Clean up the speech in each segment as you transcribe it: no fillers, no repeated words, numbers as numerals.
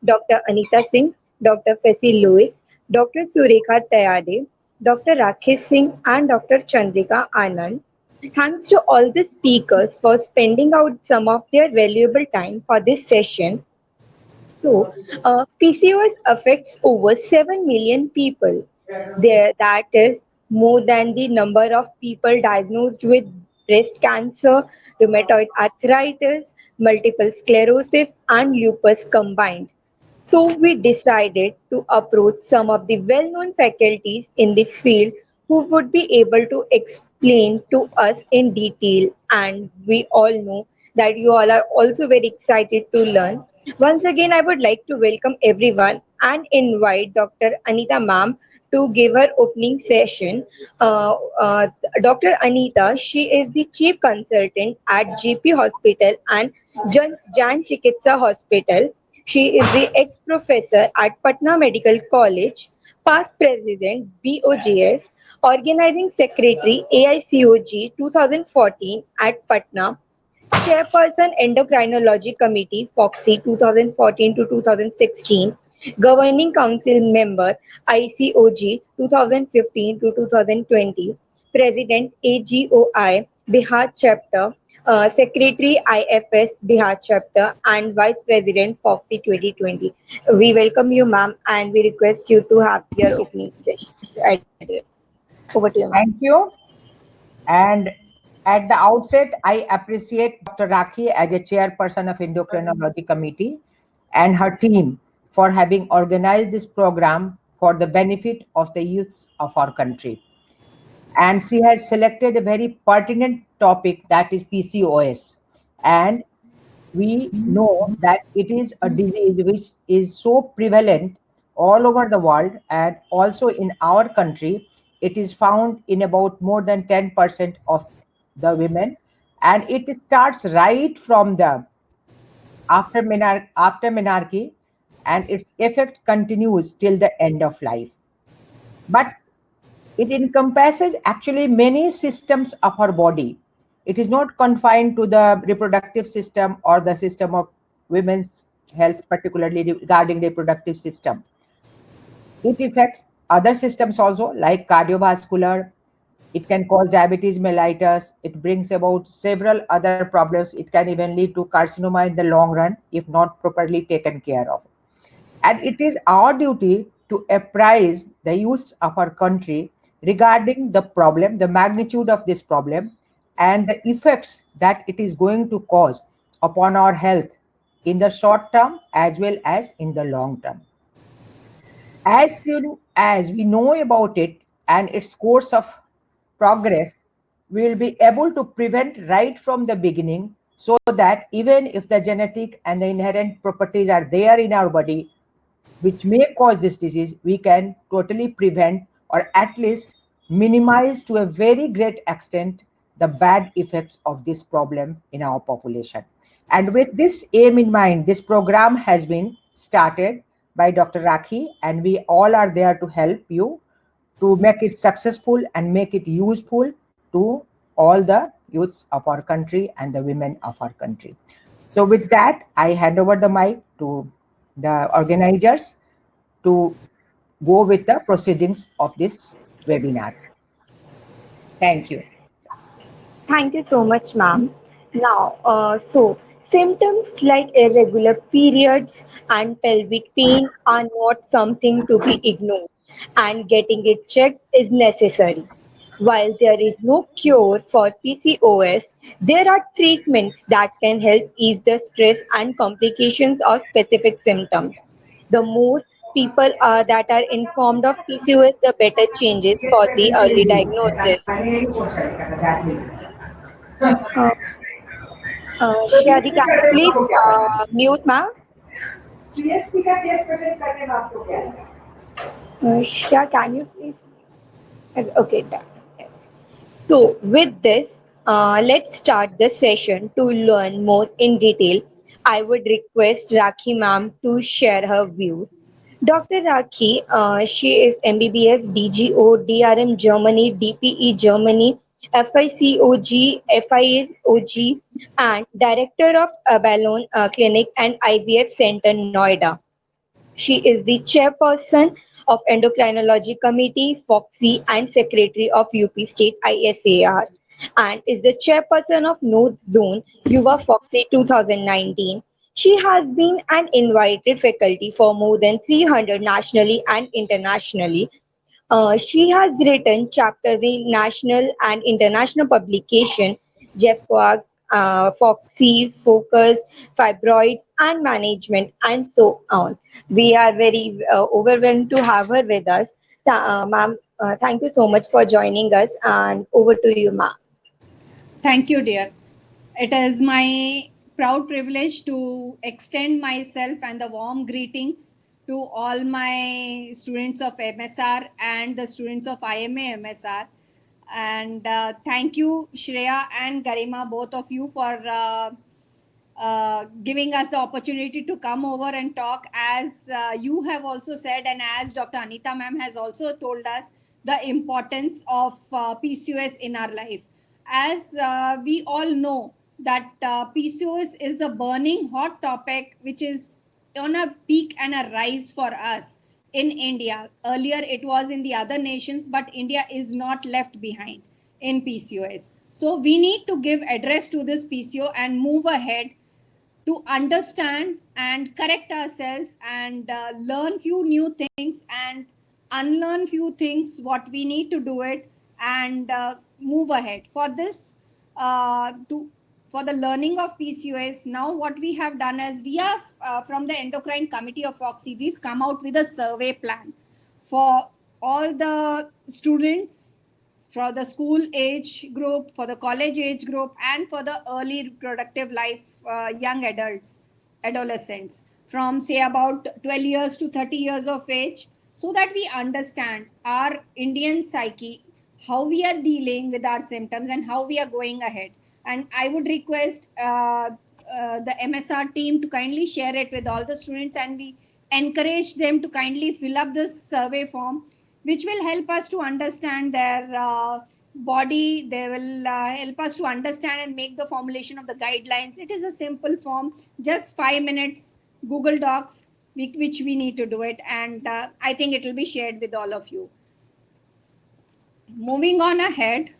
Dr. Anita Singh, Dr. Fessy Lewis, Dr. Surekha Tayade, Dr. Rakhi Singh, and Dr. Chandrika Anand. Thanks to all the speakers for spending out some of their valuable time for this session. PCOS affects over 7 million people. That is more than the number of people diagnosed with breast cancer, rheumatoid arthritis, multiple sclerosis, and lupus combined. So we decided to approach some of the well-known faculties in the field who would be able to explain to us in detail. And we all know that you all are also very excited to learn. Once again, I would like to welcome everyone and invite Dr. Anita ma'am to give her opening session. Dr. Anita, she is the chief consultant at GP Hospital and Jan Chikitsa Hospital. She is the ex-professor at Patna Medical College, past president BOGS, organizing secretary AICOG 2014 at Patna, Chairperson Endocrinology Committee-FOGSI 2014 to 2016, Governing Council Member ICOG 2015 to 2020, President AGOI Bihar Chapter, Secretary IFS Bihar Chapter, and Vice President FOGSI 2020. We welcome you, ma'am, and we request you to have your opening address. Over to you, ma'am. Thank you. And at the outset, I appreciate Dr. Rakhi as a chairperson of Endocrinology Committee and her team for having organized this program for the benefit of the youths of our country. And she has selected a very pertinent topic, that is PCOS. And we know that it is a disease which is so prevalent all over the world, and also in our country it is found in about more than 10% of the women, and it starts right from the after menarche, and its effect continues till the end of life. But it encompasses actually many systems of our body. It is not confined to the reproductive system or the system of women's health, particularly regarding reproductive system. It affects other systems also, like cardiovascular. It can cause diabetes mellitus. It brings about several other problems. It can even lead to carcinoma in the long run if not properly taken care of. And it is our duty to apprise the youths of our country regarding the problem, the magnitude of this problem, and the effects that it is going to cause upon our health in the short term as well as in the long term. As soon as we know about it and its course of progress, we will be able to prevent right from the beginning, so that even if the genetic and the inherent properties are there in our body which may cause this disease, we can totally prevent or at least minimize to a very great extent the bad effects of this problem in our population. And with this aim in mind, this program has been started by Dr. Rakhi, and we all are there to help you to make it successful and make it useful to all the youths of our country and the women of our country. So with that, I hand over the mic to the organizers to go with the proceedings of this webinar. Thank you. Thank you so much, ma'am. Now, symptoms like irregular periods and pelvic pain are not something to be ignored, and getting it checked is necessary. While there is no cure for PCOS, there are treatments that can help ease the stress and complications of specific symptoms. The more people that are informed of PCOS, the better changes for the early diagnosis. Uh, Shadi, can you please mute, ma'am? Shah, can you please? Okay, done. Yes. So, with this, let's start the session. To learn more in detail, I would request Rakhi ma'am to share her views. Dr. Rakhi, she is MBBS, DGO, DRM Germany, DPE Germany, FICOG, FIAOG, and Director of Abalone Clinic and IVF Center, Noida. She is the chairperson of Endocrinology Committee-FOGSI and secretary of UP State ISAR, and is the chairperson of North Zone Yuva FOGSI 2019. She has been an invited faculty for more than 300 nationally and internationally. She has written chapters in national and international publication, Jeffcoage, FOGSI, Focus, Fibroids and Management, and so on. We are very overwhelmed to have her with us. Ma'am, thank you so much for joining us, and over to you, ma'am. Thank you, dear. It is my proud privilege to extend myself and the warm greetings to all my students of MSR and the students of IMA MSR. And thank you, Shreya and Garima, both of you, for giving us the opportunity to come over and talk. As you have also said, and as Dr. Anita ma'am has also told us, the importance of PCOS in our life. As we all know that PCOS is a burning hot topic which is on a peak and a rise for us in India. Earlier it was in the other nations, but India is not left behind in PCOS. So we need to give address to this PCO and move ahead to understand and correct ourselves and learn few new things and unlearn few things what we need to do it and move ahead for this for the learning of PCOS. Now what we have done is we have from the endocrine committee of FOGSI, we've come out with a survey plan for all the students, for the school age group, for the college age group, and for the early reproductive life young adults, adolescents, from say about 12 years to 30 years of age, so that we understand our Indian psyche, how we are dealing with our symptoms and how we are going ahead. And I would request the MSR team to kindly share it with all the students, and we encourage them to kindly fill up this survey form, which will help us to understand their body. They will help us to understand and make the formulation of the guidelines. It is a simple form, just 5 minutes, Google Docs, which we need to do it. And I think it will be shared with all of you. Moving on ahead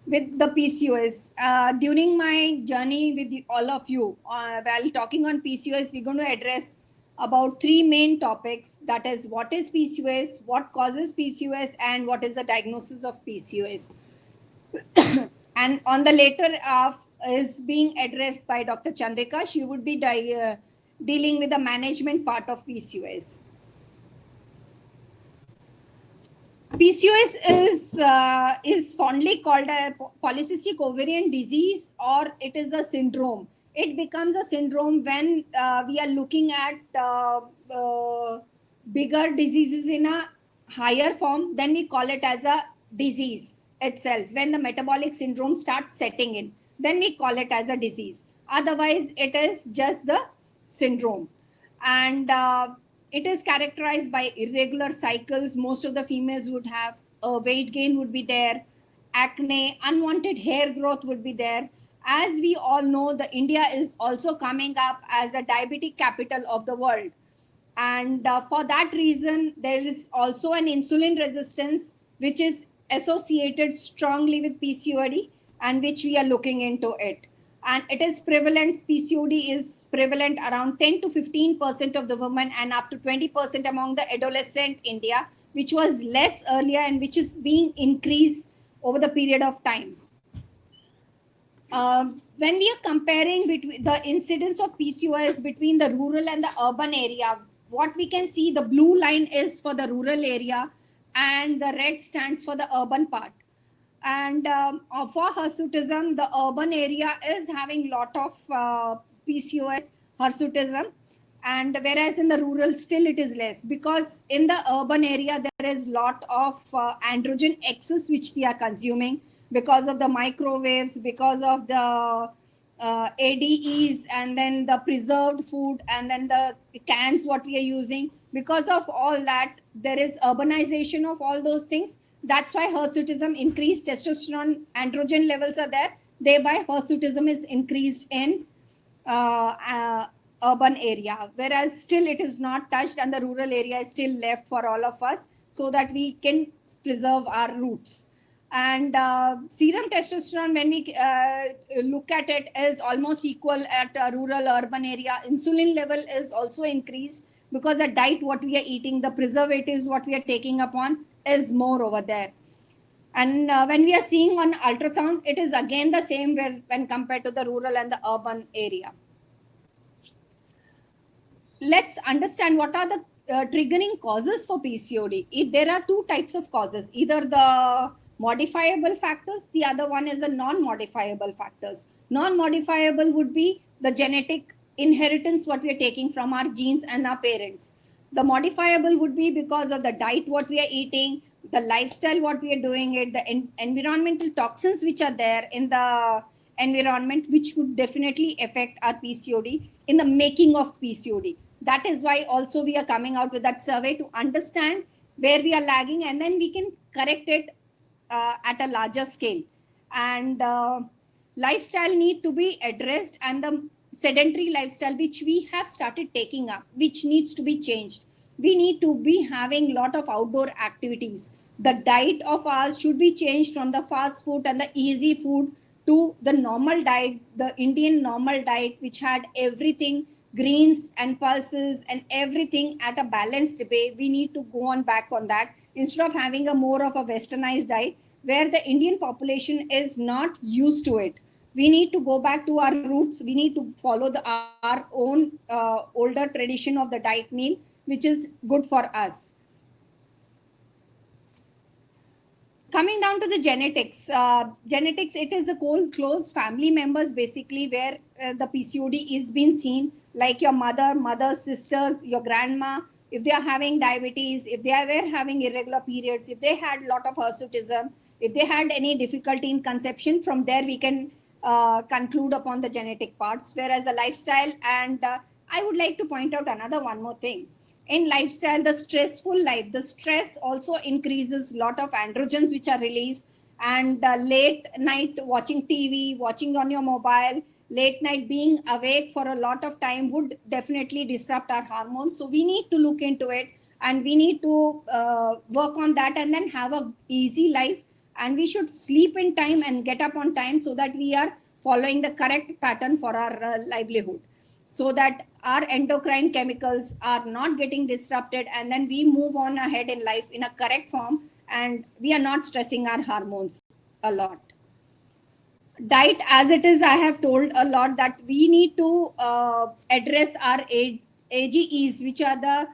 with the PCOS. During my journey with all of you, while talking on PCOS, we're going to address about 3 main topics. That is, what is PCOS, what causes PCOS, and what is the diagnosis of PCOS. And on the later half is being addressed by Dr. Chandrika. She would be dealing with the management part of PCOS. PCOS is fondly called a polycystic ovarian disease, or it is a syndrome. It becomes a syndrome when we are looking at bigger diseases in a higher form. Then we call it as a disease itself. When the metabolic syndrome starts setting in, then we call it as a disease. Otherwise, it is just the syndrome. And it is characterized by irregular cycles. Most of the females would have weight gain would be there, acne, unwanted hair growth would be there. As we all know, the India is also coming up as a diabetic capital of the world. And for that reason, there is also an insulin resistance, which is associated strongly with PCOD, and which we are looking into it. And it is prevalent, PCOD is prevalent around 10 to 15% of the women and up to 20% among the adolescent India, which was less earlier and which is being increased over the period of time. When we are comparing between the incidence of PCOS between the rural and the urban area, what we can see, the blue line is for the rural area and the red stands for the urban part. And for hirsutism, the urban area is having lot of PCOS, hirsutism, and whereas in the rural still it is less, because in the urban area there is lot of androgen excess which they are consuming because of the microwaves, because of the ADEs, and then the preserved food, and then the cans what we are using. Because of all that, there is urbanization of all those things. That's why hirsutism increased, testosterone, androgen levels are there, thereby hirsutism is increased in urban area, whereas still it is not touched and the rural area is still left for all of us, so that we can preserve our roots. And serum testosterone, when we look at it, is almost equal at a rural urban area. Insulin level is also increased because the diet what we are eating, the preservatives what we are taking upon is more over there. And when we are seeing on ultrasound, it is again the same when compared to the rural and the urban area. Let's understand what are the triggering causes for PCOD. There are two types of causes, either the modifiable factors, the other one is a non-modifiable factors. Non-modifiable would be the genetic inheritance what we are taking from our genes and our parents. The modifiable would be because of the diet what we are eating, the lifestyle what we are doing it, the environmental toxins which are there in the environment, which would definitely affect our PCOD in the making of PCOD. That is why also we are coming out with that survey to understand where we are lagging, and then we can correct it at a larger scale. And lifestyle need to be addressed, and the sedentary lifestyle which we have started taking up, which needs to be changed. We need to be having lot of outdoor activities. The diet of ours should be changed from the fast food and the easy food to the normal diet, the Indian normal diet, which had everything, greens and pulses and everything at a balanced way. We need to go on back on that instead of having a more of a westernized diet where the Indian population is not used to it. We need to go back to our roots. We need to follow our own older tradition of the diet meal, which is good for us. Coming down to the genetics, it is a close family members basically where the PCOD is being seen, like your mother, sisters, your grandma. If they are having diabetes, if they were having irregular periods, if they had a lot of hirsutism, if they had any difficulty in conception, from there we can conclude upon the genetic parts. Whereas the lifestyle, and I would like to point out another one more thing. In lifestyle, the stressful life, the stress also increases lot of androgens which are released, and late night watching TV, watching on your mobile, late night being awake for a lot of time would definitely disrupt our hormones. So we need to look into it, and we need to work on that, and then have a easy life. And we should sleep in time and get up on time, so that we are following the correct pattern for our livelihood, so that our endocrine chemicals are not getting disrupted, and then we move on ahead in life in a correct form, and we are not stressing our hormones a lot. Diet as it is, I have told a lot that we need to address our AGEs, which are the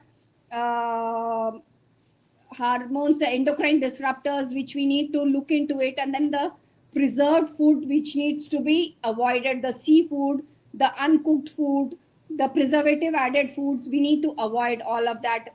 hormones, the endocrine disruptors, which we need to look into it. And then the preserved food which needs to be avoided, the seafood, the uncooked food, the preservative added foods, we need to avoid all of that,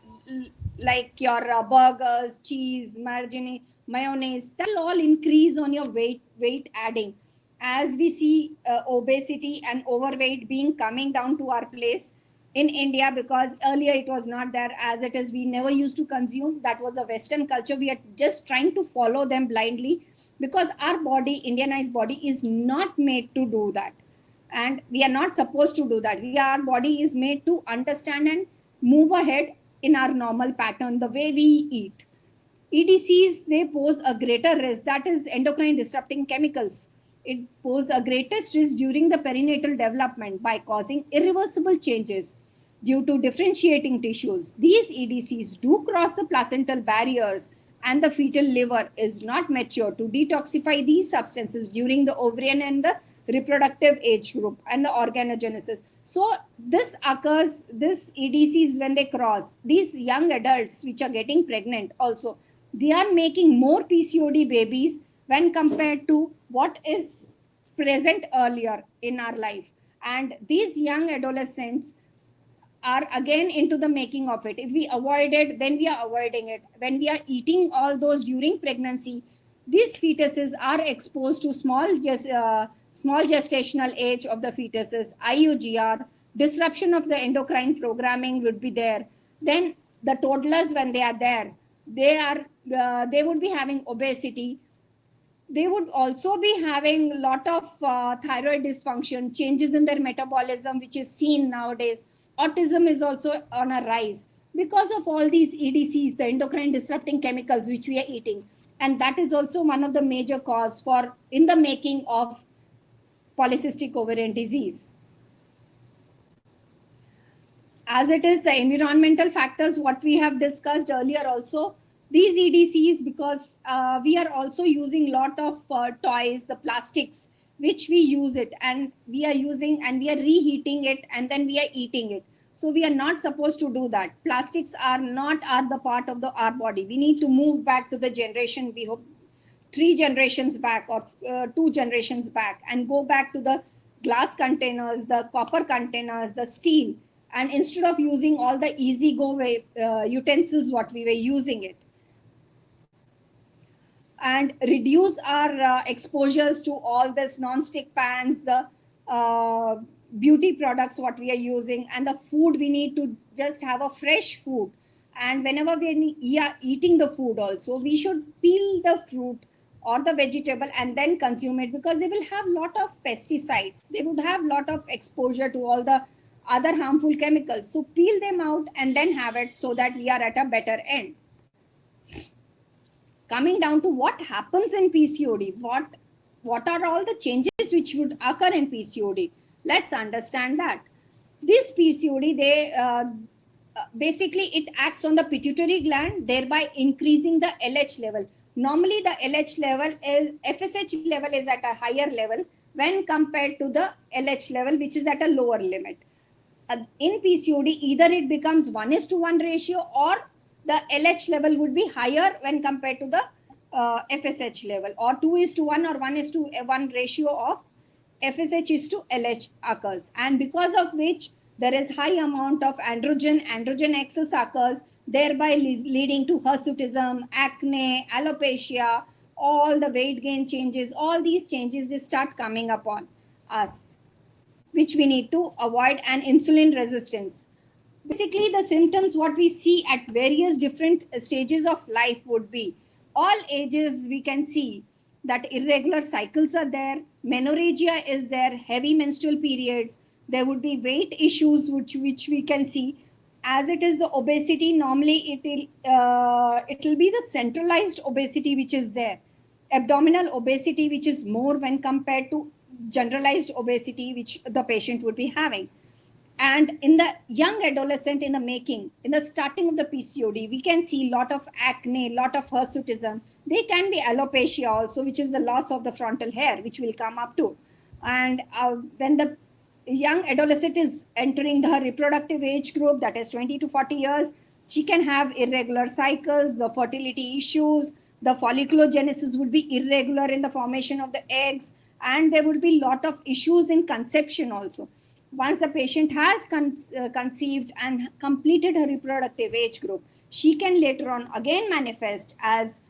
like your burgers, cheese, margarine, mayonnaise. That will all increase on your weight adding. As we see obesity and overweight being coming down to our place in India, because earlier it was not there. As it is, we never used to consume. That was a Western culture. We are just trying to follow them blindly, because our body, Indianized body, is not made to do that. And we are not supposed to do that. Our body is made to understand and move ahead in our normal pattern, the way we eat. EDCs, they pose a greater risk, that is endocrine disrupting chemicals. It poses a greatest risk during the perinatal development by causing irreversible changes due to differentiating tissues. These EDCs do cross the placental barriers, and the fetal liver is not mature to detoxify these substances during the ovarian and the reproductive age group and the organogenesis. So this occurs, this EDCs, when they cross, these young adults which are getting pregnant also, they are making more PCOD babies when compared to what is present earlier in our life. And these young adolescents are again into the making of it. If we avoid it, then we are avoiding it. When we are eating all those during pregnancy, these fetuses are exposed to small gestational age of the fetuses, IUGR, disruption of the endocrine programming would be there. Then the toddlers, when they are there, they would be having obesity, They would also be having a lot of thyroid dysfunction, changes in their metabolism, which is seen nowadays. Autism is also on a rise because of all these EDCs, the endocrine disrupting chemicals, which we are eating. And that is also one of the major cause for in the making of polycystic ovarian disease. As it is, the environmental factors, what we have discussed earlier also, these EDCs, because we are also using lot of toys, the plastics, which we use it and we are using and we are reheating it and then we are eating it. So we are not supposed to do that. Plastics are not the part of our body. We need to move back to the generation, we hope 3 generations back or 2 generations back, and go back to the glass containers, the copper containers, the steel, and instead of using all the easy go way utensils what we were using it, and reduce our exposures to all this non-stick pans, the beauty products what we are using, and the food we need to just have a fresh food. And whenever we are eating the food also, we should peel the fruit or the vegetable and then consume it, because they will have lot of pesticides, they would have lot of exposure to all the other harmful chemicals. So peel them out and then have it, so that we are at a better end. Coming down to what happens in PCOD, what are all the changes which would occur in PCOD? Let's understand that. This PCOD, basically it acts on the pituitary gland, thereby increasing the LH level. Normally the LH level is, FSH level is at a higher level when compared to the LH level, which is at a lower limit. In PCOD, either it becomes 1:1 ratio, or the LH level would be higher when compared to the FSH level, or 2:1 or 1:1 ratio of FSH is to LH occurs. And because of which there is high amount of androgen excess occurs, thereby leading to hirsutism, acne, alopecia, all the weight gain changes, all these changes, they start coming upon us, which we need to avoid, and insulin resistance. Basically, the symptoms what we see at various different stages of life would be, all ages we can see that irregular cycles are there, menorrhagia is there, heavy menstrual periods, there would be weight issues which we can see. As it is the obesity, normally it will be the centralized obesity which is there, abdominal obesity which is more when compared to generalized obesity which the patient would be having. And in the young adolescent, in the starting of the PCOD, we can see lot of acne, lot of hirsutism. They can be alopecia also, which is the loss of the frontal hair, which will come up to. And when the young adolescent is entering the reproductive age group, that is 20 to 40 years, she can have irregular cycles, the fertility issues, the folliculogenesis would be irregular in the formation of the eggs, and there would be lot of issues in conception also. Once the patient has conceived and completed her reproductive age group, she can later on again manifest as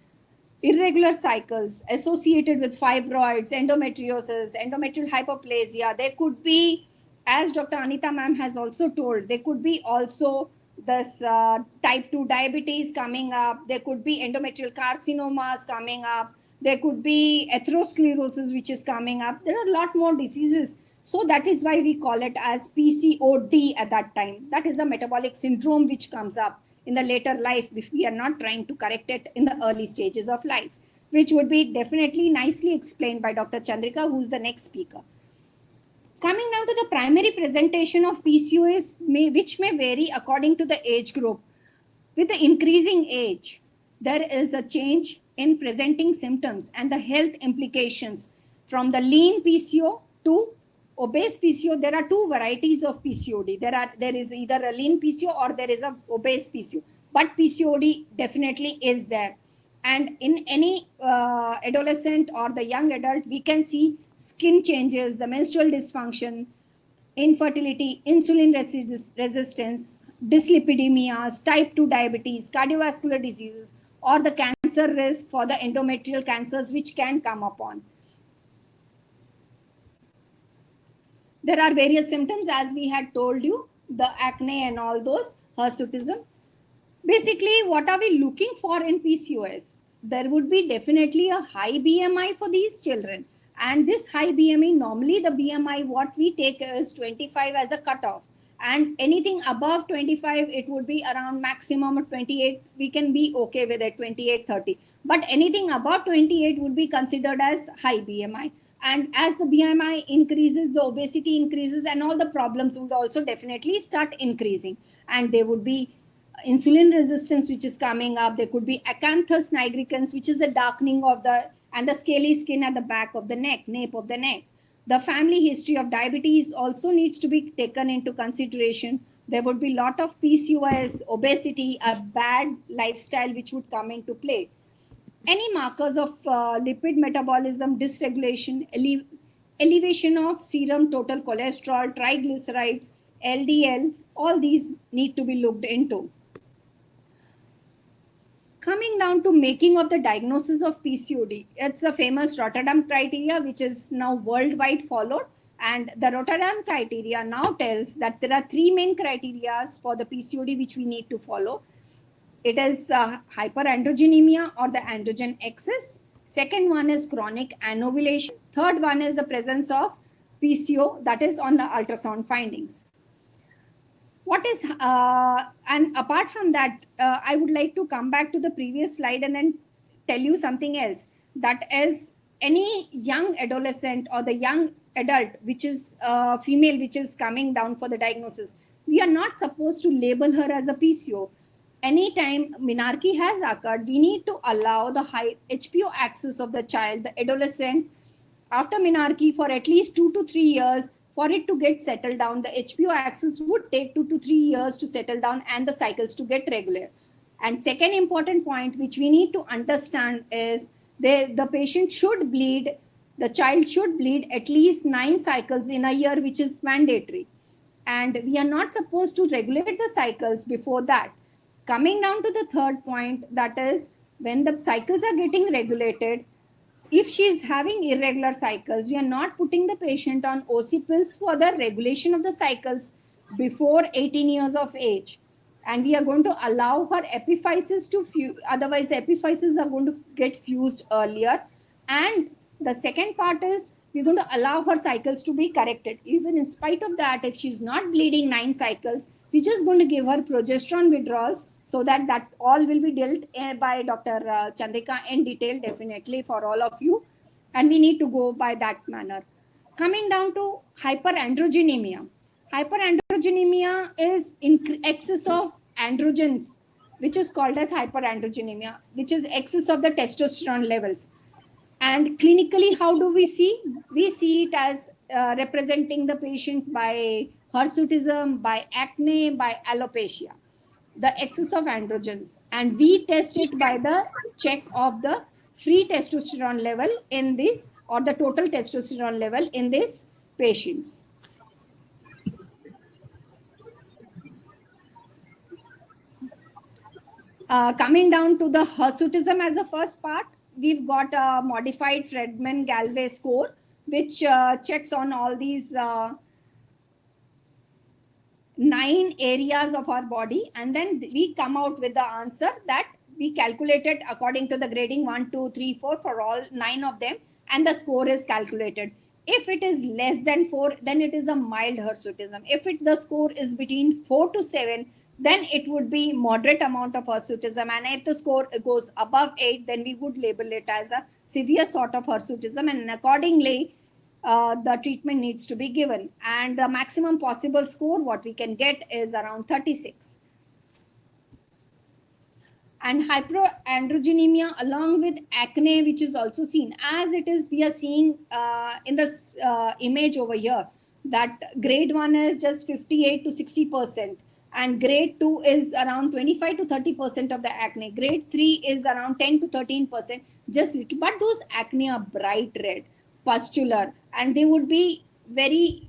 irregular cycles associated with fibroids, endometriosis, endometrial hyperplasia. There could be, as Dr. Anita ma'am has also told, there could be also this type 2 diabetes coming up. There could be endometrial carcinomas coming up. There could be atherosclerosis which is coming up. There are a lot more diseases. So that is why we call it as PCOD at that time. That is a metabolic syndrome which comes up in the later life if we are not trying to correct it in the early stages of life, which would be definitely nicely explained by Dr. Chandrika, who is the next speaker. Coming now to the primary presentation of PCOS, which may vary according to the age group. With the increasing age, there is a change in presenting symptoms and the health implications from the lean PCO to obese PCO. There are two varieties of PCOD. There is either a lean PCO or there is a obese PCO. But PCOD definitely is there. And in any adolescent or the young adult, we can see skin changes, the menstrual dysfunction, infertility, insulin resistance, dyslipidemias, type 2 diabetes, cardiovascular diseases, or the cancer risk for the endometrial cancers which can come upon. There are various symptoms, as we had told you, the acne and all those, hirsutism. Basically, what are we looking for in PCOS? there would be definitely a high BMI for these children. And this high BMI, normally the BMI, what we take is 25 as a cutoff. And anything above 25, it would be around maximum of 28. We can be okay with it, 28, 30. But anything above 28 would be considered as high BMI. And as the BMI increases, the obesity increases, and all the problems would also definitely start increasing. And there would be insulin resistance, which is coming up. There could be Acanthosis nigricans, which is the darkening of the scaly skin at the back of the neck, nape of the neck. The family history of diabetes also needs to be taken into consideration. There would be a lot of PCOS, obesity, a bad lifestyle which would come into play. Any markers of lipid metabolism dysregulation, elevation of serum total cholesterol, triglycerides, LDL, all these need to be looked into. Coming down to making of the diagnosis of PCOD, it's a famous Rotterdam criteria, which is now worldwide followed. And the Rotterdam criteria now tells that there are three main criteria for the PCOD which we need to follow. It is hyperandrogenemia or the androgen excess. Second one is chronic anovulation. Third one is the presence of PCO, that is on the ultrasound findings. What is, and apart from that, I would like to come back to the previous slide and then tell you something else. That is, any young adolescent or the young adult, which is female, which is coming down for the diagnosis, we are not supposed to label her as a PCO. Anytime menarche has occurred, we need to allow the high HPO axis of the child, the adolescent, after menarche for at least 2 to 3 years. For it to get settled down, the HPO axis would take 2 to 3 years to settle down and the cycles to get regular. And second important point which we need to understand is the patient should bleed, the child should bleed at least 9 cycles in a year, which is mandatory. And we are not supposed to regulate the cycles before that. Coming down to the third point, that is, when the cycles are getting regulated, if she is having irregular cycles, we are not putting the patient on OC pills for the regulation of the cycles before 18 years of age. And we are going to allow her epiphysis to fuse, otherwise the epiphyses are going to get fused earlier. And the second part is we're going to allow her cycles to be corrected. Even in spite of that, if she's not bleeding 9 cycles, we're just going to give her progesterone withdrawals, so that all will be dealt by Dr. Chandrika in detail, definitely for all of you. And we need to go by that manner. Coming down to hyperandrogenemia. Hyperandrogenemia is excess of androgens, which is called as hyperandrogenemia, which is excess of the testosterone levels. And clinically, how do we see? We see it as representing the patient by hirsutism, by acne, by alopecia, the excess of androgens. And we test it by the check of the free testosterone level in this, or the total testosterone level in these patients. Coming down to the hirsutism as a first part, we've got a modified Friedman-Galway score, which checks on all these 9 areas of our body, and then we come out with the answer that we calculated according to the grading 1, 2, 3, 4 for all 9 of them, and the score is calculated. If it is less than 4, then it is a mild hirsutism. If the score is between 4 to 7, then it would be moderate amount of hirsutism. And if the score goes above 8, then we would label it as a severe sort of hirsutism, and accordingly, the treatment needs to be given. And the maximum possible score, what we can get is around 36. And hyperandrogenemia along with acne, which is also seen as it is, we are seeing in this image over here, that grade 1 is just 58 to 60%. And grade 2 is around 25 to 30% of the acne. Grade 3 is around 10 to 13%, just little. But those acne are bright red, pustular, and they would be very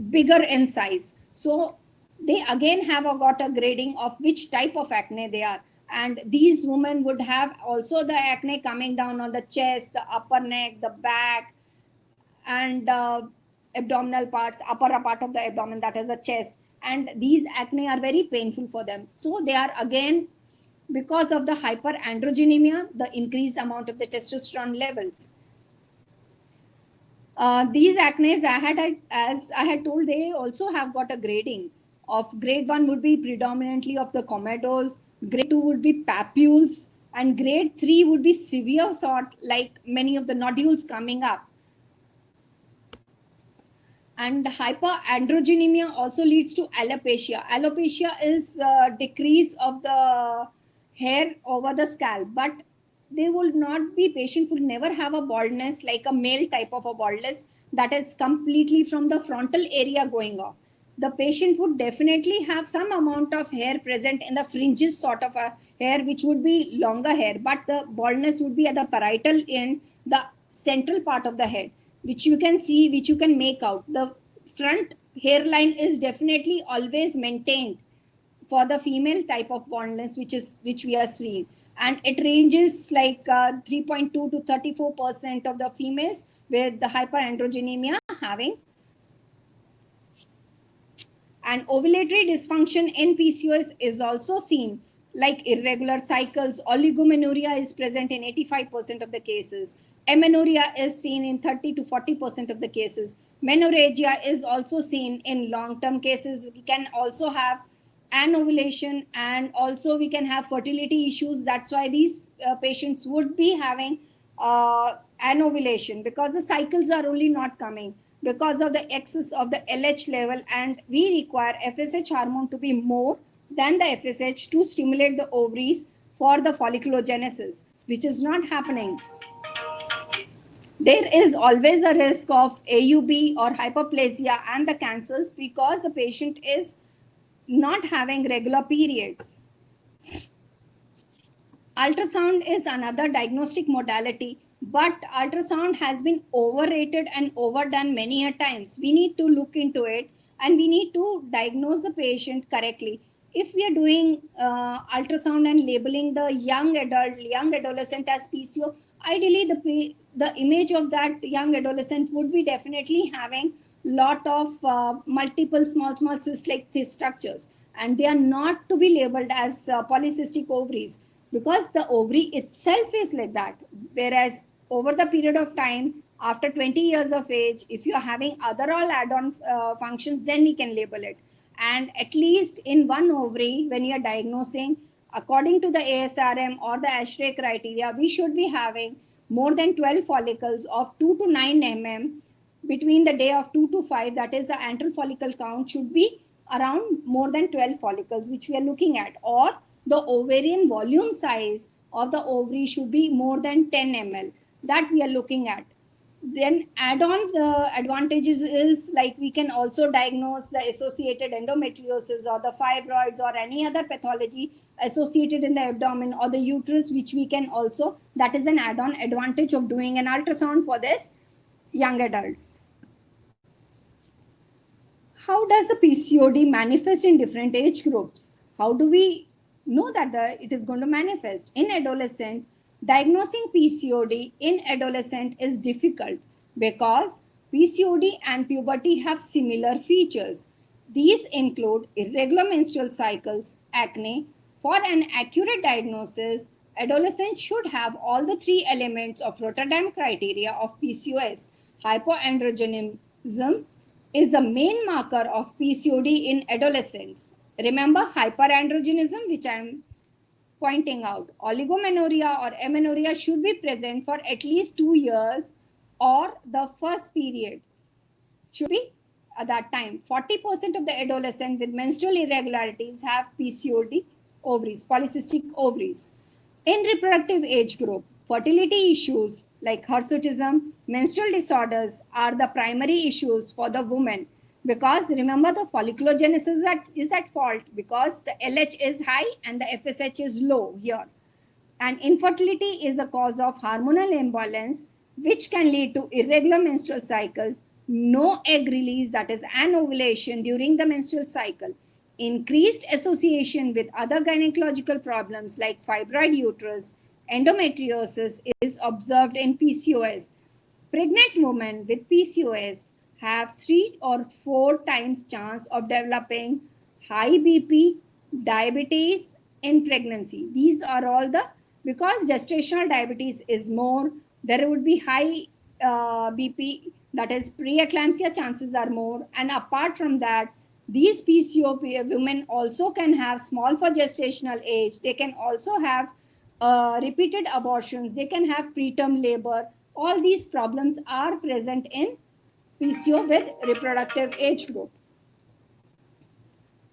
bigger in size. So they again have got a grading of which type of acne they are. And these women would have also the acne coming down on the chest, the upper neck, the back, and abdominal parts, upper part of the abdomen, that is the chest. And these acne are very painful for them. So they are again because of the hyperandrogenemia, the increased amount of the testosterone levels. These acnes, as I had told, they also have got a grading of grade 1 would be predominantly of the comedones, grade 2 would be papules, and grade 3 would be severe sort, like many of the nodules coming up. And hyperandrogenemia also leads to alopecia. Alopecia is a decrease of the hair over the scalp, but they will not be, patient will never have a baldness like a male type of a baldness that is completely from the frontal area going off. The patient would definitely have some amount of hair present in the fringes sort of a hair, which would be longer hair, but the baldness would be at the parietal end, the central part of the head, which you can see, which you can make out. The front hairline is definitely always maintained for the female type of baldness, which we are seeing, and it ranges like 3.2 to 34% of the females with the hyperandrogenemia having. And ovulatory dysfunction in PCOS is also seen, like irregular cycles. Oligomenorrhea is present in 85% of the cases. Amenorrhea is seen in 30 to 40% of the cases. Menorrhagia is also seen in long-term cases. We can also have anovulation, and also we can have fertility issues. That's why these patients would be having anovulation, because the cycles are only not coming because of the excess of the LH level, and we require FSH hormone to be more than the FSH to stimulate the ovaries for the folliculogenesis, which is not happening. There is always a risk of AUB or hyperplasia and the cancers because the patient is not having regular periods. Ultrasound is another diagnostic modality, but ultrasound has been overrated and overdone many a times. We need to look into it, and we need to diagnose the patient correctly. If we are doing ultrasound and labeling the young adult, young adolescent as PCO, ideally the image of that young adolescent would be definitely having lot of multiple small cyst-like structures, and they are not to be labeled as polycystic ovaries, because the ovary itself is like that. Whereas over the period of time, after 20 years of age, if you are having other all add-on functions, then we can label it. And at least in one ovary, when you are diagnosing, according to the ASRM or the ASHRAE criteria, we should be having more than 12 follicles of 2 to 9 mm between the day of 2 to 5. That is, the antral follicle count should be around more than 12 follicles, which we are looking at. Or the ovarian volume size of the ovary should be more than 10 ml. That we are looking at. Then add-on advantages is, like, we can also diagnose the associated endometriosis or the fibroids or any other pathology associated in the abdomen or the uterus, which we can also, that is an add-on advantage of doing an ultrasound for this young adults. How does the PCOD manifest in different age groups? How do we know that it is going to manifest? In adolescent, diagnosing PCOD in adolescent is difficult because PCOD and puberty have similar features. These include irregular menstrual cycles, acne. For an accurate diagnosis, adolescents should have all the three elements of Rotterdam criteria of PCOS. Hypoandrogenism is the main marker of PCOD in adolescents. Remember hyperandrogenism, which I am pointing out. Oligomenorrhea or amenorrhea should be present for at least 2 years, or the first period should be at that time. 40% of the adolescents with menstrual irregularities have PCOD ovaries, polycystic ovaries. In reproductive age group, fertility issues like hirsutism, menstrual disorders are the primary issues for the woman, because remember, the folliculogenesis is at fault because the LH is high and the FSH is low here. And infertility is a cause of hormonal imbalance, which can lead to irregular menstrual cycles, no egg release, that is anovulation during the menstrual cycle. Increased association with other gynecological problems like fibroid uterus, endometriosis is observed in PCOS. Pregnant women with PCOS have 3 or 4 times chance of developing high BP, diabetes, in pregnancy. These are all the, because gestational diabetes is more, there would be high BP, that is preeclampsia chances are more. And apart from that, these PCOS women also can have small for gestational age. They can also have repeated abortions. They can have preterm labor. All these problems are present in PCO with reproductive age group.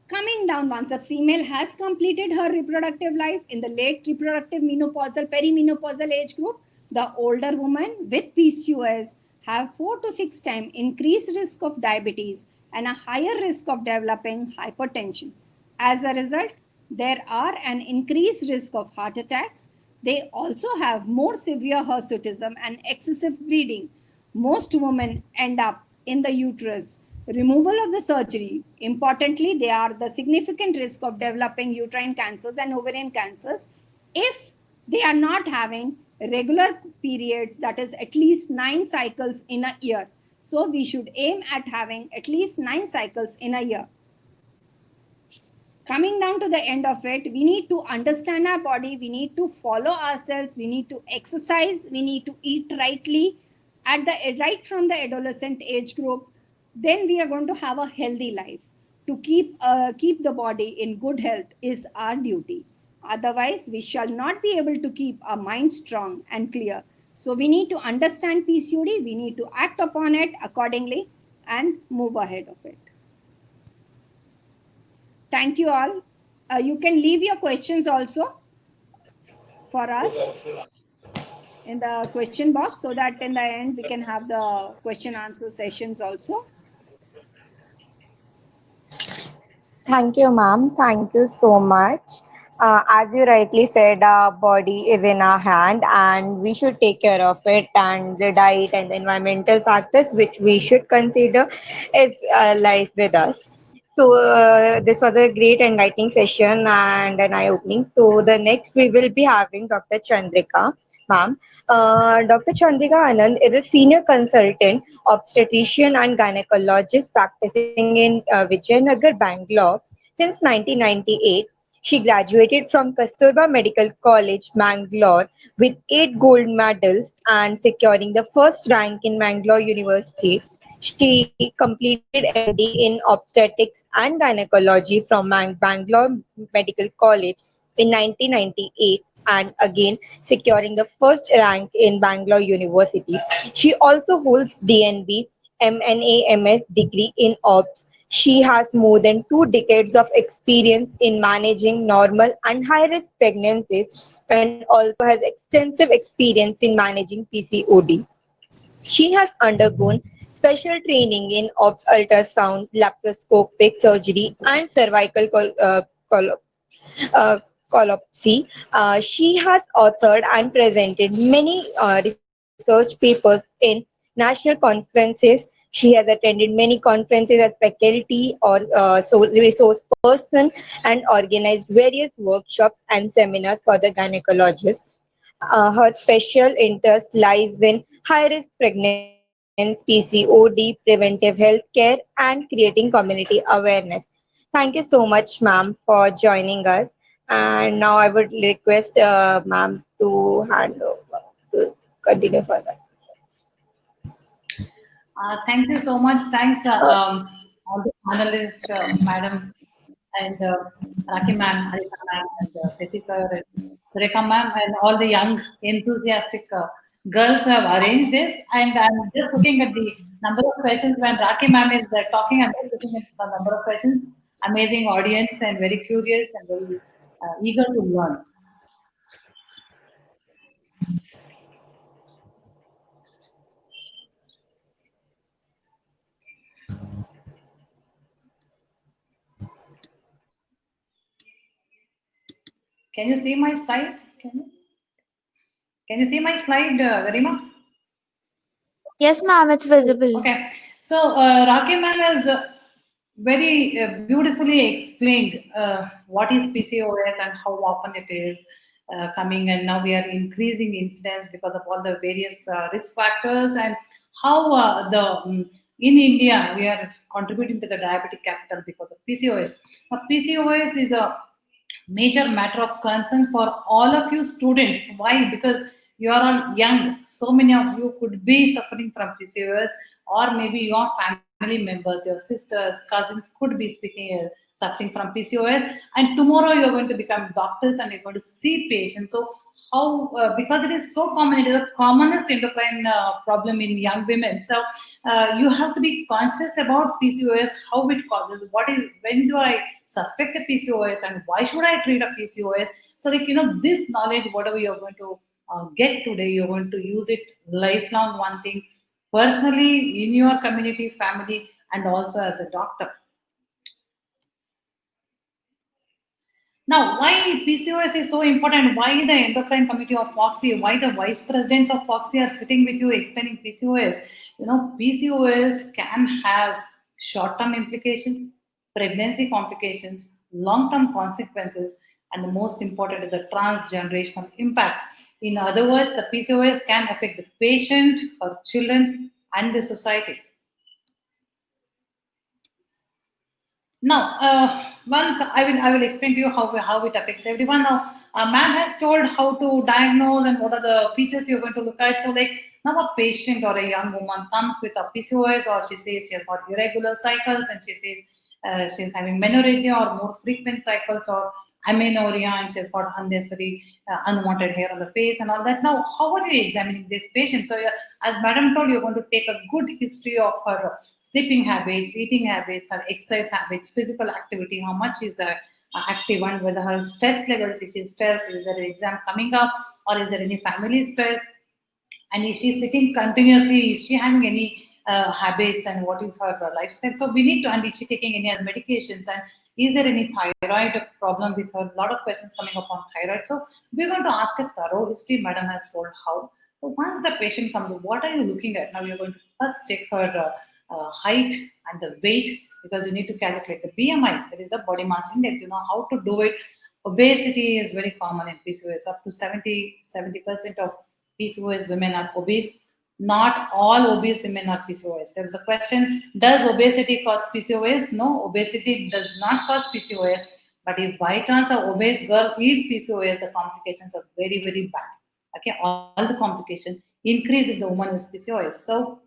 Coming down, once a female has completed her reproductive life in the late reproductive menopausal, perimenopausal age group, the older women with PCOS have 4 to 6 times increased risk of diabetes and a higher risk of developing hypertension. As a result, there are an increased risk of heart attacks. They also have more severe hirsutism and excessive bleeding. Most women end up in the uterus. Removal of the surgery. Importantly, they are the significant risk of developing uterine cancers and ovarian cancers if they are not having regular periods, that is at least 9 cycles in a year. So we should aim at having at least 9 cycles in a year. Coming down to the end of it, we need to understand our body, we need to follow ourselves, we need to exercise, we need to eat rightly at the right from the adolescent age group. Then we are going to have a healthy life. To keep the body in good health is our duty. Otherwise, we shall not be able to keep our mind strong and clear. So we need to understand PCOD, we need to act upon it accordingly and move ahead of it. Thank you all. You can leave your questions also for us in the question box, so that in the end we can have the question answer sessions also. Thank you, ma'am. Thank you so much. As you rightly said, our body is in our hand and we should take care of it. And the diet and the environmental factors which we should consider is lies with us. So this was a great enlightening session and an eye-opening. So the next we will be having Dr. Chandrika, ma'am. Dr. Chandrika Anand is a senior consultant, obstetrician and gynecologist practicing in Vijayanagar, Bangalore since 1998. She graduated from Kasturba Medical College, Bangalore with 8 gold medals and securing the first rank in Bangalore University. She completed MD in obstetrics and gynecology from Bangalore Medical College in 1998 and again securing the first rank in Bangalore University. She also holds DNB MNA degree in OBS. She has more than 2 decades of experience in managing normal and high risk pregnancies and also has extensive experience in managing PCOD. She has undergone special training in OBS ultrasound, laparoscopic surgery, and cervical col- uh, collapse. She has authored and presented many research papers in national conferences. She has attended many conferences as faculty or resource person and organized various workshops and seminars for the gynecologists. Her special interest lies in high-risk pregnancy, PCOD, preventive health care, and creating community awareness. Thank you so much, ma'am, for joining us. And now I would request ma'am to hand over to continue further. Thank you so much. Thanks, all the panelists, Madam and Rakhi ma'am, Harika ma'am, and Tessie sir, and Sureka ma'am, and all the young, enthusiastic girls who have arranged this. And I'm just looking at the number of questions when Rakhi ma'am is talking. I'm just looking at the number of questions. Amazing audience and very curious and very eager to learn. Can you see my slide? Can you see my slide, Garima? Yes, ma'am, it's visible. Okay. So, Rakhi ma'am has very beautifully explained what is PCOS and how often it is coming, and now we are increasing incidence because of all the various risk factors, and how in India we are contributing to the diabetic capital because of PCOS. Now, PCOS is a major matter of concern for all of you students. Why? Because you are all young. So many of you could be suffering from PCOS, or maybe your family members, your sisters, cousins could be suffering from PCOS, and tomorrow you're going to become doctors and you're going to see patients. So how, because it is so common, it is the commonest endocrine problem in young women. So you have to be conscious about PCOS, how it causes, what is, when do I suspect a PCOS, and why should I treat a PCOS? So like, this knowledge, whatever you're going to get today, you're going to use it lifelong, one thing, personally, in your community, family, and also as a doctor. Now, why PCOS is so important? Why the endocrine committee of FOGSI? Why the vice presidents of FOGSI are sitting with you explaining PCOS? PCOS can have short-term implications, pregnancy complications, long-term consequences, and the most important is the transgenerational impact. In other words, the PCOS can affect the patient, her children, and the society. Now, once I will explain to you how it affects everyone. Now, ma'am has told how to diagnose and what are the features you're going to look at. So, like, now a patient or a young woman comes with a PCOS, or she says she has got irregular cycles, and she says she's having menorrhagia or more frequent cycles, or amenorrhea, and she's got unnecessary unwanted hair on the face and all that. Now, how are you examining this patient? So, as madam told, you're going to take a good history of her sleeping habits, eating habits, her exercise habits, physical activity, how much is active, and whether her stress levels, if she's stressed, is there an exam coming up, or is there any family stress, and is she sitting continuously, is she having any habits, and what is her lifestyle. So we need to, and is she taking any other medications, and is there any thyroid problem with her? A lot of questions coming up on thyroid. So we're going to ask a thorough history. Madam has told how. So once the patient comes, what are you looking at? Now you're going to first check her height and the weight, because you need to calculate the BMI, that is the body mass index. You know how to do it. Obesity is very common in PCOS. Up to 70% of PCOS women are obese. Not all obese women are PCOS. There was a question, does obesity cause PCOS? No, obesity does not cause PCOS. But if by chance an obese girl is PCOS, the complications are very, very bad. Okay, all the complications increase if the woman is PCOS. So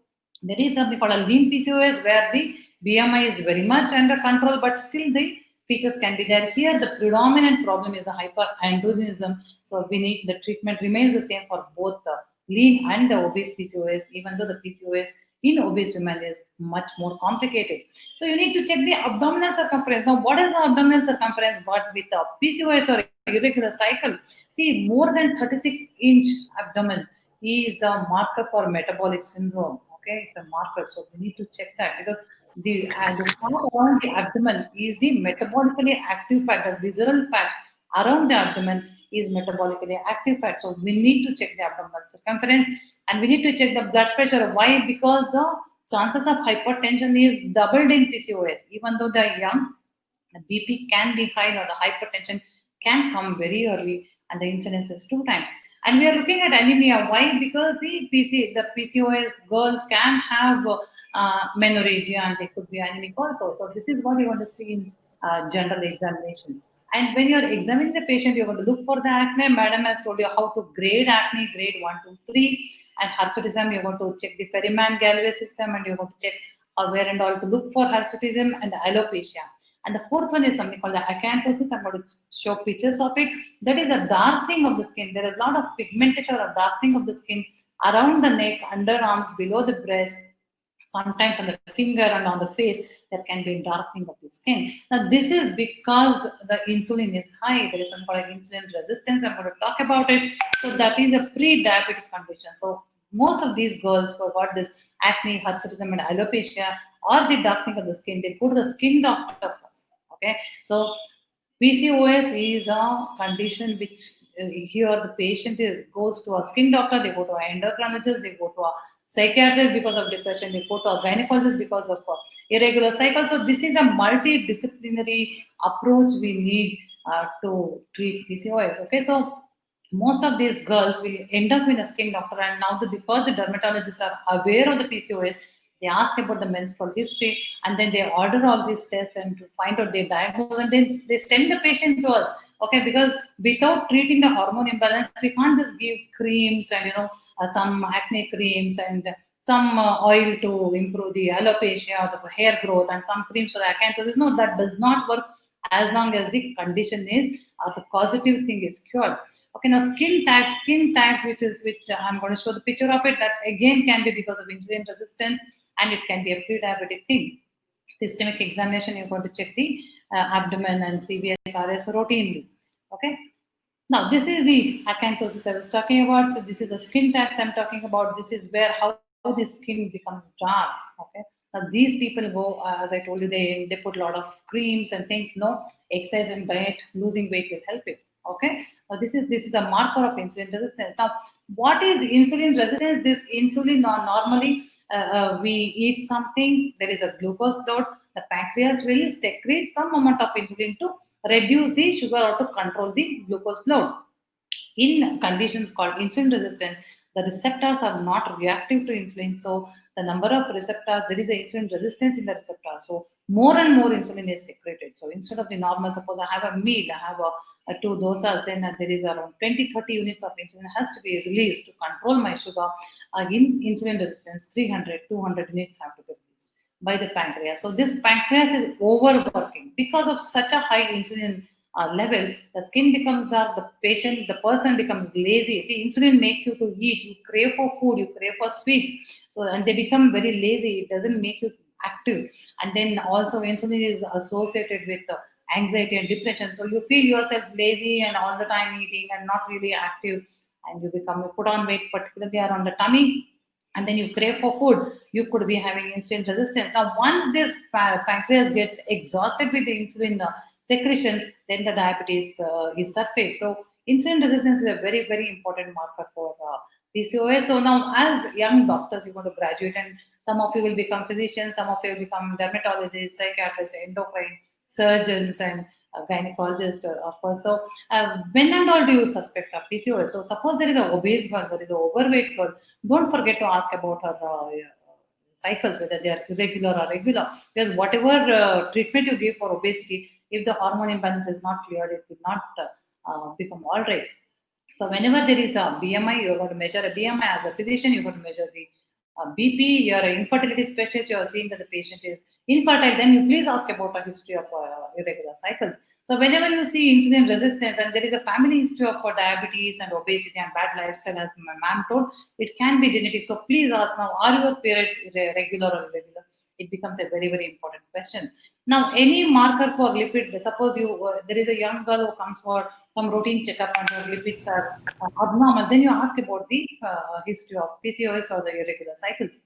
there is something called a lean PCOS, where the BMI is very much under control, but still the features can be there. Here, the predominant problem is the hyperandrogenism. So we need, the treatment remains the same for both the lean and the obese PCOS, even though the PCOS in obese women is much more complicated. So you need to check the abdominal circumference. Now, what is the abdominal circumference got with the PCOS or irregular cycle? See, more than 36-inch abdomen is a marker for metabolic syndrome. Okay, it's a marker, so we need to check that, because the fat around the abdomen is the metabolically active fat. The visceral fat around the abdomen is metabolically active fat. So we need to check the abdominal circumference, and we need to check the blood pressure. Why? Because the chances of hypertension is doubled in PCOS. Even though they're young, the BP can be high, or the hypertension can come very early, and the incidence is 2 times. And we are looking at anemia. Why? Because the PCOS girls can have menorrhagia, and they could be anemic also. So this is what we want to see in general examination. And when you're examining the patient, you're going to look for the acne. Madam has told you how to grade acne, grade 1, 2, 3. And hirsutism, you're going to check the Ferryman-Gallwey system, and you're going to check where and all to look for hirsutism and alopecia. And the 4th one is something called the acanthosis. I'm going to show pictures of it. That is a darkening of the skin. There is a lot of pigmentation or darkening of the skin around the neck, underarms, below the breast, sometimes on the finger and on the face. There can be darkening of the skin. Now, this is because the insulin is high. There is something called insulin resistance. I'm going to talk about it. So that is a pre-diabetic condition. So most of these girls who have got this acne, hirsutism, and alopecia, or the darkening of the skin, they go to the skin doctor first. Okay, so PCOS is a condition which here the patient goes to a skin doctor, they go to an endocrinologist, they go to a psychiatrist because of depression, they go to a gynecologist because of irregular cycles. So this is a multidisciplinary approach we need to treat PCOS. Okay, so most of these girls will end up in a skin doctor, and now because the dermatologists are aware of the PCOS, they ask about the menstrual history, and then they order all these tests and to find out their diagnosis, and then they send the patient to us. Okay, because without treating the hormone imbalance, we can't just give creams and some acne creams and some oil to improve the alopecia or the hair growth and some creams for the acanthosis. No, that does not work as long as the condition is the causative thing is cured. Okay, now skin tags, which I'm going to show the picture of it. That again can be because of insulin resistance, and it can be a pre-diabetic thing. Systemic examination, you're going to check the abdomen and CVSRS routinely. Okay. Now, this is the acanthosis I was talking about. So, this is the skin tags I'm talking about. This is where how the skin becomes dark. Okay. Now, these people go, as I told you, they put a lot of creams and things. No, exercise and diet, losing weight will help you. Okay. Now, this is a marker of insulin resistance. Now, what is insulin resistance? This insulin normally we eat something, there is a glucose load, the pancreas will secrete some amount of insulin to reduce the sugar or to control the glucose load. In conditions called insulin resistance, the receptors are not reactive to insulin. So the number of receptors, there is a insulin resistance in the receptor. So more and more insulin is secreted. So instead of the normal, suppose I have a meal, I have two dosas, then there is around 20-30 units of insulin has to be released to control my sugar. In insulin resistance, 300-200 units have to be released by the pancreas. So this pancreas is overworking because of such a high insulin level. The skin becomes dark, the person becomes lazy. See, insulin makes you to eat, you crave for food, you crave for sweets. So, and they become very lazy. It doesn't make you active. And then also insulin is associated with anxiety and depression. So you feel yourself lazy and all the time eating and not really active, and you put on weight, particularly around the tummy, and then you crave for food. You could be having insulin resistance. Now, once this pancreas gets exhausted with the insulin secretion, then the diabetes is surfaced. So insulin resistance is a very, very important marker for PCOS. So now, as young doctors, you're going to graduate, and some of you will become physicians, some of you will become dermatologists, psychiatrists, endocrine surgeons, and gynecologists, of course. So when and all do you suspect of PCOS? So suppose there is an obese girl, there is an overweight girl, don't forget to ask about her cycles, whether they are irregular or regular. Because whatever treatment you give for obesity, if the hormone imbalance is not cleared, it will not become all right. So whenever there is a BMI, you're going to measure a BMI. As a physician, you're going to measure the BP. You're an infertility specialist, you're seeing that the patient is infertile, then you please ask about a history of irregular cycles. So whenever you see insulin resistance and there is a family history of diabetes and obesity and bad lifestyle, as my ma'am told, it can be genetic. So please ask now, are your periods regular or irregular? It becomes a very, very important question. Now, any marker for lipid, suppose there is a young girl who comes for some routine checkup and her lipids are abnormal, then you ask about the history of PCOS or the irregular cycles.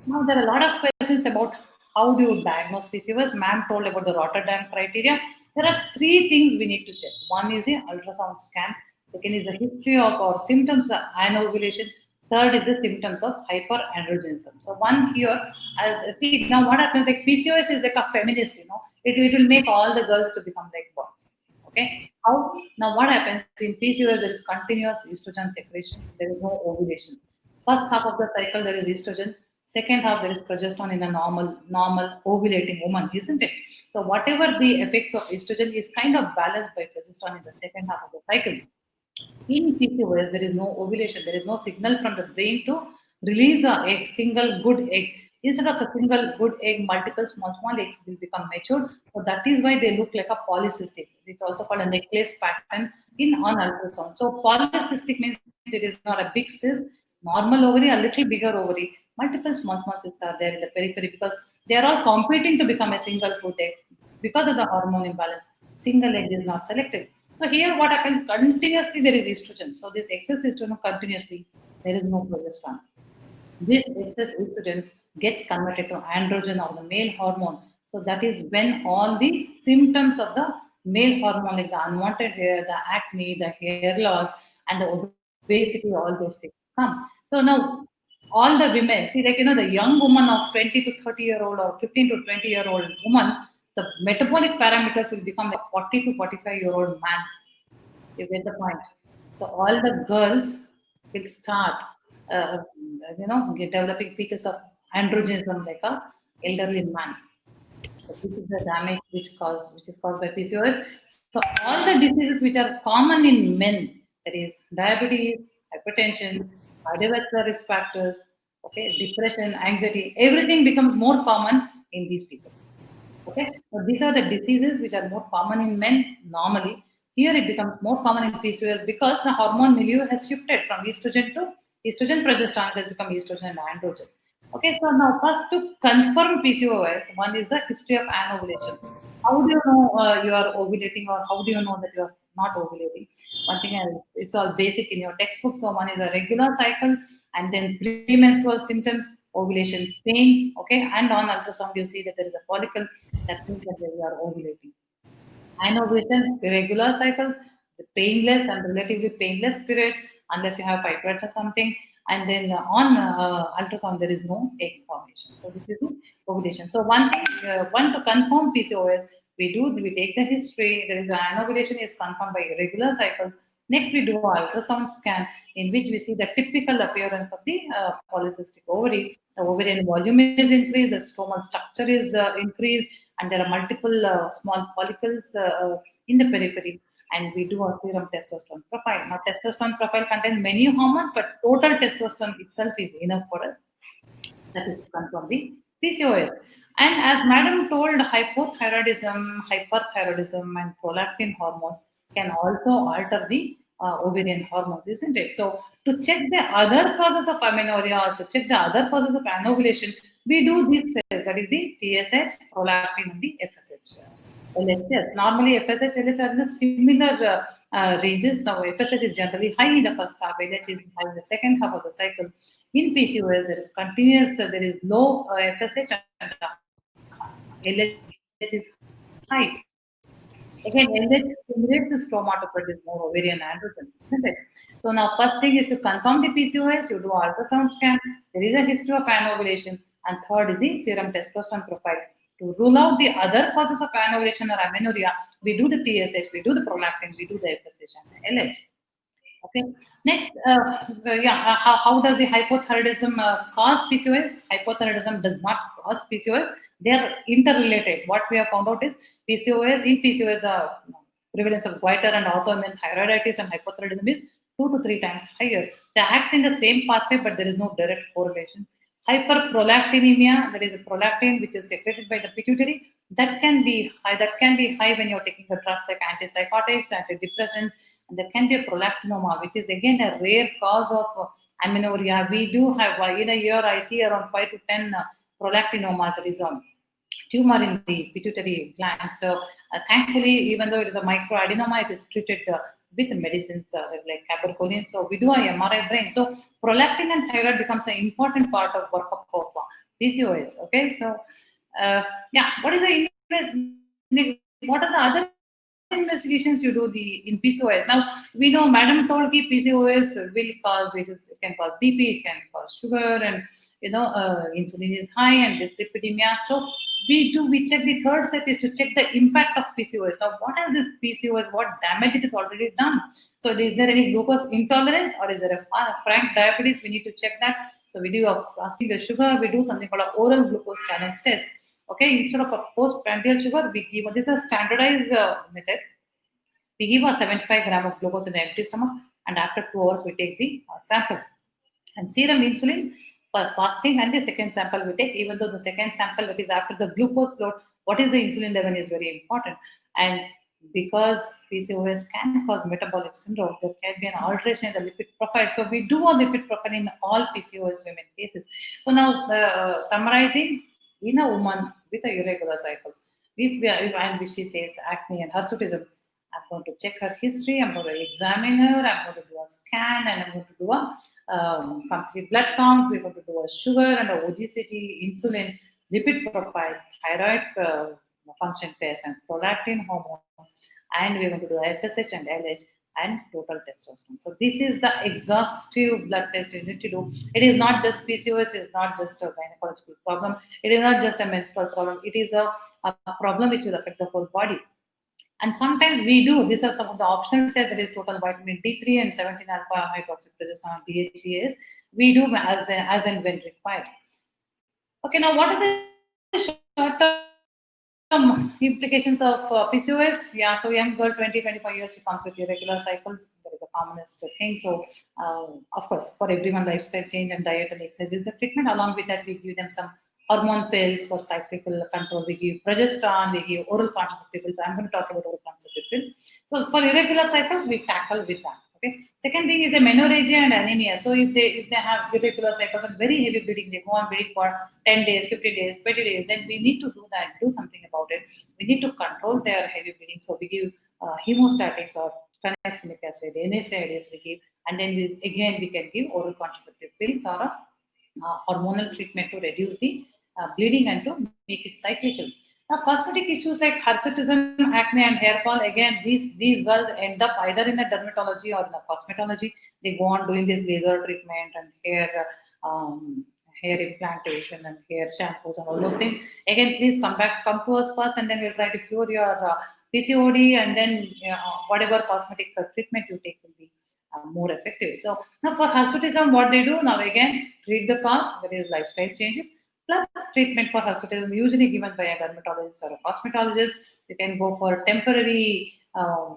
Now, there are a lot of questions about how do you diagnose PCOS. Ma'am told about the Rotterdam criteria. There are three things we need to check. One is the ultrasound scan. Second is the history of or symptoms of anovulation. Third is the symptoms of hyperandrogenism. So one here, as see now what happens, like PCOS is like a feminist, it will make all the girls to become like boys. Okay. How? Now what happens in PCOS? There is continuous estrogen secretion. There is no ovulation. First half of the cycle there is estrogen. Second half there is progesterone in a normal ovulating woman, isn't it? So whatever the effects of estrogen is kind of balanced by progesterone in the second half of the cycle. In PCOS, there is no ovulation. There is no signal from the brain to release a single good egg. Instead of a single good egg, multiple small eggs will become matured. So that is why they look like a polycystic. It's also called a necklace pattern on ultrasound. So polycystic means it is not a big cyst, normal ovary, a little bigger ovary. Multiple small cysts are there in the periphery because they are all competing to become a single good egg. Because of the hormone imbalance, single egg is not selected. So here what happens, continuously there is estrogen. So this excess estrogen continuously, there is no progesterone. This excess estrogen gets converted to androgen or the male hormone. So that is when all the symptoms of the male hormone, like the unwanted hair, the acne, the hair loss, and the obesity, all those things come. So now all the women, see, like, the young woman of 20 to 30-year-old or 15 to 20-year-old woman, the metabolic parameters will become like 40 to 45-year-old man. You get the point. So all the girls will start, developing features of androgenism like a elderly man. So this is the damage which is caused by PCOS. So So all the diseases which are common in men, that is diabetes, hypertension, cardiovascular risk factors, okay, depression, anxiety, everything becomes more common in these people. Okay, so these are the diseases which are more common in men normally. Here it becomes more common in PCOS because the hormone milieu has shifted from estrogen to estrogen, progesterone has become estrogen and androgen. Okay, so now first to confirm PCOS, one is the history of anovulation. How do you know you are ovulating, or how do you know that you are not ovulating? One thing else, it's all basic in your textbook. So one is a regular cycle, and then premenstrual symptoms, ovulation pain, okay, and on ultrasound you see that there is a follicle, that means that you are ovulating. Anovulation, irregular cycles, the painless and relatively painless periods, unless you have fibroids or something. And then on ultrasound, there is no egg formation. So this is the ovulation. So one thing, one to confirm PCOS, we take the history. There is an anovulation is confirmed by irregular cycles. Next, we do ultrasound scan in which we see the typical appearance of the polycystic ovary. The ovarian volume is increased, the stromal structure is increased, and there are multiple small follicles in the periphery. And we do a serum testosterone profile. Now, testosterone profile contains many hormones, but total testosterone itself is enough for us. That is to confirm the PCOS. And as Madam told, hypothyroidism, hyperthyroidism, and prolactin hormones can also alter the ovarian hormones, isn't it? So, to check the other causes of amenorrhea or to check the other causes of anovulation, we do these tests, that is the TSH, prolactin, and the FSH. LH, normally FSH, LH are in the similar ranges. Now, FSH is generally high in the first half, LH is high in the second half of the cycle. In PCOS, there is continuous, there is low FSH and LH is high. Again, LH stimulates the stroma to produce more ovarian androgens, isn't it? So now, first thing is to confirm the PCOS, you do ultrasound scan, there is a history of anovulation, and third is the serum testosterone profile. To rule out the other causes of anovulation or amenorrhea, we do the TSH, we do the prolactin, we do the FSH and LH. Okay. Next, how does the hypothyroidism cause PCOS? Hypothyroidism does not cause PCOS. They are interrelated. What we have found out is PCOS, the prevalence of goiter and autoimmune thyroiditis and hypothyroidism is 2 to 3 times higher. They act in the same pathway, but there is no direct correlation. Hyperprolactinemia, there is a prolactin which is secreted by the pituitary, that can be high. That can be high when you're taking the drugs like antipsychotics, antidepressants. And there can be a prolactinoma, which is again a rare cause of amenorrhea. We do have in a year I see around 5 to 10 prolactinomas. That is a tumor in the pituitary gland. So thankfully, even though it is a microadenoma, it is treated with medicines like cabergoline. So we do a MRI brain. So prolactin and thyroid becomes an important part of workup of PCOS. Okay, so what is what are the other investigations you do in PCOS? Now we know Madam told ki PCOS will cause it can cause BP, it can cause sugar, and insulin is high and dyslipidemia. So we check the third set is to check the impact of PCOS. Now what is this PCOS? What damage it is already done? So is there any glucose intolerance or is there a frank diabetes? We need to check that. So we do fasting the sugar. We do something called an oral glucose challenge test. Okay, instead of a postprandial sugar, we give this is a standardized method. We give a 75 gram of glucose in the empty stomach, and after 2 hours, we take the sample. And serum insulin for fasting, and the second sample we take, even though the second sample, that is after the glucose load, what is the insulin level is very important. And because PCOS can cause metabolic syndrome, there can be an alteration in the lipid profile. So we do a lipid profile in all PCOS women cases. So now summarizing, in a woman with a irregular cycle, and she says acne and hirsutism, I'm going to check her history, I'm going to examine her, I'm going to do a scan, and I'm going to do a complete blood count. We're going to do a sugar and a obesity, insulin, lipid profile, thyroid function test, and prolactin hormone, and we're going to do FSH and LH and total testosterone. So this is the exhaustive blood test you need to do. It is not just PCOS, it is not just a gynecological problem, it is not just a menstrual problem, it is a problem which will affect the whole body. And sometimes we do, these are some of the optional tests, that is total vitamin D3 and 17 alpha hydroxyprogesterone DHEAs. We do as and when required. Okay, now what are the short-term some implications of PCOS. Yeah, so young girl, 20-25 years, she comes with irregular cycles. That is the commonest thing. So, of course, for everyone, lifestyle change and diet and exercise is the treatment. Along with that, we give them some hormone pills for cyclical control. We give progesterone, we give oral contraceptive pills. I'm going to talk about oral contraceptive pills. So, for irregular cycles, we tackle with that. Okay. Second thing is a menorrhagia and anemia. So if they have irregular cycles and very heavy bleeding, they go on bleeding for 10 days, 15 days, 20 days, then we need to do something about it. We need to control their heavy bleeding. So we give hemostatics or tranexamic acid, NSAIDs we give, and then we can give oral contraceptive pills or a hormonal treatment to reduce the bleeding and to make it cyclical. Now, cosmetic issues like hirsutism, acne, and hair fall, again, these girls end up either in a dermatology or in a cosmetology. They go on doing this laser treatment and hair implantation and hair shampoos and all those things. Again, please come to us first, and then we'll try to cure your PCOD, and then whatever cosmetic treatment you take will be more effective. So now for hirsutism, what they do now, again, treat the cause, that is lifestyle changes, plus treatment for hirsutism usually given by a dermatologist or a cosmetologist. You can go for temporary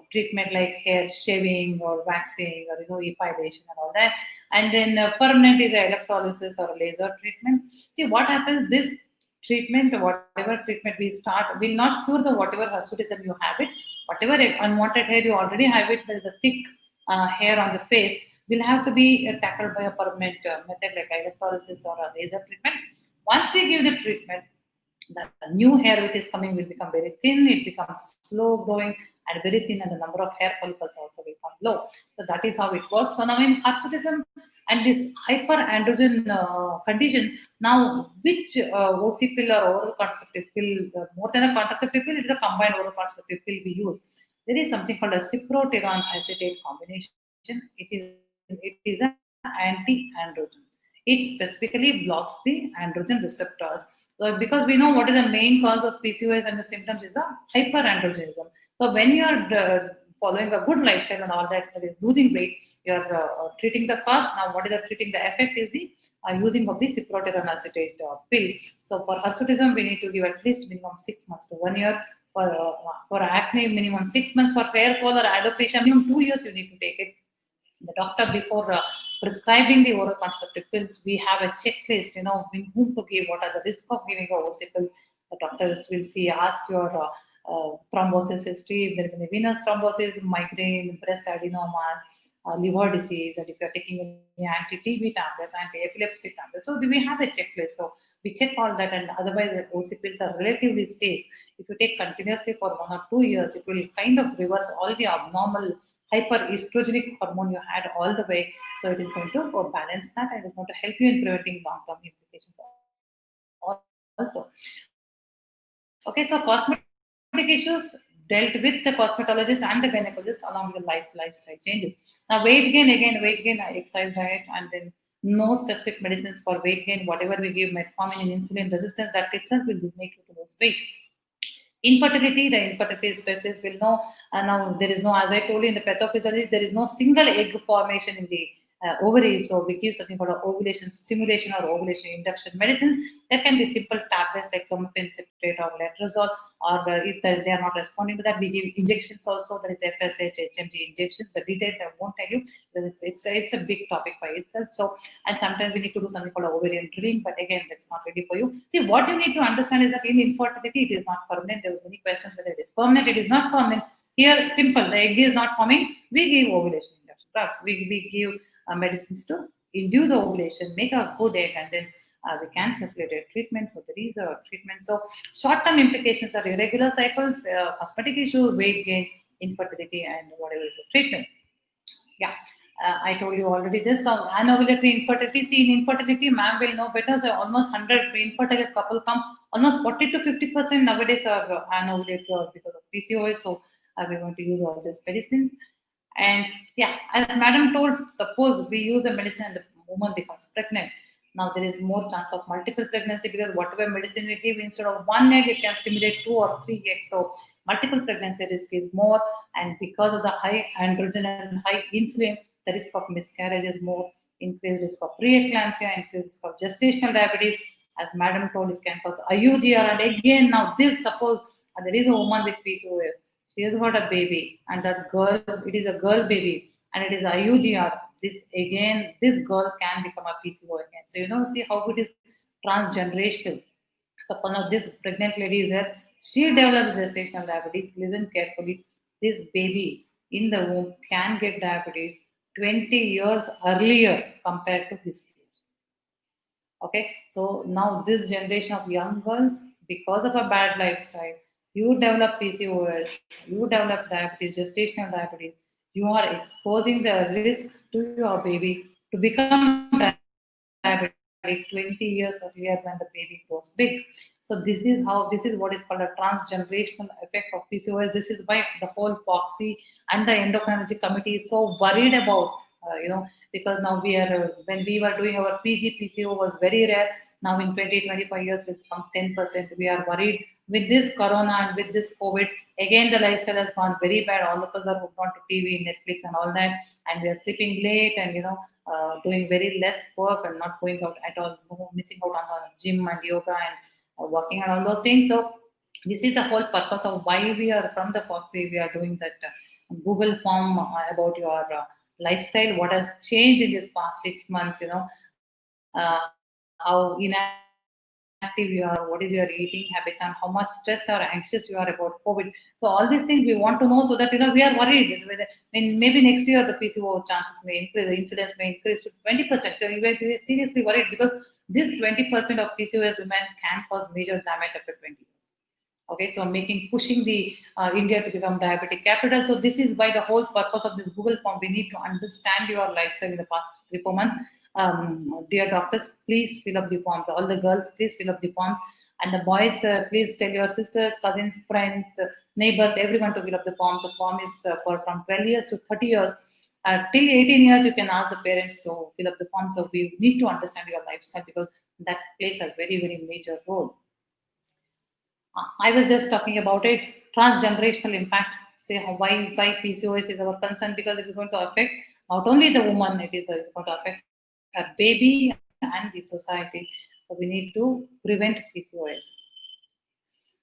treatment like hair shaving or waxing or epilation and all that, and then permanent is electrolysis or laser treatment. See what happens, this treatment, whatever treatment we start, will not cure the whatever hirsutism you have it, whatever unwanted hair you already have it, there is a thick hair on the face, will have to be tackled by a permanent method like electrolysis or a laser treatment. Once we give the treatment, the new hair which is coming will become very thin, it becomes slow growing and very thin, and the number of hair follicles also will come low. So that is how it works. So now in hirsutism and this hyperandrogen condition, now which OC pill or oral contraceptive pill, more than a contraceptive pill, it is a combined oral contraceptive pill we use. There is something called a cyproterone acetate combination. It is an anti-androgen. It specifically blocks the androgen receptors. So because we know what is the main cause of PCOS and the symptoms is the hyperandrogenism. So when you are following a good lifestyle and all that, that is losing weight, you are treating the cause. Now what is the treating the effect is the using of the cyproterone acetate pill. So for hirsutism, we need to give at least minimum 6 months to 1 year. For acne, minimum 6 months. For hair fall or alopecia, minimum 2 years you need to take it. The doctor, before prescribing the oral contraceptive pills, we have a checklist, whom to give, what are the risks of giving OC pills. The doctors will ask your thrombosis history, if there is any venous thrombosis, migraine, breast adenomas, liver disease, and if you are taking any anti-TB tablets, anti-epilepsy tablets. So we have a checklist. So we check all that, and otherwise OC pills are relatively safe. If you take continuously for 1 or 2 years, it will kind of reverse all the abnormal hyperestrogenic hormone you had all the way. So it is going to balance that, and it is going to help you in preventing long-term implications also. Okay, so cosmetic issues dealt with the cosmetologist and the gynecologist along with the lifestyle changes. Now weight gain, exercise, diet, and then no specific medicines for weight gain. Whatever we give, metformin and insulin resistance, that itself will make you to lose weight. Infertility, the infertility specialist will know. Now there is no, as I told you in the pathophysiology, there is no single egg formation in the ovaries. So we give something called ovulation stimulation or ovulation induction medicines. There can be simple tablets like clomiphene citrate or letrozole, or if they are not responding to that, we give injections also. There is FSH, HMG injections. The details I won't tell you because it's a big topic by itself. So, and sometimes we need to do something called ovarian drilling, but again, that's not ready for you. See, what you need to understand is that in infertility, it is not permanent. There were many questions whether it is permanent. It is not permanent. Here, simple. The egg is not forming. We give ovulation induction drugs. We give medicines to induce ovulation, make a good egg, and then we can facilitate treatment. So there is a treatment. So short-term implications are irregular cycles, cosmetic issues, weight gain, infertility, and whatever is the treatment. Yeah, I told you already this. So anovulatory infertility. See, in infertility, ma'am will know better. So almost 100 infertile couple come. Almost 40 to 50% nowadays are anovulatory because of PCOS. So we're going to use all these medicines. And yeah, as madam told, suppose we use a medicine and the woman becomes pregnant. Now there is more chance of multiple pregnancy because whatever medicine we give, instead of 1 egg, it can stimulate 2 or 3 eggs. So multiple pregnancy risk is more, and because of the high androgen and high insulin, the risk of miscarriage is more, increased risk of preeclampsia, increased risk of gestational diabetes. As madam told, it can cause IUGR, and again now this, suppose There is a woman with PCOS. She has got a baby, and that girl, it is a girl baby, and it is IUGR. This girl can become a PCO again. So see how it is transgenerational. So one of this pregnant lady is there. She develops gestational diabetes. Listen carefully. This baby in the womb can get diabetes 20 years earlier compared to his peers. Okay, so now this generation of young girls, because of a bad lifestyle, you develop PCOS, you develop diabetes, gestational diabetes, you are exposing the risk to your baby to become diabetic 20 years earlier when the baby grows big. So this is what is called a transgenerational effect of PCOS. This is why the whole FOGSI and the Endocrinology Committee is so worried about, because now we are, when we were doing our PG, PCO was very rare. Now in 20-25 years, it's become 10%. We are worried with this corona and with this COVID. Again, the lifestyle has gone very bad. All of us are hooked on to TV, Netflix, and all that, and we are sleeping late and doing very less work and not going out at all, missing out on the gym and yoga and working and all those things. So this is the whole purpose of why we are from the FOGSI. We are doing that Google form about your lifestyle, what has changed in this past 6 months, how inactive you are, what is your eating habits, and how much stressed or anxious you are about COVID. So all these things we want to know, so that we are worried. When maybe next year the PCO chances may increase, the incidence may increase to 20%. So we are seriously worried because this 20% of PCOS women can cause major damage after 20 years. Okay, so pushing the India to become diabetic capital. So this is by the whole purpose of this Google form. We need to understand your lifestyle in the past 3-4 months. Dear doctors, please fill up the forms. All the girls, please fill up the forms. And the boys, please tell your sisters, cousins, friends, neighbors, everyone to fill up the forms. The form is for from 12 years to 30 years. Till 18 years, you can ask the parents to fill up the form. So we need to understand your lifestyle because that plays a very, very major role. I was just talking about it, transgenerational impact. Say why PCOS is our concern, because it is going to affect not only the woman, it's going to affect her baby and the society. So we need to prevent PCOS.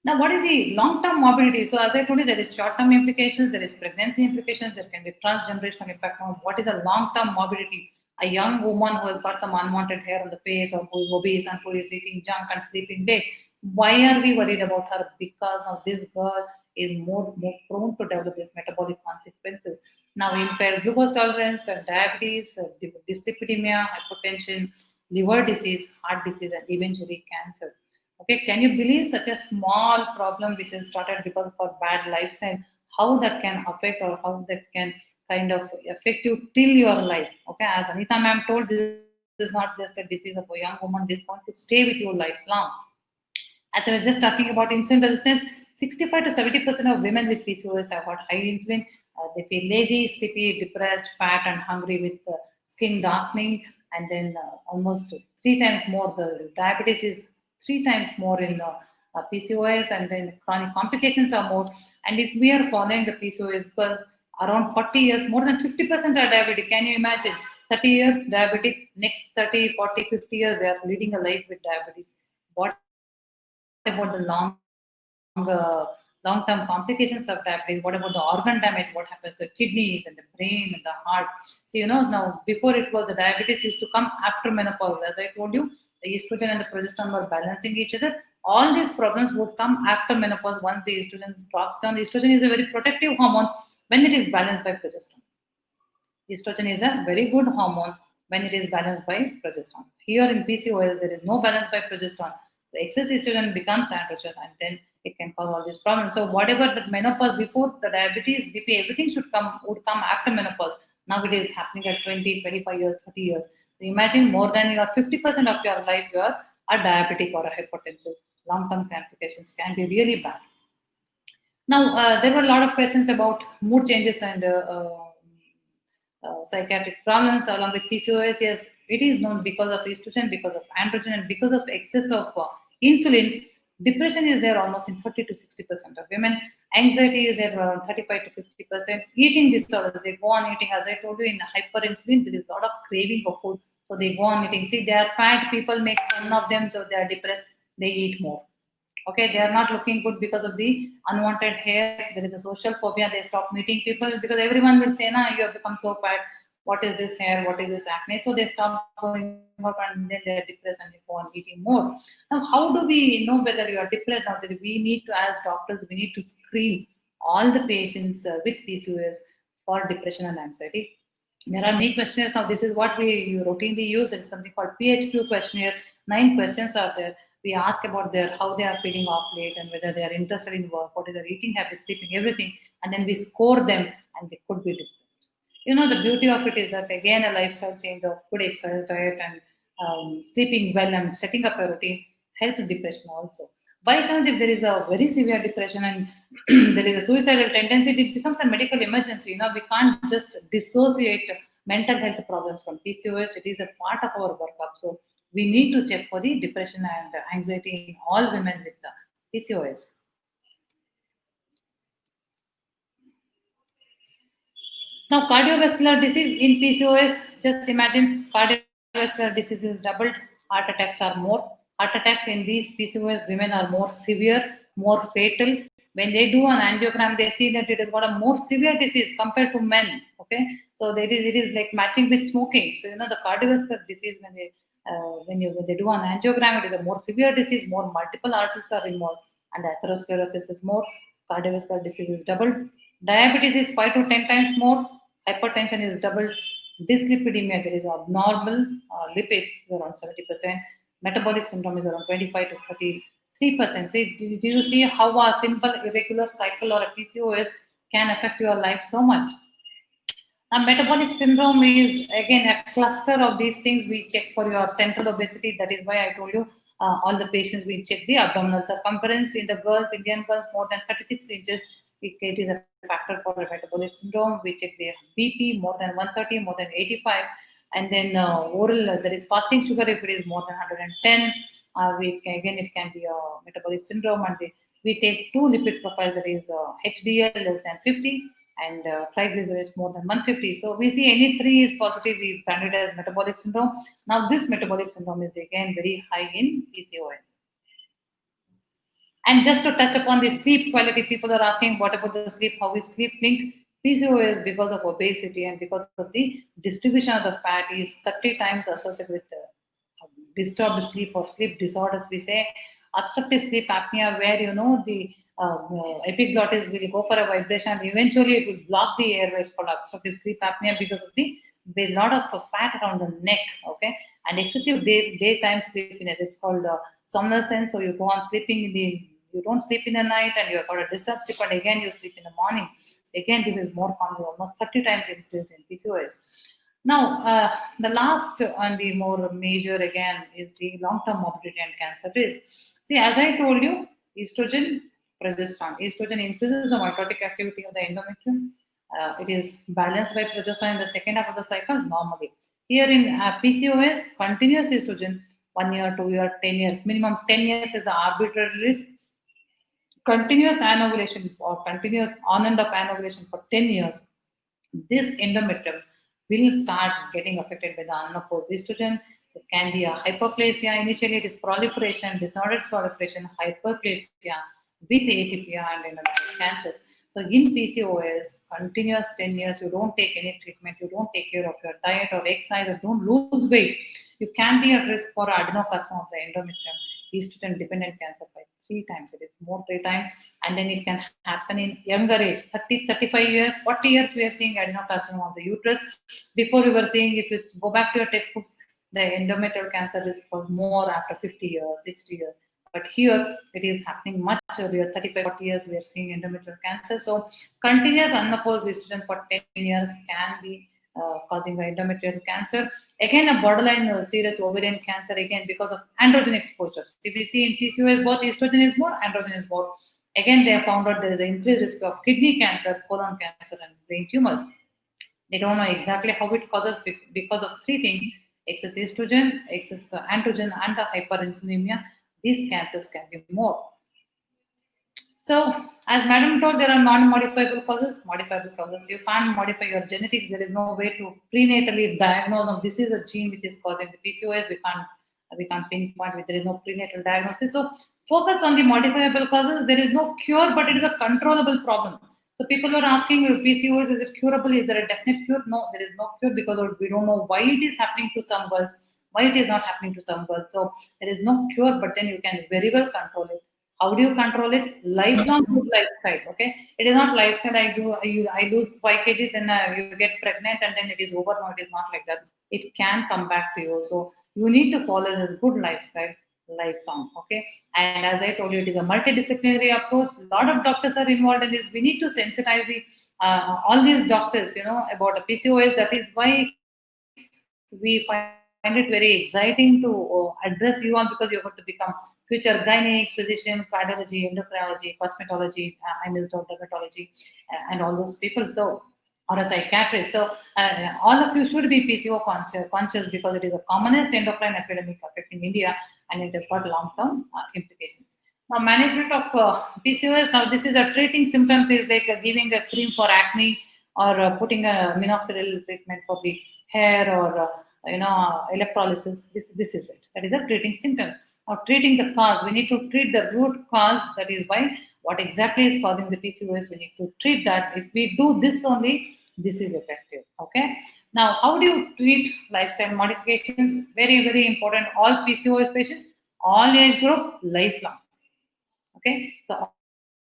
Now, what is the long-term morbidity? So as I told you, there is short-term implications, there is pregnancy implications, there can be transgenerational impact. Now, what is a long-term morbidity? A young woman who has got some unwanted hair on the face, or who is obese and who is eating junk and sleeping late. Why are we worried about her? Because now this girl is more prone to develop these metabolic consequences. Now, impaired glucose tolerance, diabetes, dyslipidemia, hypertension, liver disease, heart disease, and eventually cancer. Okay, can you believe such a small problem which has started because of our bad lifestyle, how that can affect or how that can kind of affect you till your life? Okay, as ANITA ma'am told, this is not just a disease of a young woman, this is going to stay with you lifelong. As I was just talking about insulin resistance, 65 to 70% of women with PCOS have got high insulin. They feel lazy, sleepy, depressed, fat, and hungry with skin darkening, and then almost 3 times more. The diabetes is 3 times more in PCOS, and then chronic complications are more. And if we are following the PCOS, because around 40 years, more than 50% are diabetic. Can you imagine? 30 years diabetic, next 30, 40, 50 years, they are leading a life with diabetes. What about the long-term complications of diabetes? What about the organ damage? What happens to the kidneys and the brain and the heart? So, now before it was the diabetes used to come after menopause. As I told you, the estrogen and the progesterone were balancing each other. All these problems would come after menopause once the estrogen drops down. The estrogen is a very protective hormone when it is balanced by progesterone. Estrogen is a very good hormone when it is balanced by progesterone. Here in PCOS, there is no balance by progesterone. The excess estrogen becomes androgen, and then it can cause all these problems. So whatever the menopause before, the diabetes, BP, everything would come after menopause. Now it is happening at 20, 25 years, 30 years. So imagine more than 50% of your life you are a diabetic or a hypertensive. Long-term complications can be really bad. Now there were a lot of questions about mood changes and psychiatric problems along with PCOS. Yes, it is known because of estrogen, because of androgen, and because of excess of insulin. Depression is there almost in 30 to 60% of women. Anxiety is there around 35 to 50%. Eating disorders, they go on eating. As I told you, in hyperinsulin, there is a lot of craving for food. So they go on eating. See, they are fat, people make fun of them, so they are depressed, they eat more. Okay, they are not looking good because of the unwanted hair. There is a social phobia. They stop meeting people because everyone will say, "Nah, you have become so fat. What is this hair? What is this acne?" So they stop going out and then they're depressed and they go on eating more. Now, how do we know whether you are depressed or not? We need to, as doctors, we need to screen all the patients with PCOS for depression and anxiety. There are many questions now. This is what we routinely use. It's something called PHQ questionnaire. 9 questions are there. We ask about their how they are feeling off late and whether they are interested in work, what is their eating habits, sleeping, everything, and then we score them, and they could be depressed. The beauty of it is that again a lifestyle change of good exercise, diet, and sleeping well and setting up a routine helps depression also. By chance, if there is a very severe depression and there is a suicidal tendency, it becomes a medical emergency. We can't just dissociate mental health problems from PCOS. It is a part of our workup. So we need to check for the depression and anxiety in all women with the PCOS. Now, cardiovascular disease in PCOS, just imagine cardiovascular disease is doubled, heart attacks are more. Heart attacks in these PCOS women are more severe, more fatal. When they do an angiogram, they see that it has got a more severe disease compared to men. Okay, so it is like matching with smoking. So the cardiovascular disease when they do an angiogram, it is a more severe disease, more multiple arteries are involved, and atherosclerosis is more. Cardiovascular disease is doubled. Diabetes is 5 to 10 times more. Hypertension is doubled. Dyslipidemia, there is abnormal lipids around 70%. Metabolic syndrome is around 25 to 33%. See, do you see how a simple irregular cycle or a PCOS can affect your life so much? Metabolic syndrome is again a cluster of these things. We check for your central obesity. That is why I told you all the patients we check the abdominal circumference in the girls, Indian girls, more than 36 inches. It is a factor for a metabolic syndrome. We check their BP more than 130, more than 85, and then oral. There is fasting sugar if it is more than 110. Again it can be a metabolic syndrome, and we take two lipid profiles, that is HDL less than 50 and triglycerides more than 150. So we see any three is positive, we brand it as metabolic syndrome. Now this metabolic syndrome is again very high in PCOS. And just to touch upon the sleep quality, people are asking what about the sleep, how is sleep linked? PCOS, because of obesity and because of the distribution of the fat, is 30 times associated with disturbed sleep or sleep disorders. We say obstructive sleep apnea, where the epiglottis will go for a vibration and eventually it will block the airways, called obstructive sleep apnea, because of the lot of fat around the neck. Okay, and excessive daytime sleepiness, it's called somnolence. So you go on sleeping you don't sleep in the night and you've got a disturbed sleep, and again you sleep in the morning. Again, this is more common, almost 30 times increased in PCOS. Now, the last and the more major again is the long-term morbidity and cancer risk. See, as I told you, estrogen, progesterone. Estrogen increases the mitotic activity of the endometrium. It is balanced by progesterone in the second half of the cycle normally. Here in PCOS, continuous estrogen, 1 year, 2 years, 10 years, minimum 10 years is the arbitrary risk. Continuous anovulation or continuous on and off anovulation for 10 years, this endometrium will start getting affected by the unopposed estrogen. It can be a hyperplasia. Initially, it is proliferation, disordered proliferation, hyperplasia with atypia and endometrial cancers. So in PCOS, continuous 10 years, you don't take any treatment, you don't take care of your diet or exercise, or don't lose weight, you can be at risk for adenocarcinoma of the endometrium, estrogen-dependent cancer by 3 times. It is more 3 times, and then it can happen in younger age, 30, 35 years, 40 years. We are seeing adenocarcinoma of the uterus. Before we were seeing, if you go back to your textbooks, the endometrial cancer risk was more after 50 years, 60 years. But here it is happening much earlier, 35, 40 years. We are seeing endometrial cancer. So continuous unopposed estrogen for 10 years can be causing the endometrial cancer. Again, a borderline serious ovarian cancer, again because of androgen exposure. So we see in PCOS both estrogen is more, androgen is more. Again, they have found out there is an increased risk of kidney cancer, colon cancer, and brain tumors. They don't know exactly how it causes because of 3 things: excess estrogen, excess androgen, and hyperinsulinemia. These cancers can be more. So, as Madam told, there are non-modifiable causes, modifiable causes. You can't modify your genetics. There is no way to prenatally diagnose. No, this is a gene which is causing the PCOS. We can't pinpoint. There is no prenatal diagnosis. So, focus on the modifiable causes. There is no cure, but it is a controllable problem. So people are asking, PCOS, is it curable? Is there a definite cure? No, there is no cure, because we don't know why it is happening to some girls, why it is not happening to some girls. So there is no cure, but then you can very well control it. How do you control it? Lifelong good lifestyle. Okay, it is not lifestyle. I lose 5 kgs, then you get pregnant, and then it is over. No, it is not like that. It can come back to you. So you need to follow this good lifestyle lifelong. Okay, and as I told you, it is a multidisciplinary approach. A lot of doctors are involved in this. We need to sensitize all these doctors, about a PCOS. That is why we find it very exciting to address you all, because you have to become future gynecologists, physician, cardiology, endocrinology, cosmetology, I missed out dermatology, and all those people. So, or a psychiatrist. So, all of you should be PCO conscious, because it is the commonest endocrine epidemic affecting India, and it has got long-term implications. Now, management of PCOS. Now, this is a treating symptoms is like giving a cream for acne, or putting a minoxidil treatment for the hair, or electrolysis. This is it. That is the treating symptoms. Now, treating the cause, we need to treat the root cause. That is why what exactly is causing the PCOS. We need to treat that. If we do this only, this is effective. Okay. Now, how do you treat lifestyle modifications? Very, very important. All PCOS patients, all age group, lifelong. Okay, so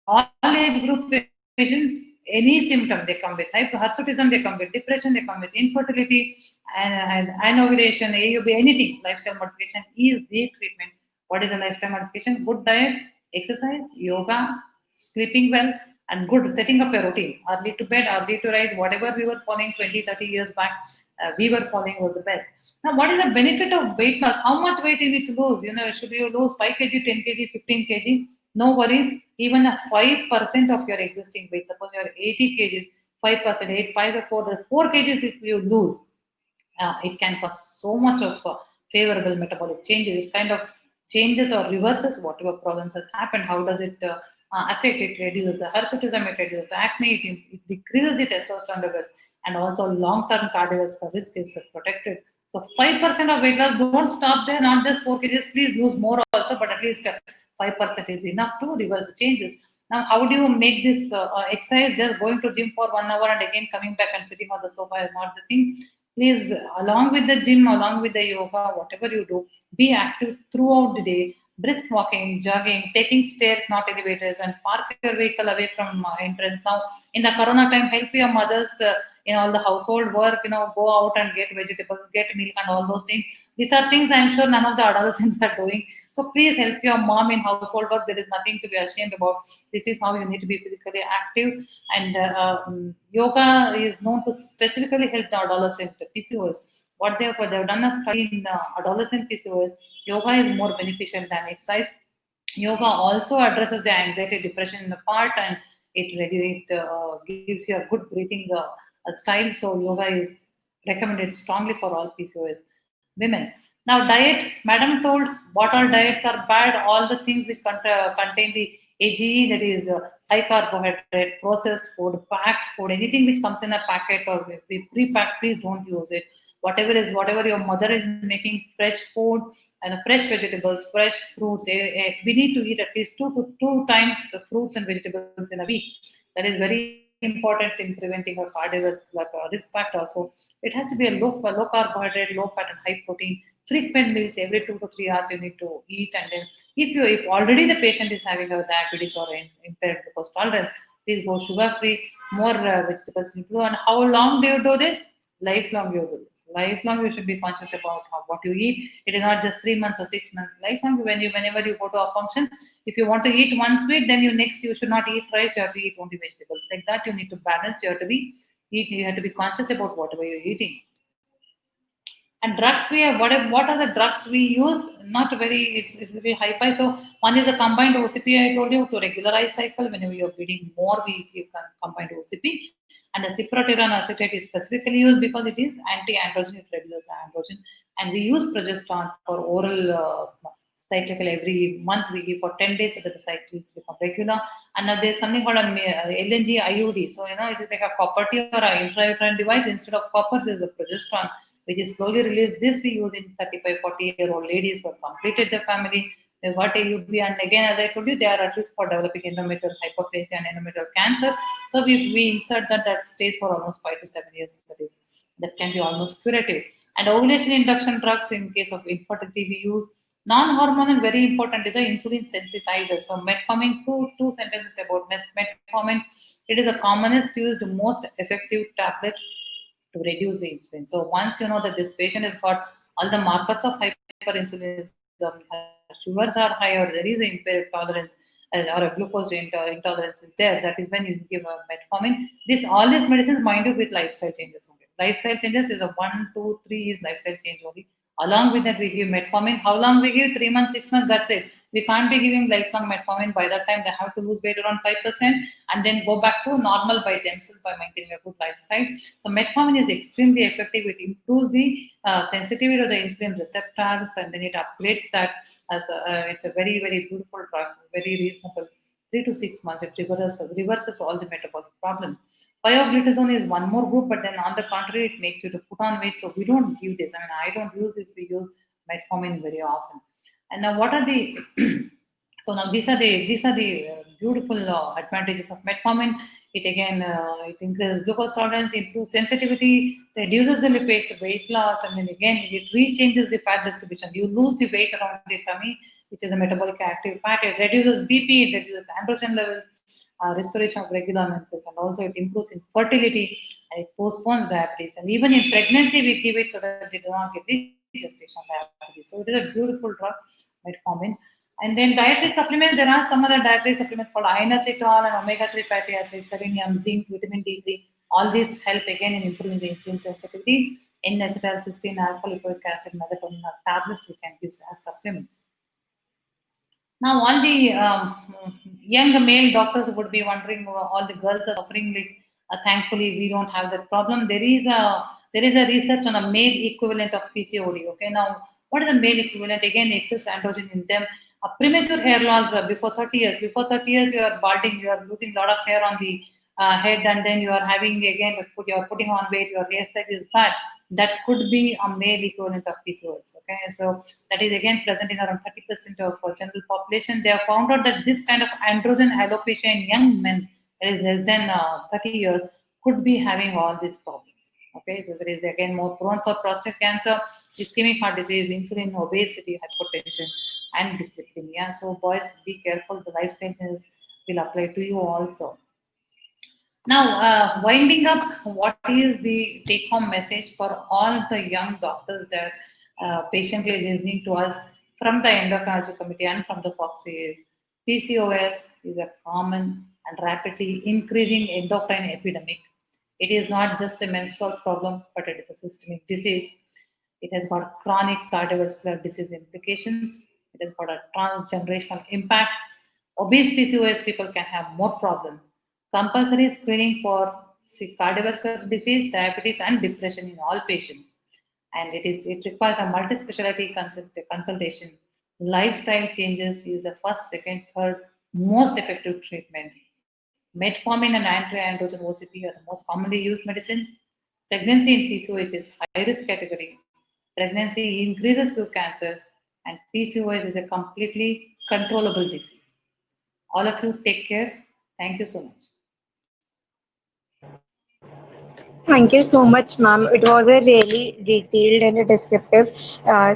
all age group patients, any symptom they come with, hirsutism they come with, depression they come with, infertility, and anovulation, AUB, anything, lifestyle modification is the treatment. What is the lifestyle modification? Good diet, exercise, yoga, sleeping well, and good setting up a routine. Early to bed, early to rise, whatever we were following 20, 30 years back, we were following was the best. Now, what is the benefit of weight loss? How much weight you need to lose? Should you lose 5 kg, 10 kg, 15 kg? No worries. Even a 5% of your existing weight, suppose you are 80 kgs, 5%, 8, 5 or 4 kgs if you lose, it can cause so much of favorable metabolic changes. It kind of changes or reverses whatever problems has happened. How does it affect? It reduces the hirsutism, it reduces acne, it decreases the testosterone levels, and also long-term cardiovascular risk is protected. So 5% of weight loss, don't stop there, not just 4 kgs, please lose more also, but at least 5% is enough to reverse the changes. Now, how do you make this exercise? Just going to gym for 1 hour and again coming back and sitting on the sofa is not the thing. Please, along with the gym, along with the yoga, whatever you do, be active throughout the day. Brisk walking, jogging, taking stairs, not elevators, and park your vehicle away from entrance. Now, in the corona time, help your mothers in all the household work, go out and get vegetables, get milk, and all those things. These are things I'm sure none of the adolescents are doing. So please help your mom in household work. There is nothing to be ashamed about. This is how you need to be physically active. And yoga is known to specifically help the adolescent PCOS. What they've done a study in adolescent PCOS. Yoga is more beneficial than exercise. Yoga also addresses the anxiety, depression in the part, and it gives you a good breathing style. So yoga is recommended strongly for all PCOS women. Now, diet, madam told what all diets are bad, all the things which contain the AGE, that is high carbohydrate, processed food, packed food, anything which comes in a packet or pre-packed, please don't use it. Whatever your mother is making, fresh food and fresh vegetables, fresh fruits. We need to eat at least two times the fruits and vegetables in a week. That is very important in preventing a cardiovascular risk factor. So it has to be a low carbohydrate, low fat, and high protein. Frequent meals every 2 to 3 hours you need to eat. And then if already the patient is having a diabetes or impaired glucose tolerance, please go sugar free, more vegetables include. And how long do you do this? Lifelong you do this. Lifelong you should be conscious about what you eat. It is not just 3 months or 6 months. Lifelong, whenever you go to a function, if you want to eat one sweet, then you should not eat rice. You have to eat only vegetables. Like that, you need to balance. You have to be conscious about whatever you're eating. And drugs, what are the drugs we use? Not very, it's very hi-fi. So one is a combined OCP, I told you, to regularize cycle. Whenever you're bleeding more, we give combined OCP. And the cyproterone acetate is specifically used because it is anti-androgen, it reduces androgen. And we use progesterone for oral cycle every month. We give for 10 days so that the cycles become regular. And now there's something called a LNG IUD. So, it is like a copper T or an intrauterine device. Instead of copper, there's a progesterone, which is slowly released. This we use in 35, 40-year-old ladies who have completed the family They've got AUB, and again, as I told you, they are at risk for developing endometrial hyperplasia and endometrial cancer. So we insert that stays for almost 5 to 7 years. That can be almost curative. And ovulation induction drugs in case of infertility we use. Non-hormonal, very important, is the insulin sensitizer. So metformin, two sentences about metformin. It is the commonest used, most effective tablet to reduce the insulin. So once you know that this patient has got all the markers of hyperinsulinism, her sugars are high, or there is an impaired tolerance or a glucose intolerance is there, that is when you give a metformin. All these medicines, mind you, with lifestyle changes only. Lifestyle changes is a 1, 2, 3 is lifestyle change only. Along with that, we give metformin. How long we give? 3 months, 6 months, that's it. We can't be giving lifelong metformin. By that time, they have to lose weight around 5% and then go back to normal by themselves by maintaining a good lifestyle. So metformin is extremely effective. It improves the sensitivity of the insulin receptors, and then it upgrades that as it's a very, very beautiful drug, very reasonable. 3 to 6 months, it reverses all the metabolic problems. Pioglitazone is one more group, but then on the contrary, it makes you to put on weight. So we don't give this. I mean, I don't use this. We use metformin very often. And now, what are the so now these are the beautiful advantages of metformin. It again it increases glucose tolerance, improves sensitivity, reduces the lipids, weight loss, and then again it rechanges the fat distribution. You lose the weight around the tummy, which is a metabolic active fat. It reduces BP, it reduces androgen levels, restoration of regular menses, and also it improves in fertility and it postpones diabetes. And even in pregnancy, we give it so that they do not get the gestational diabetes. So it is a beautiful drug, metformin. And then dietary supplements, there are some other dietary supplements called inositol and omega-3 fatty acids, selenium, zinc, vitamin D3. All these help again in improving the insulin sensitivity. N-acetylcysteine, alpha-lipoic acid, melatonin tablets we can use as supplements. Now, all the young male doctors would be wondering, all the girls are suffering. Thankfully, we don't have that problem. There is a research on a male equivalent of PCOD. Okay, now what is the male equivalent? Again, excess androgen in them. Premature hair loss before 30 years. Before 30 years, you are balding. You are losing a lot of hair on the head, and then you are having again you are putting on weight. Your hairstyle is bad. That could be a male equivalent of PCOS. Okay, so that is again present in around 30% of general population. They have found out that this kind of androgen alopecia in young men, that is less than 30 years, could be having all these problems. Okay, so there is again more prone for prostate cancer, ischemic heart disease, insulin, obesity, hypertension, and dyslipidemia. So boys, be careful. The lifestyle changes will apply to you also. Now, winding up, what is the take-home message for all the young doctors that patiently listening to us from the Endocrinology Committee and from the FOGSI is PCOS is a common and rapidly increasing endocrine epidemic. It is not just a menstrual problem, but it is a systemic disease. It has got chronic cardiovascular disease implications. It has got a transgenerational impact. Obese PCOS people can have more problems. Compulsory screening for cardiovascular disease, diabetes, and depression in all patients. And it requires a multi-specialty consultation. Lifestyle changes is the first, second, third most effective treatment. Metformin and anti-androgen OCP are the most commonly used medicine. Pregnancy in PCOS is high-risk category. Pregnancy increases few cancers, and PCOS is a completely controllable disease. All of you take care. Thank you so much. Thank you so much, ma'am. It was a really detailed and a descriptive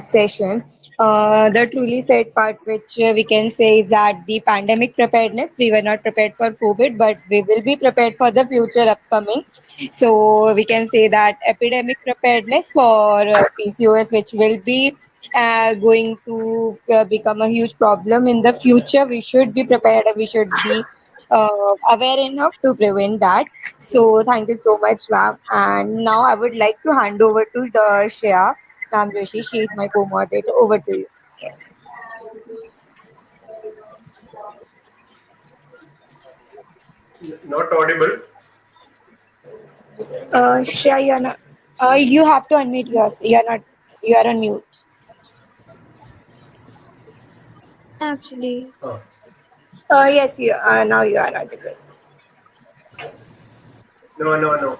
session. The truly sad part, which we can say, is that the pandemic preparedness, we were not prepared for COVID, but we will be prepared for the future upcoming. So we can say that epidemic preparedness for PCOS, which will be going to become a huge problem in the future. We should be prepared and we should be aware enough to prevent that. So thank you so much, ma'am. And now I would like to hand over to the Shreya Joshi. She is my co-moderator. Over to you. Not audible. Shreya, you are not. You have to unmute yours. You are not. You are on mute. Actually, Oh. Yes, you are. Now you are audible. No.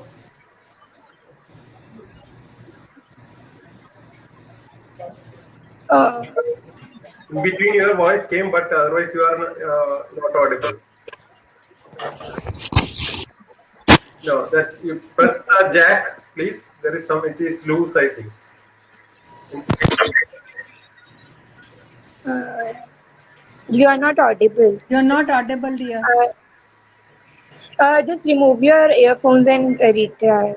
Uh, Between your voice came, but otherwise you are not audible. No, that you press the jack, please. There is some. It is loose, I think. You are not audible. You're not audible, dear. Just remove your earphones and retry.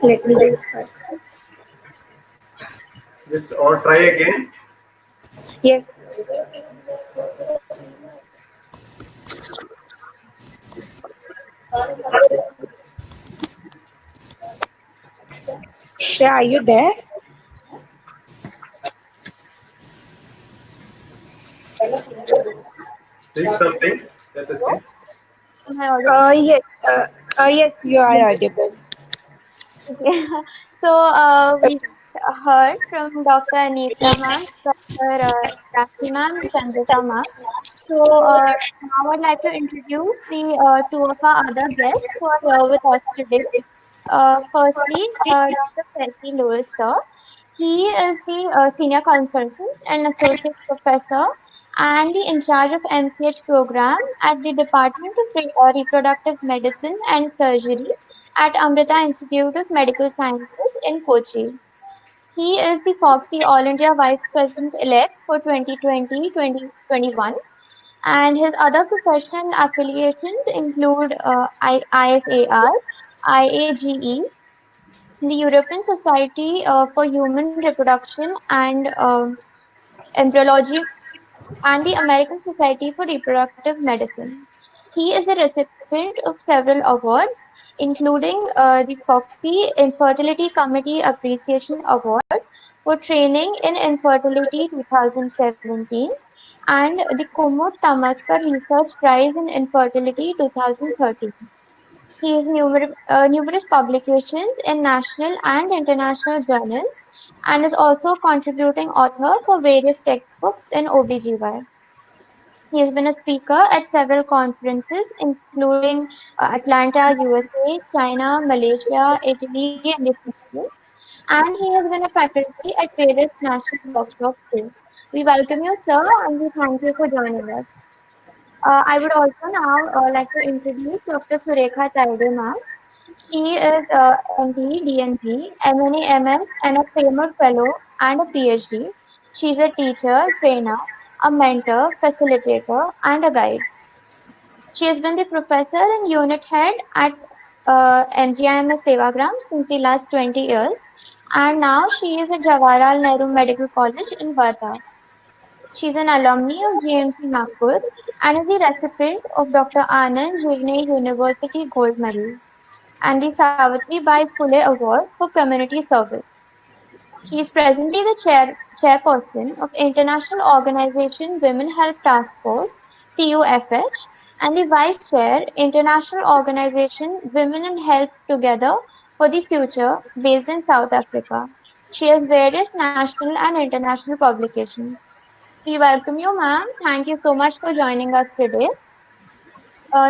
Let me just first. Just or try again. Yes. Shreya, are you there? Speak something. Let us see. Am I audible? Yes. Yes, you are audible. Okay. So we just heard from Dr. Anita ma'am, Dr. Rakhi ma'am, and Chandrika ma'am. So now I'd like to introduce the two of our other guests who are here with us today. Firstly, Dr. Percy Lewis, sir. He is the senior consultant and associate professor and the in charge of MCH program at the Department of Reproductive Medicine and Surgery at Amrita Institute of Medical Sciences in Kochi. He is the FOGSI All India Vice President elect for 2020-2021, and his other professional affiliations include ISAR, IAGE, the European Society for Human Reproduction and Embryology, and the American Society for Reproductive Medicine. He is the recipient of several awards, including the FOGSI Infertility Committee Appreciation Award for Training in Infertility 2017 and the Kumud Tamaskar Research Prize in Infertility 2013. He has numerous publications in national and international journals and is also contributing author for various textbooks in OBGY. He has been a speaker at several conferences, including Atlanta, USA, China, Malaysia, Italy, and the Philippines. And he has been a faculty at various national workshops too. We welcome you, sir, and we thank you for joining us. I would also now like to introduce Dr. Surekha Taide ma'am. She is MD, DNP, MNA, MS, and a Kramer Fellow and a PhD. She's a teacher, trainer, a mentor, facilitator, and a guide. She has been the professor and unit head at MGIMS Sevagram since the last 20 years, and now she is at Jawaharlal Nehru Medical College in Wardha. She is an alumni of GMC Nagpur and is the recipient of Dr. Anand Jirne University Gold Medal and the Savitri Bai Phule Award for Community Service. She is presently the chairperson of International Organization Women Health Task Force (TUFH) and the vice chair International Organization Women in Health Together for the Future based in South Africa. She has various national and international publications. We welcome you, ma'am. Thank you so much for joining us today.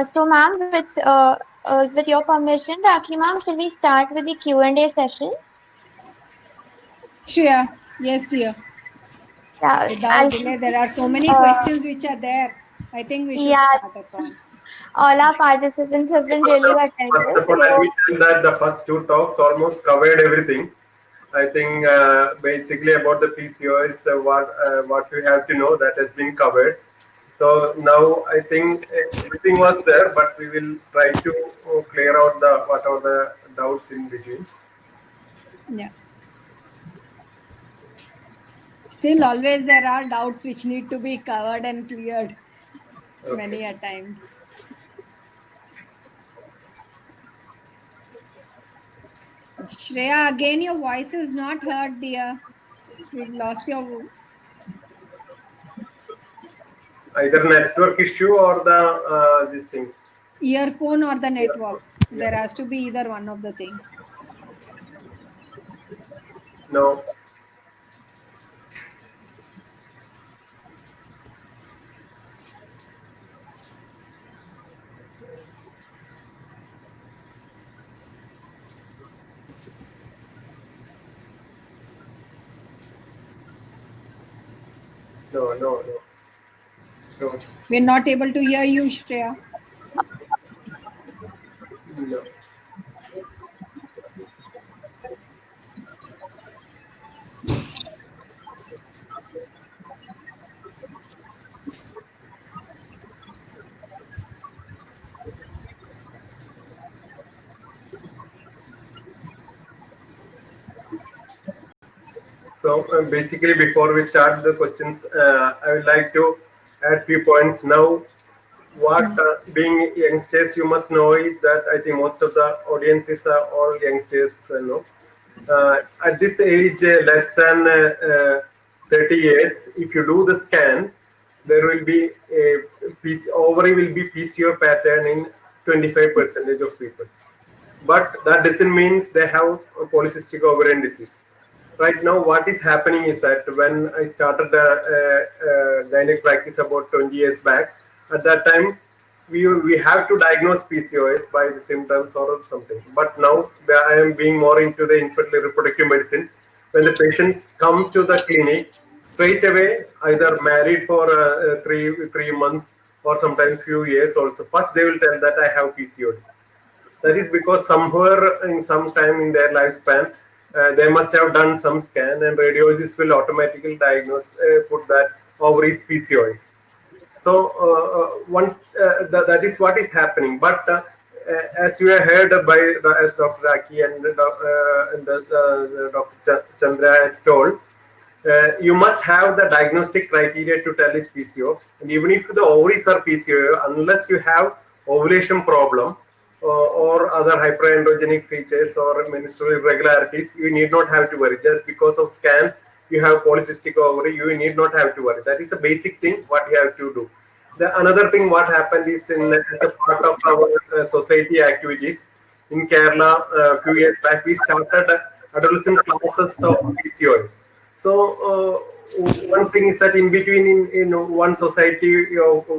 So, ma'am, with your permission, Rakhi ma'am, should we start with the Q&A session? Yes, Shreya. Yes, dear. Yeah, Without delay, there are so many questions which are there. I think we should yeah, start upon. all our participants have been really First attentive. of all, let So, me tell that the first two talks almost covered everything. I think basically about the PCOS, what you have to know that has been covered. So now I think everything was there, but we will try to clear out the what are the doubts in between. Yeah. Still, always there are doubts which need to be covered and cleared Okay. many a times. Shreya, again, your voice is not heard, dear. We lost your Either network issue or the this thing. earphone or the Yeah. network. Yeah. There has to be either one of the thing. No. No, no, no, no, We're not able to hear you, Shreya. no. So basically, before we start the questions, I would like to add few points now. What being youngsters, you must know it that I think most of the audiences are all youngsters. At this age, less than 30 years, if you do the scan, there will be a ovary will be PCO pattern in 25% of people. But that doesn't mean they have a polycystic ovarian disease. Right now, what is happening is that when I started the gynec practice about 20 years back, at that time, we have to diagnose PCOS by the symptoms or something. But now I am being more into the infertility reproductive medicine. When the patients come to the clinic, straight away, either married for 3 months or sometimes few years also, first they will tell that I have PCOD. That is because somewhere in some time in their lifespan, they must have done some scan, and radiologists will automatically diagnose, put that ovaries PCOS. So that is what is happening. But as you have heard by as Dr. RAKHI and Dr. Chandra has told, you must have the diagnostic criteria to tell is PCO. And even if the ovaries are PCO, unless you have ovulation problem or other hyperandrogenic features or menstrual irregularities, you need not have to worry. Just because of scan, you have polycystic ovary, you need not have to worry. That is a basic thing what you have to do. Another thing what happened is as a part of our society activities in Kerala a few years back, we started adolescent classes of PCOS. So one thing is that in between in one society,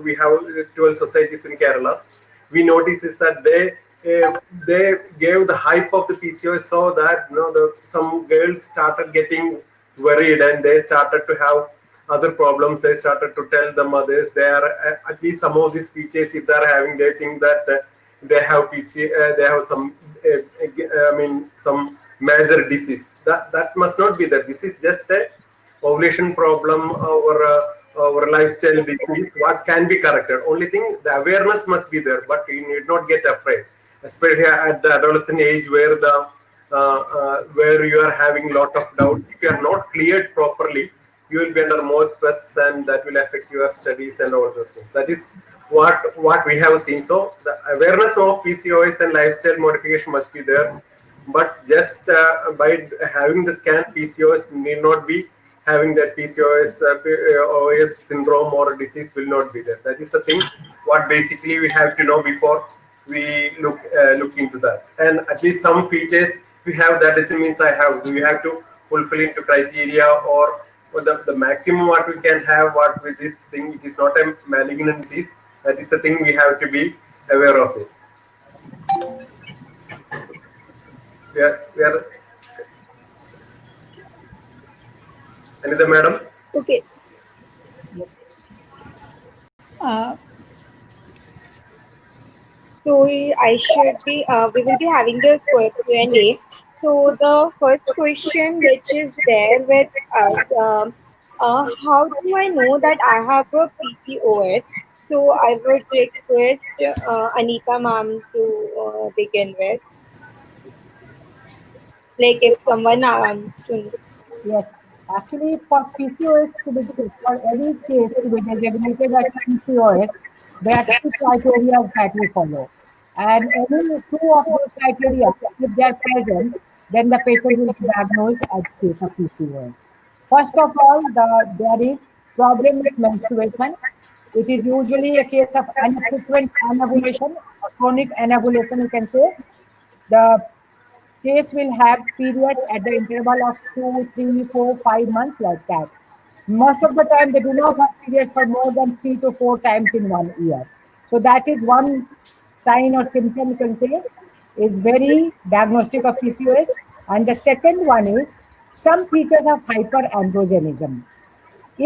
we have 12 societies in Kerala. We notice is that they gave the hype of the PCOS so that some girls started getting worried and they started to have other problems. They started to tell the mothers they are at least some of these features if they are having, they think that they have they have some some major disease. That must not be that. This is just a ovulation problem or lifestyle disease. What can be corrected? Only thing, the awareness must be there, but you need not get afraid, especially at the adolescent age where the where you are having a lot of doubts. If you are not cleared properly, you will be under more stress, and that will affect your studies and all those things. That is what we have seen. So the awareness of PCOS and lifestyle modification must be there, but just by having the scan, PCOS need not be having that PCOS OS syndrome or disease will not be there. That is the thing what basically we have to know before we look into that. And at least some features we have, that doesn't mean I have. We have to fulfill into criteria or the maximum what we can have. What with this thing, it is not a malignant disease. That is the thing we have to be aware of it. We are Anita madam. Okay. So I should be. We will be having the Q&A. So the first question which is there with us, how do I know that I have a PCOS? So I would request Anita ma'am to begin with. Like if someone to Yes, actually for PCOS to be for any case to be designated as PCOS, there are three criteria that we follow. And any two of those criteria, if they are present, then the patient will be diagnosed as case of PCOS. First of all, there is problem with menstruation. It is usually a case of infrequent anovulation, or chronic anovulation, you can say. The case will have periods at the interval of 2, 3, 4, 5 months, like that. Most of the time, they do not have periods for more than 3 to 4 times in 1 year. So that is one sign or symptom, you can say, is very diagnostic of PCOS. And the second one is some features of hyperandrogenism.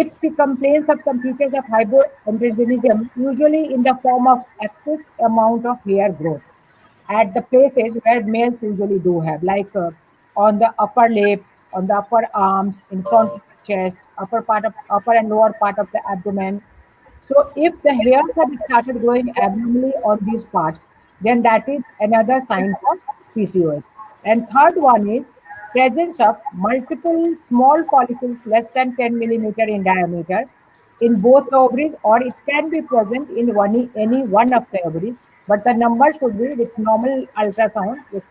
if she complains of some features of hypoandrogenism, usually in the form of excess amount of hair growth at the places where males usually do have, like on the upper lips, on the upper arms, in front of the chest, upper and lower part of the abdomen. So if the hairs have started growing abnormally on these parts, then that is another sign for PCOS. And third one is presence of multiple small follicles less than 10 millimeter in diameter in both the ovaries, or it can be present in any one of the ovaries, but the number should be, with normal ultrasound with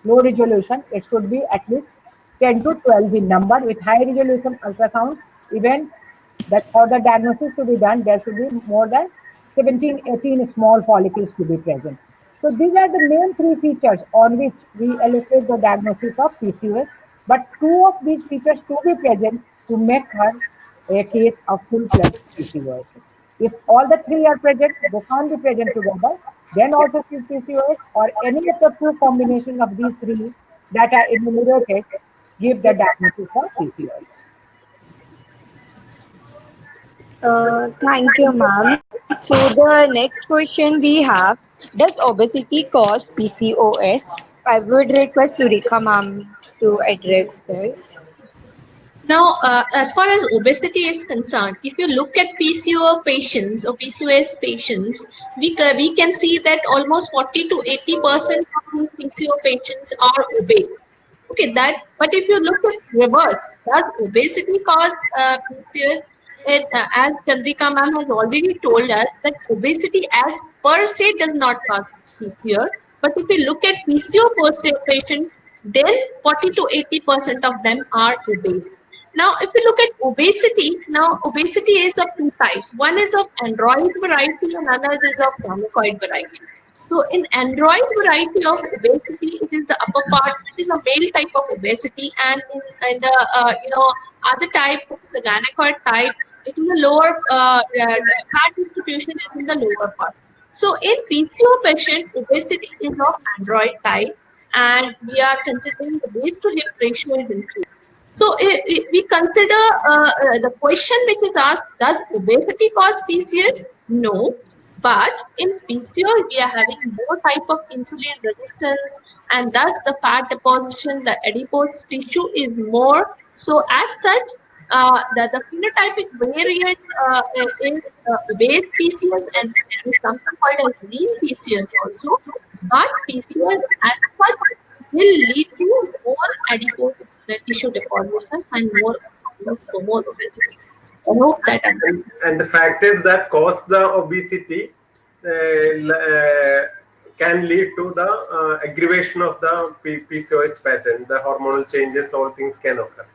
low resolution, it should be at least 10 to 12 in number. With high resolution ultrasounds, even that for the diagnosis to be done, there should be more than 17, 18 small follicles to be present. So these are the main three features on which we allocate the diagnosis of PCOS, but two of these features to be present to make her a case of full-fledged PCOS. If all the three are present, they can't be present together, then also she is PCOS, or any of the two combination of these three that are enumerated give the diagnosis of PCOS. Thank you, ma'am. So the next question we have: does obesity cause PCOS? I would request Surika ma'am to address this. Now, as far as obesity is concerned, if you look at PCO patients or PCOS patients, we can see that almost 40 to 80% of these PCO patients are obese. Okay, but if you look at reverse, does obesity cause PCOS? As Chandrika ma'am has already told us, that obesity as per se does not cause PCOS. But if you look at PCO patient, then 40 to 80% of them are obese. Now, if you look at obesity, now obesity is of two types. One is of android variety and another is of gamecoid variety. So in android variety of obesity, it is the upper part, it is a male type of obesity, and in the other type, which is a gynecoid type, it is a lower fat distribution is in the lower part. So in PCO patient, obesity is of android type, and we are considering the waist to hip ratio is increased. So we consider the question which is asked: does obesity cause PCOS? No. But in PCOS, we are having more type of insulin resistance, and thus the fat deposition, the adipose tissue is more. So as such, the phenotypic variant is obese PCOS, and something called as lean PCOS also. But PCOS as such will lead to more adipose tissue deposition and more obesity. I hope that answers. And the factors that cause the obesity can lead to the aggravation of the PCOS pattern. The hormonal changes, all things can occur.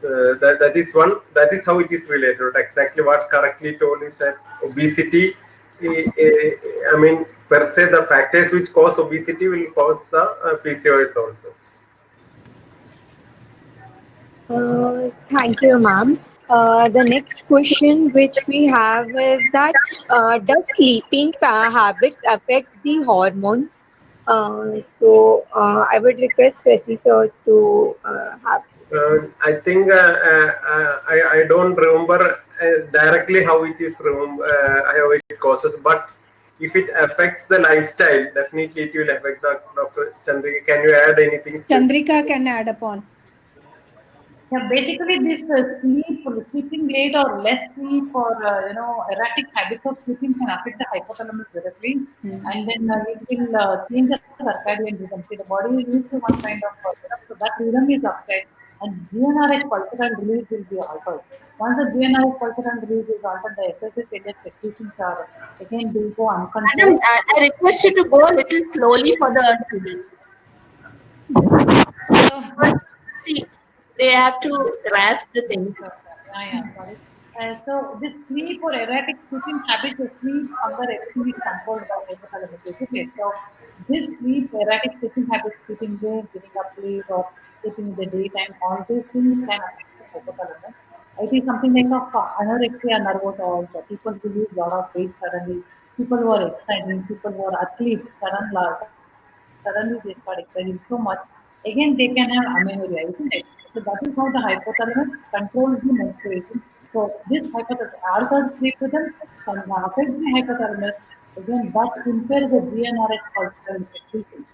That is one. That is how it is related. Exactly what correctly told is that obesity. I mean, per se, the factors which cause obesity will cause the PCOS also. Thank you, ma'am. The next question which we have is that does sleeping habits affect the hormones? I would request Presi sir to have. I think I don't remember directly how it is how it causes, but if it affects the lifestyle, definitely it will affect the Dr. Chandrika. Can you add anything specific? Chandrika can add upon. Yeah, basically this sleeping late or less sleep or erratic habits of sleeping can affect the hypothalamus directly, and then it will change the circadian rhythm. See, the body is used to one kind of so that rhythm is upset, and GnRH pulsatile release will be altered. Once the GnRH pulsatile release is altered, the excessive failure secretions are again will go Madam, uncontrolled. I request you to go a little slowly for the students. Because, see, they have to grasp the things. Sorry. So this sleep or erratic sleeping habits, the sleep, hunger, everything is controlled by hypothalamus. Okay. So this sleep, erratic sleeping habits, sleeping late, getting up late, or sleeping in the daytime, all these things can affect the hypothalamus. It is something like of anorexia nervosa also. People who lose a lot of weight suddenly, people who are exercising, people who are athletes, suddenly they start exercising so much. Again, they can have amenorrhea, isn't it? So that is how the hypothalamus controls the menstruation. So this hypothalamus, altered sleep rhythm can affect the hypothalamus, again that impairs the GnRH pulsatile secretion.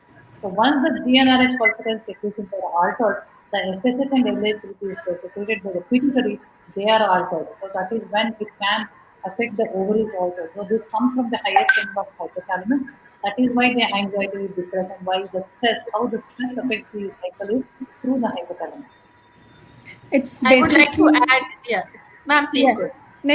So once the GnRH pulsatile secretions are altered, the FSH and LH which is secreted by the pituitary, they are altered. So that is when it can affect the ovaries also. So this comes from the highest end of hypothalamus. That is why the anxiety, depression, why the stress, how the stress affects the cycle is through the hypothalamus. It's I would like to basically, add, yeah, ma'am, please go. no,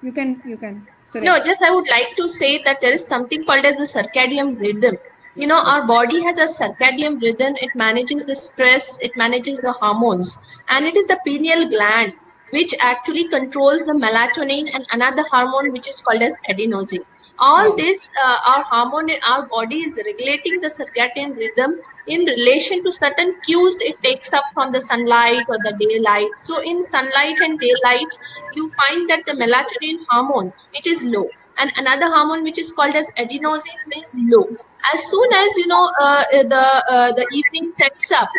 you can. Sorry. No, just I would like to say that there is something called as the circadian rhythm. You know, our body has a circadian rhythm. It manages the stress, it manages the hormones, and it is the pineal gland which actually controls the melatonin and another hormone which is called as adenosine. All this, our hormone, our body is regulating the circadian rhythm in relation to certain cues it takes up from the sunlight or the daylight. So in sunlight and daylight, you find that the melatonin hormone, it is low, and another hormone which is called as adenosine is low. As soon as the evening sets up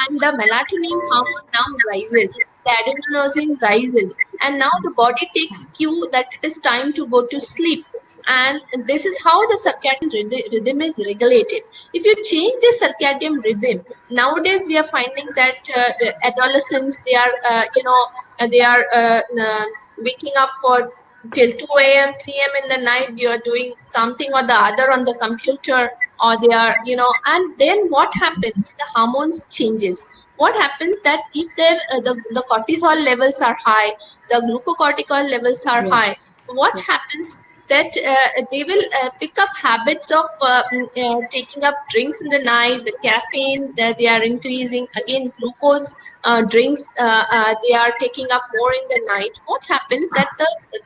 and the melatonin hormone now rises, the adenosine rises, and now the body takes cue that it is time to go to sleep. And this is how the circadian rhythm is regulated. If you change the circadian rhythm, nowadays we are finding that the adolescents, they are waking up for till 2 a.m., 3 a.m. in the night. You are doing something or the other on the computer, or they are, and then what happens? The hormones changes. What happens that if the cortisol levels are high, the glucocorticoid levels are high, what happens? That they will pick up habits of taking up drinks in the night, the caffeine that they are increasing, again glucose drinks they are taking up more in the night. What happens that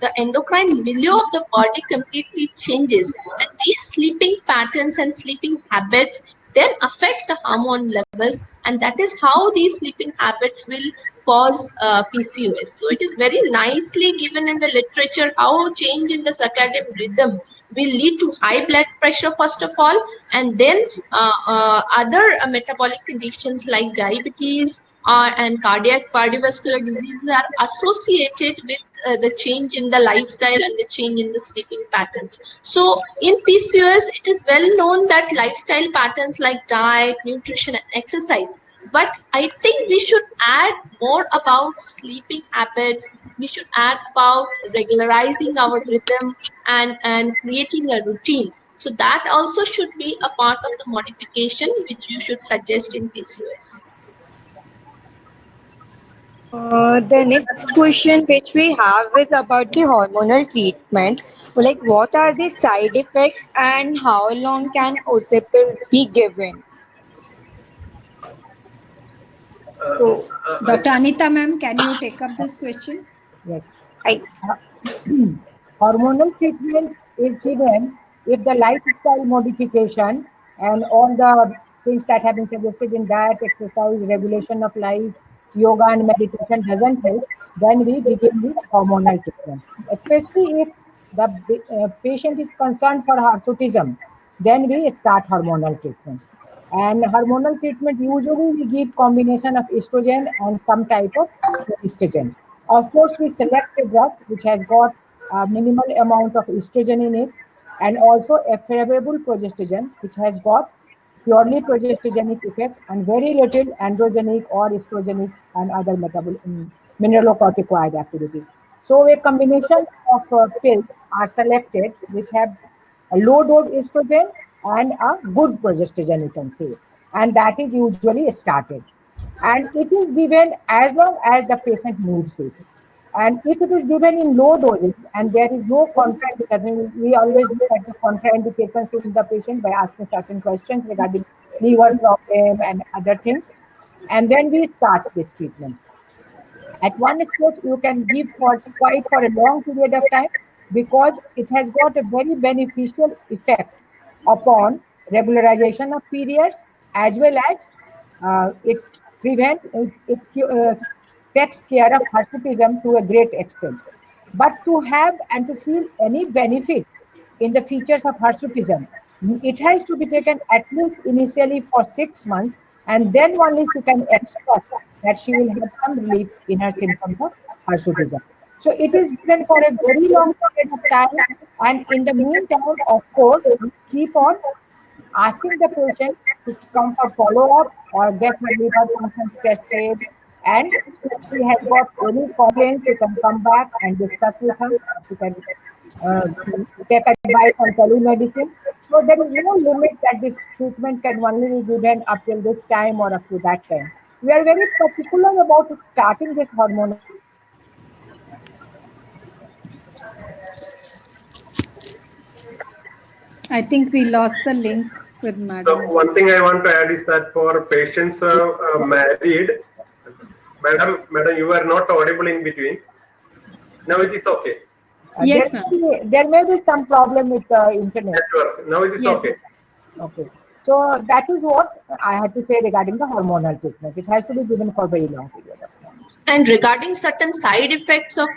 the endocrine milieu of the body completely changes, and these sleeping patterns and sleeping habits then affect the hormone levels, and that is how these sleeping habits will cause PCOS. So it is very nicely given in the literature how change in the circadian rhythm will lead to high blood pressure first of all, and then other metabolic conditions like diabetes and cardiovascular diseases are associated with the change in the lifestyle and the change in the sleeping patterns. So in PCOS, it is well known that lifestyle patterns like diet, nutrition, and exercise. But I think we should add more about sleeping habits. We should add about regularizing our rhythm and creating a routine. So that also should be a part of the modification which you should suggest in PCOS. The next question which we have is about the hormonal treatment. Like, what are the side effects and how long can OCPs be given? So, Dr. Anita ma'am, can you take up this question? Yes. I Hormonal treatment is given if the lifestyle modification and all the things that have been suggested in diet, exercise, regulation of life, yoga and meditation doesn't help, then we begin with hormonal treatment. Especially if the patient is concerned for hirsutism, then we start hormonal treatment. And hormonal treatment, usually we give combination of estrogen and some type of estrogen. Of course, we select a drug which has got a minimal amount of estrogen in it, and also a favorable progestogen which has got purely progestogenic effect and very little androgenic or estrogenic and other metabolic mineralocorticoid activity. So a combination of pills are selected which have a low dose estrogen and a good progestogen, you can say, and that is usually started. And it is given as long as the patient needs it. And if it is given in low doses and there is no contraindication, we always look at the contraindications in the patient by asking certain questions regarding liver problem and other things. And then we start this treatment. At one stage, you can give for a long period of time because it has got a very beneficial effect upon regularization of periods, as well as it prevents, takes care of hirsutism to a great extent. But to have and to feel any benefit in the features of hirsutism, it has to be taken at least initially for 6 months, and then only you can expect that she will have some relief in her symptoms of hirsutism. So it is given for a very long period of time, and in the meantime, of course, we keep on asking the patient to come for follow-up or get her liver functions tested. And if she has got any complaints, she can come back and discuss with us. She can uh, take advice on telemedicine. So there is no limit that this treatment can only be given up till this time or up to that time. We are very particular about starting this hormonal. I think we lost the link with So Madam. one thing I want to add is that for patients married, madam, you are not audible in between. Now it is okay. Yes, ma'am. There may be some problem with the internet. Network. Now it is Yes. okay. Okay. So that is what I had to say regarding the hormonal treatment. It has to be given for very long period of time. And regarding certain side effects of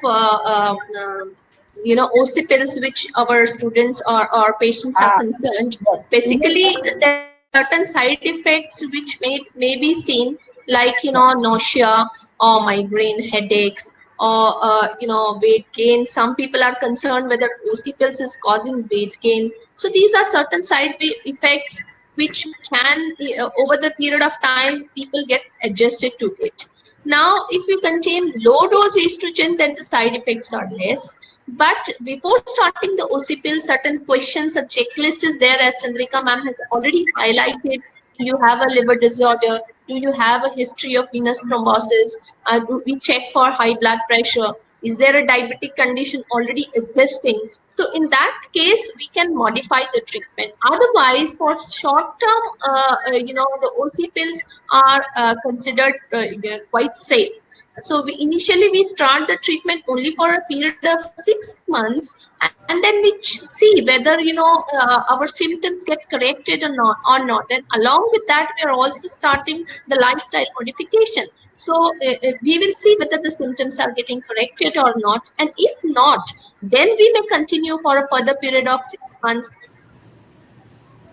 OC pills, which our students or patients are concerned, Yes. basically there are certain side effects which may be seen, like nausea or migraine headaches or weight gain. Some people are concerned whether OC pills is causing weight gain. So these are certain side effects which can over the period of time people get adjusted to it. Now, if you contain low dose estrogen, then the side effects are less. But before starting the OC pill, certain questions, a checklist is there, as Chandrika ma'am has already highlighted. Do you have a liver disorder? Do you have a history of venous thrombosis? Do we check for high blood pressure? Is there a diabetic condition already existing? So in that case, we can modify the treatment. Otherwise, for short-term, the OC pills are considered quite safe. So initially we start the treatment only for a period of 6 months, and then we see whether our symptoms get corrected or not. And along with that, we are also starting the lifestyle modification. So we will see whether the symptoms are getting corrected or not, and if not, then we may continue for a further period of 6 months.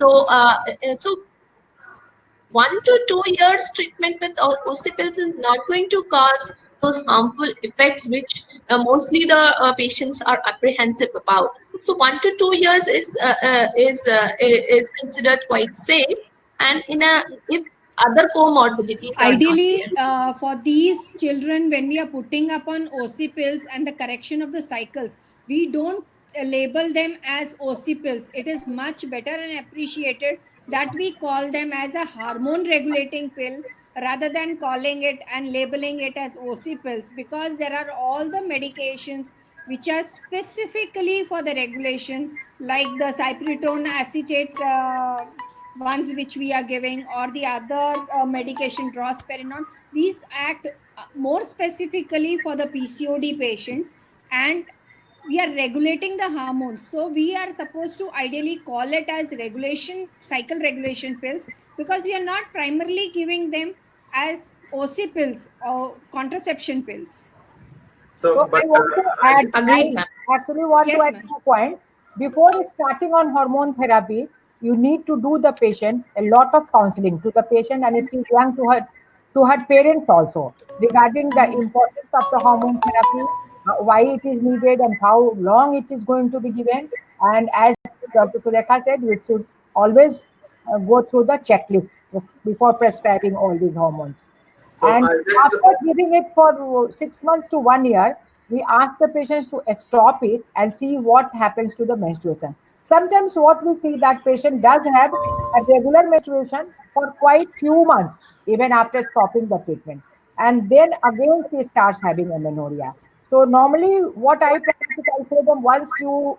So 1 to 2 years treatment with OC pills is not going to cause those harmful effects which mostly the patients are apprehensive about. So 1 to 2 years is considered quite safe, and if other comorbidities are Ideally, not there. for these children, when we are putting up on OC pills and the correction of the cycles, we don't label them as OC pills. It is much better and appreciated that we call them as a hormone regulating pill rather than calling it and labeling it as OC pills, because there are all the medications which are specifically for the regulation, like the cypritone acetate ones which we are giving, or the other medication drospirenone. These act more specifically for the PCOD patients, and we are regulating the hormones. So we are supposed to ideally call it as cycle regulation pills, because we are not primarily giving them as OC pills or contraception pills. So But I want to add, Agreed, ma'am. I actually want to Yes, add ma'am. 2 points. Before starting on hormone therapy, you need to do the patient a lot of counseling to the patient, and if she's young, to her parents also, regarding the importance of the hormone therapy, why it is needed, and how long it is going to be given. And as Dr. Surekha said, we should always go through the checklist before prescribing all these hormones. so And I just after giving it for 6 months to 1 year, we ask the patients to stop it and see what happens to the menstruation. Sometimes what we see, that patient does have a regular menstruation for quite few months, even after stopping the treatment. And then again she starts having amenorrhea. So normally what I practice, I say them, once you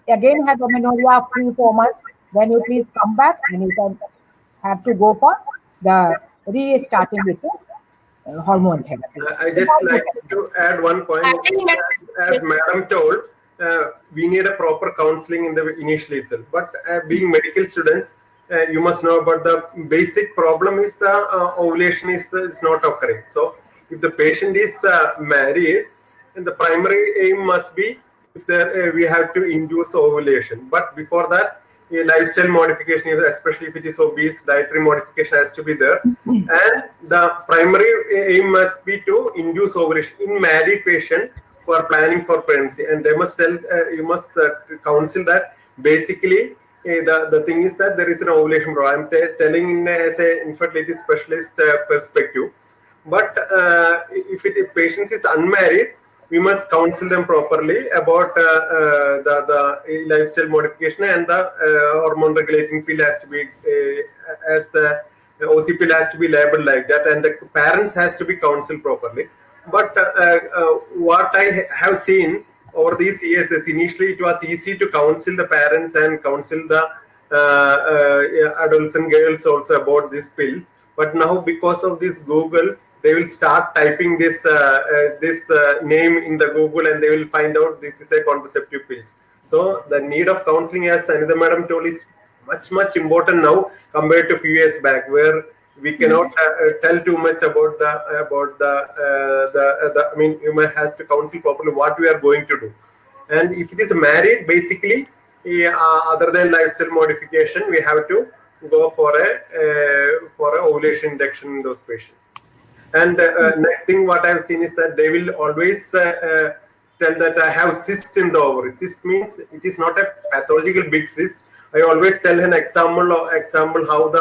again have amenorrhea of 3-4 months, then you please come back and you can have to go for the restarting with the hormone therapy. I just like to add one point. As Madam told, we need a proper counseling in the initially itself. But being medical students, you must know about the basic problem is the ovulation is not occurring. So if the patient is married, then the primary aim must be, if there we have to induce ovulation. But before that, a lifestyle modification, especially if it is obese, dietary modification has to be there. And the primary aim must be to induce ovulation in married patient who are planning for pregnancy, and they must tell you must counsel that basically the thing is that there is an ovulation problem. I'm telling in as an infertility specialist perspective. But if patient is unmarried, we must counsel them properly about the lifestyle modification, and the hormone regulating pill has to be as the OC pill has to be labeled like that, and the parents has to be counseled properly. But what I have seen over these years is initially it was easy to counsel the parents and counsel the adolescent girls also about this pill. But now because of this Google, they will start typing this name in the Google, and they will find out this is a contraceptive pills. So the need of counseling, as Anita madam told, is much important now compared to a few years back, where we cannot tell too much about the I mean, human has to counsel properly what we are going to do. And if it is married, basically other than lifestyle modification, we have to go for a ovulation induction in those patients. And next thing what I've seen is that they will always tell that I have cyst in the ovary. Cyst means it is not a pathological big cyst. I always tell an example how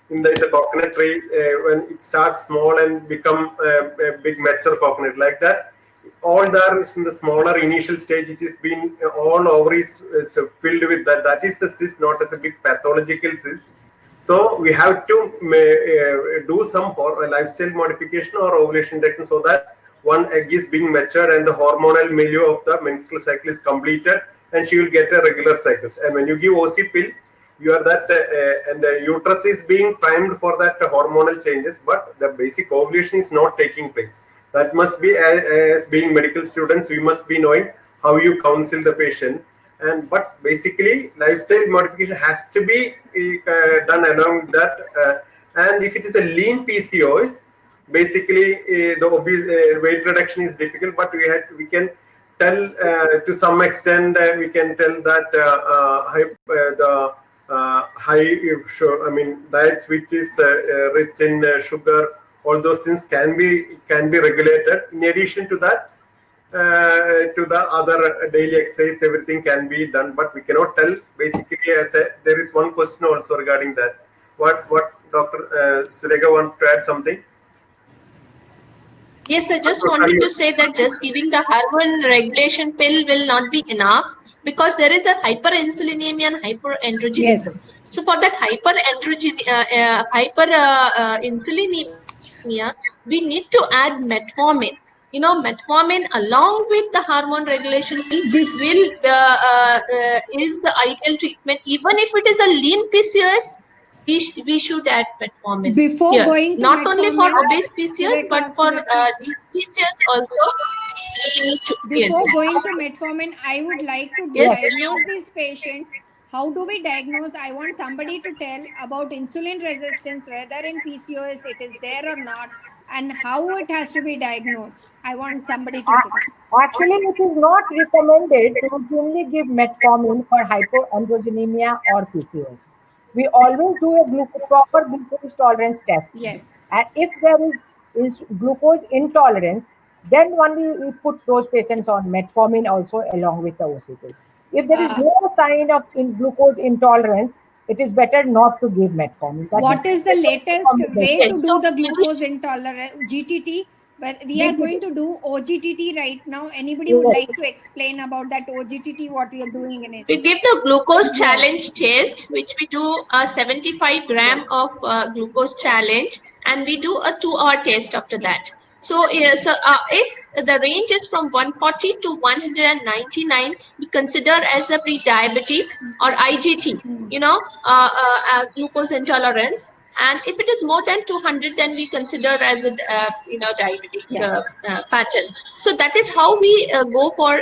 in the coconut tree, when it starts small and become a big mature coconut like that, all there is in the smaller initial stage, it is been all ovaries is filled with that. That is the cyst, not as a big pathological cyst. So we have to do some lifestyle modification or ovulation induction so that one egg is being matured and the hormonal milieu of the menstrual cycle is completed, and she will get a regular cycles. And when you give OC pill, you are that and the uterus is being primed for that hormonal changes, but the basic ovulation is not taking place. That must be, as being medical students, we must be knowing how you counsel the patient. And but basically lifestyle modification has to be done along with that. And if it is a lean PCOS, basically the weight reduction is difficult, but we can tell to some extent we can tell that diets which is rich in sugar, all those things can be regulated. In addition to that, to the other daily exercise, everything can be done, but we cannot tell. Basically, there is one question also regarding that. What Dr. Surega want to add something? Yes, I just wanted to say that just giving the hormone regulation pill will not be enough, because there is a hyperinsulinemia and hyperandrogenism. Yes. So for that hyperinsulinemia, we need to add metformin. You know, metformin along with the hormone regulation pill will is the ideal treatment. Even if it is a lean PCOS, we should add metformin. Before here. going to not metformin, only for obese PCOS, but for lean PCOS also. Before going to metformin, I would like to diagnose these patients. How do we diagnose? I want somebody to tell about insulin resistance, whether in PCOS it is there or not, and how it has to be diagnosed. I want somebody to tell. Actually, it is not recommended to routinely give metformin for hypoandrogenemia or PCOS. We always do a proper glucose tolerance test. Yes. And if there is glucose intolerance, then only we put those patients on metformin also along with the OC pills. If there is no sign of glucose intolerance, it is better not to give metformin. What is the latest way to do the glucose intolerance, GTT? But we are going to do OGTT right now. Anybody would like to explain about that OGTT, what we are doing in it? We give the glucose challenge test, which we do a 75 gram of glucose challenge, and we do a 2-hour test after that. So, if the range is from 140 to 199, we consider as a pre-diabetic or IGT, glucose intolerance. And if it is more than 200, then we consider as a diabetic pattern. So that is how we go for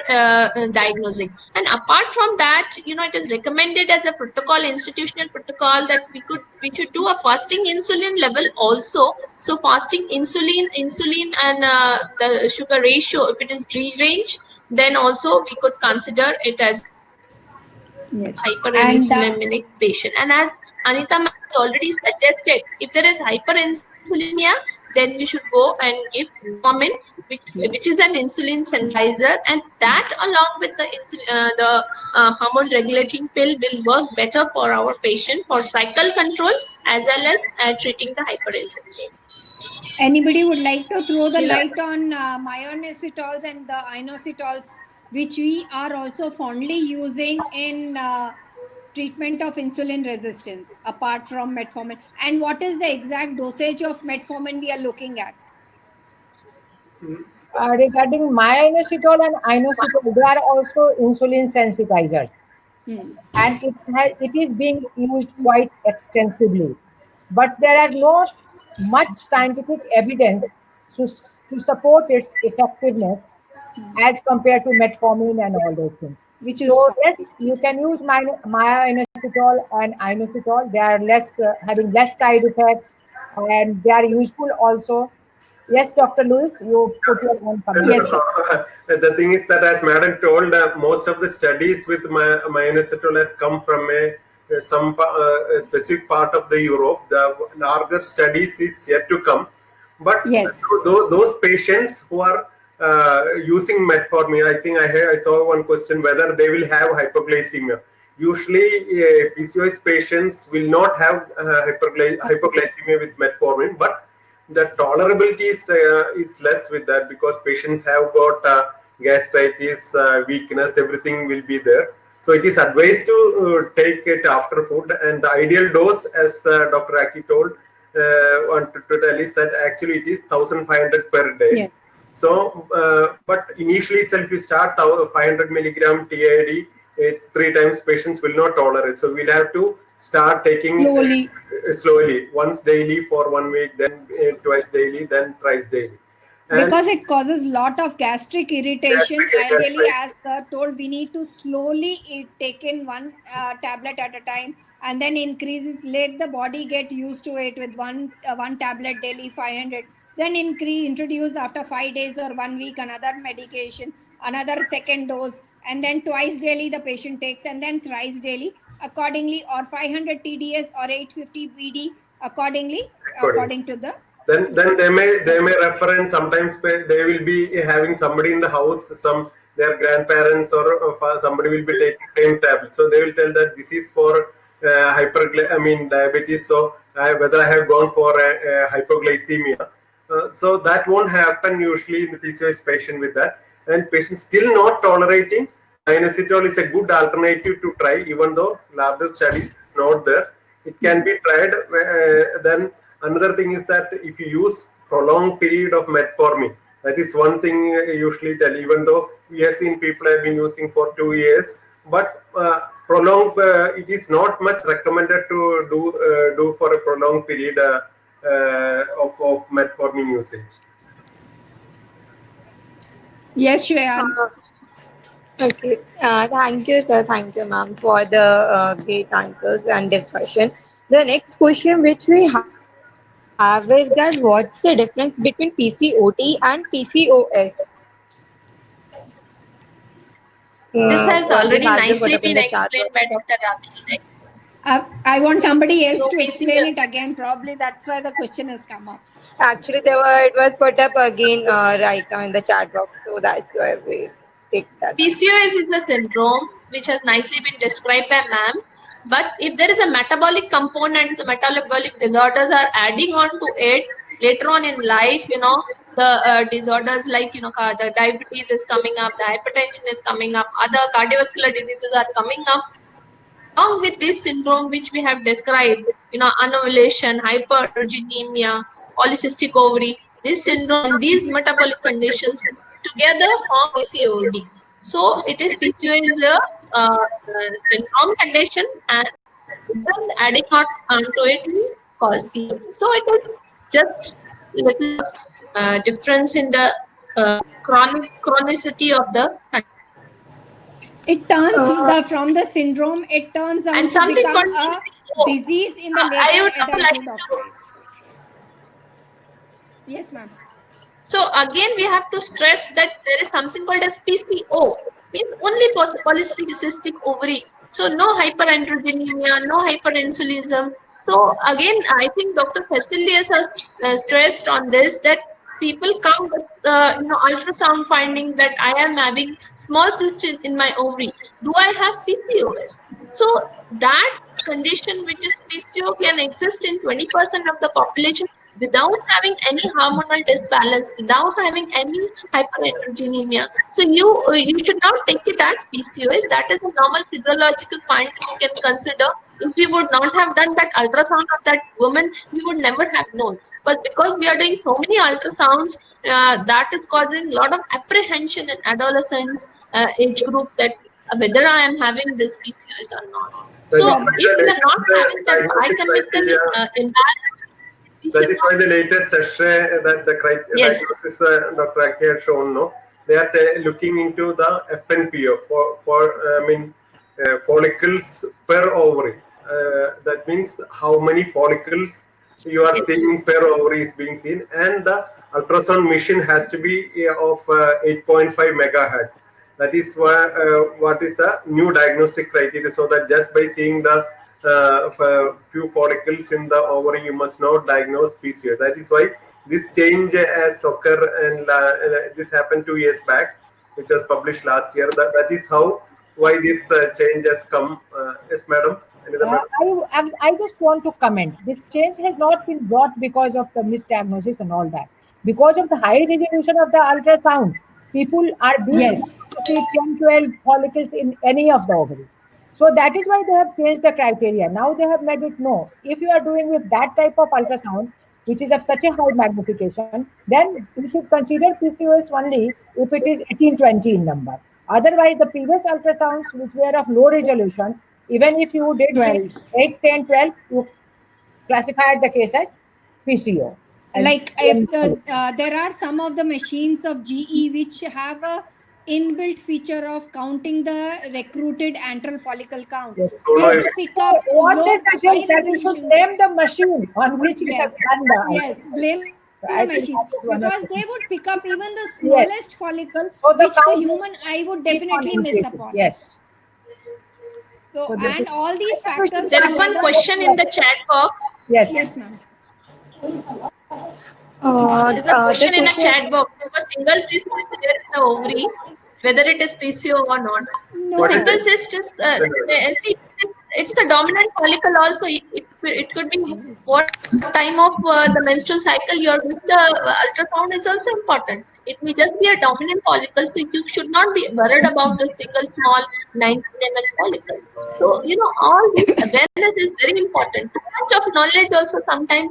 diagnosing. And apart from that, it is recommended as a protocol, institutional protocol, that we should do a fasting insulin level also. So fasting insulin and the sugar ratio, if it is range, then also we could consider it as Yes. hyperinsulinemic patient. And as Anita has already suggested, if there is hyperinsulinemia, then we should go and give metformin, which is an insulin sensitizer, and that along with the hormone regulating pill will work better for our patient for cycle control as well as treating the hyperinsulinemia. Anybody would like to throw the light on myoinositols and the inositols, which we are also fondly using in treatment of insulin resistance, apart from metformin? And what is the exact dosage of metformin we are looking at? Regarding myoinositol and inositol, they are also insulin sensitizers. And it is being used quite extensively. But there are not much scientific evidence to support its effectiveness as compared to metformin and all those things. Which is So yes, you can use myoinositol and inositol. They are having less side effects, and they are useful also. Yes, Dr. Lewis, you put your own comment. Yes, sir. The thing is that, as Madam told, most of the studies with myoinositol has come from some specific part of the Europe. The larger studies is yet to come. But yes, those patients who are using metformin, I think I saw one question whether they will have hypoglycemia. Usually, PCOS patients will not have hypoglycemia with metformin, but the tolerability is less with that, because patients have got gastritis, weakness, everything will be there. So it is advised to take it after food, and the ideal dose, as Dr. RAKHI told, wanted to tell is that actually it is 1500 per day. Yes. So, but initially itself we start 500 milligram TID 3 times, patients will not tolerate. So we'll have to start taking slowly, once daily for 1 week, then twice daily, then thrice daily. And because it causes lot of gastric irritation. Ideally, as sir told, we need to slowly take in one tablet at a time, and then increases. Let the body get used to it with one tablet daily, 500. Then introduce after 5 days or 1 week another medication, another second dose, and then twice daily the patient takes, and then thrice daily accordingly, or 500 TDS or 850 BD according to the. Then they may refer, and sometimes they will be having somebody in the house, their grandparents or somebody will be taking same tablet. So they will tell that this is for diabetes. So whether I have gone for hypoglycemia. So that won't happen usually in the PCOS patient with that. And patients still not tolerating, inositol is a good alternative to try, even though larger studies is not there. It can be tried. Then another thing is that if you use prolonged period of metformin, that is one thing usually tell, even though we have seen people have been using for 2 years, but prolonged, it is not much recommended to do for a prolonged period of metformin usage. Yes, Shreya. Okay. Thank you, sir. Thank you, ma'am, for the great answers and discussion. The next question which we have is that what's the difference between PCOT and PCOS? This has What we already have been put nicely up in been the chat explained box. by Dr. RAKHI. I want somebody else So to basically, explain it again. Probably that's why the question has come up. Actually, it was put up again right now in the chat box, so that's why we take that. PCOS is a syndrome which has nicely been described by ma'am. But if there is a metabolic component, the metabolic disorders are adding on to it later on in life, the disorders like, the diabetes is coming up, the hypertension is coming up, other cardiovascular diseases are coming up. Along with this syndrome which we have described, anovulation, hypergenemia, polycystic ovary, this syndrome and these metabolic conditions together form PCOD. So it is PCOS is a syndrome condition, and just adding on to it will cause PCOD. So it is just little difference in the chronicity of the condition. It turns from the syndrome, it turns out And to something become called a disease in the later adulthood of life. Yes, ma'am. So again, we have to stress that there is something called as PCO, means only polycystic ovary. So no hyperandrogenemia, no hyperinsulinism. So again, I think Dr. Facilius has stressed on this, that people come with ultrasound finding that I am having small cyst in my ovary. Do I have PCOS? So that condition, which is PCO, can exist in 20% of the population without having any hormonal disbalance, without having any hyperandrogenemia. So you should not take it as PCOS. That is a normal physiological finding you can consider. If we would not have done that ultrasound of that woman, we would never have known. But because we are doing so many ultrasounds, that is causing a lot of apprehension in adolescents age group, that whether I am having this PCOS or not. That So is why if we are not the having that diagnostic biochemical criteria. imbalance, That is why the latest session that the yes, diagnosis Dr. Aki had shown, no, they are looking into the FNPO for follicles per ovary. That means how many follicles you are yes. seeing per ovary is being seen, and the ultrasound machine has to be of 8.5 megahertz. That is what is the new diagnostic criteria. So that just by seeing the few follicles in the ovary, you must not diagnose PCOS. That is why this change has occurred, and this happened 2 years back, which was published last year. That is how why this change has come. Yes, madam. Anita, madam? I just want to comment. This change has not been brought because of the misdiagnosis and all that. Because of the high resolution of the ultrasounds, people are being able Yes. to see 10, 12 follicles in any of the ovaries. So that is why they have changed the criteria. Now they have made it no. If you are doing with that type of ultrasound, which is of such a high magnification, then you should consider PCOS only if it is 1820 in number. Otherwise, the previous ultrasounds, which were of low resolution, even if you did see 12. 8, 10, 12, you classified the case as PCO. And Like if there are some of the machines of GE which have a inbuilt feature of counting the recruited antral follicle count. yes. Solo They event. would pick So up what low they to suggest high that we should resolutions. blame the machine on which we have Yes, done the yes, blame So the I think machines, that is one of because the they would pick up even the yes. smallest follicle So the which the count human eye would keep on definitely miss increasing. upon. Yes. So, So and all these I think we factors should There is one together. question in the chat box. yes. Yes, ma'am. There is a The question in a question. chat box. If a single cyst is there in the ovary, whether it is PCO or not. So What is No. single it? cyst is see, it's a dominant follicle also. It could be what time of the menstrual cycle you're with the ultrasound is also important. It may just be a dominant follicle, so you should not be worried about the single small 19 ml follicle. So all this awareness is very important. Too much of knowledge also sometimes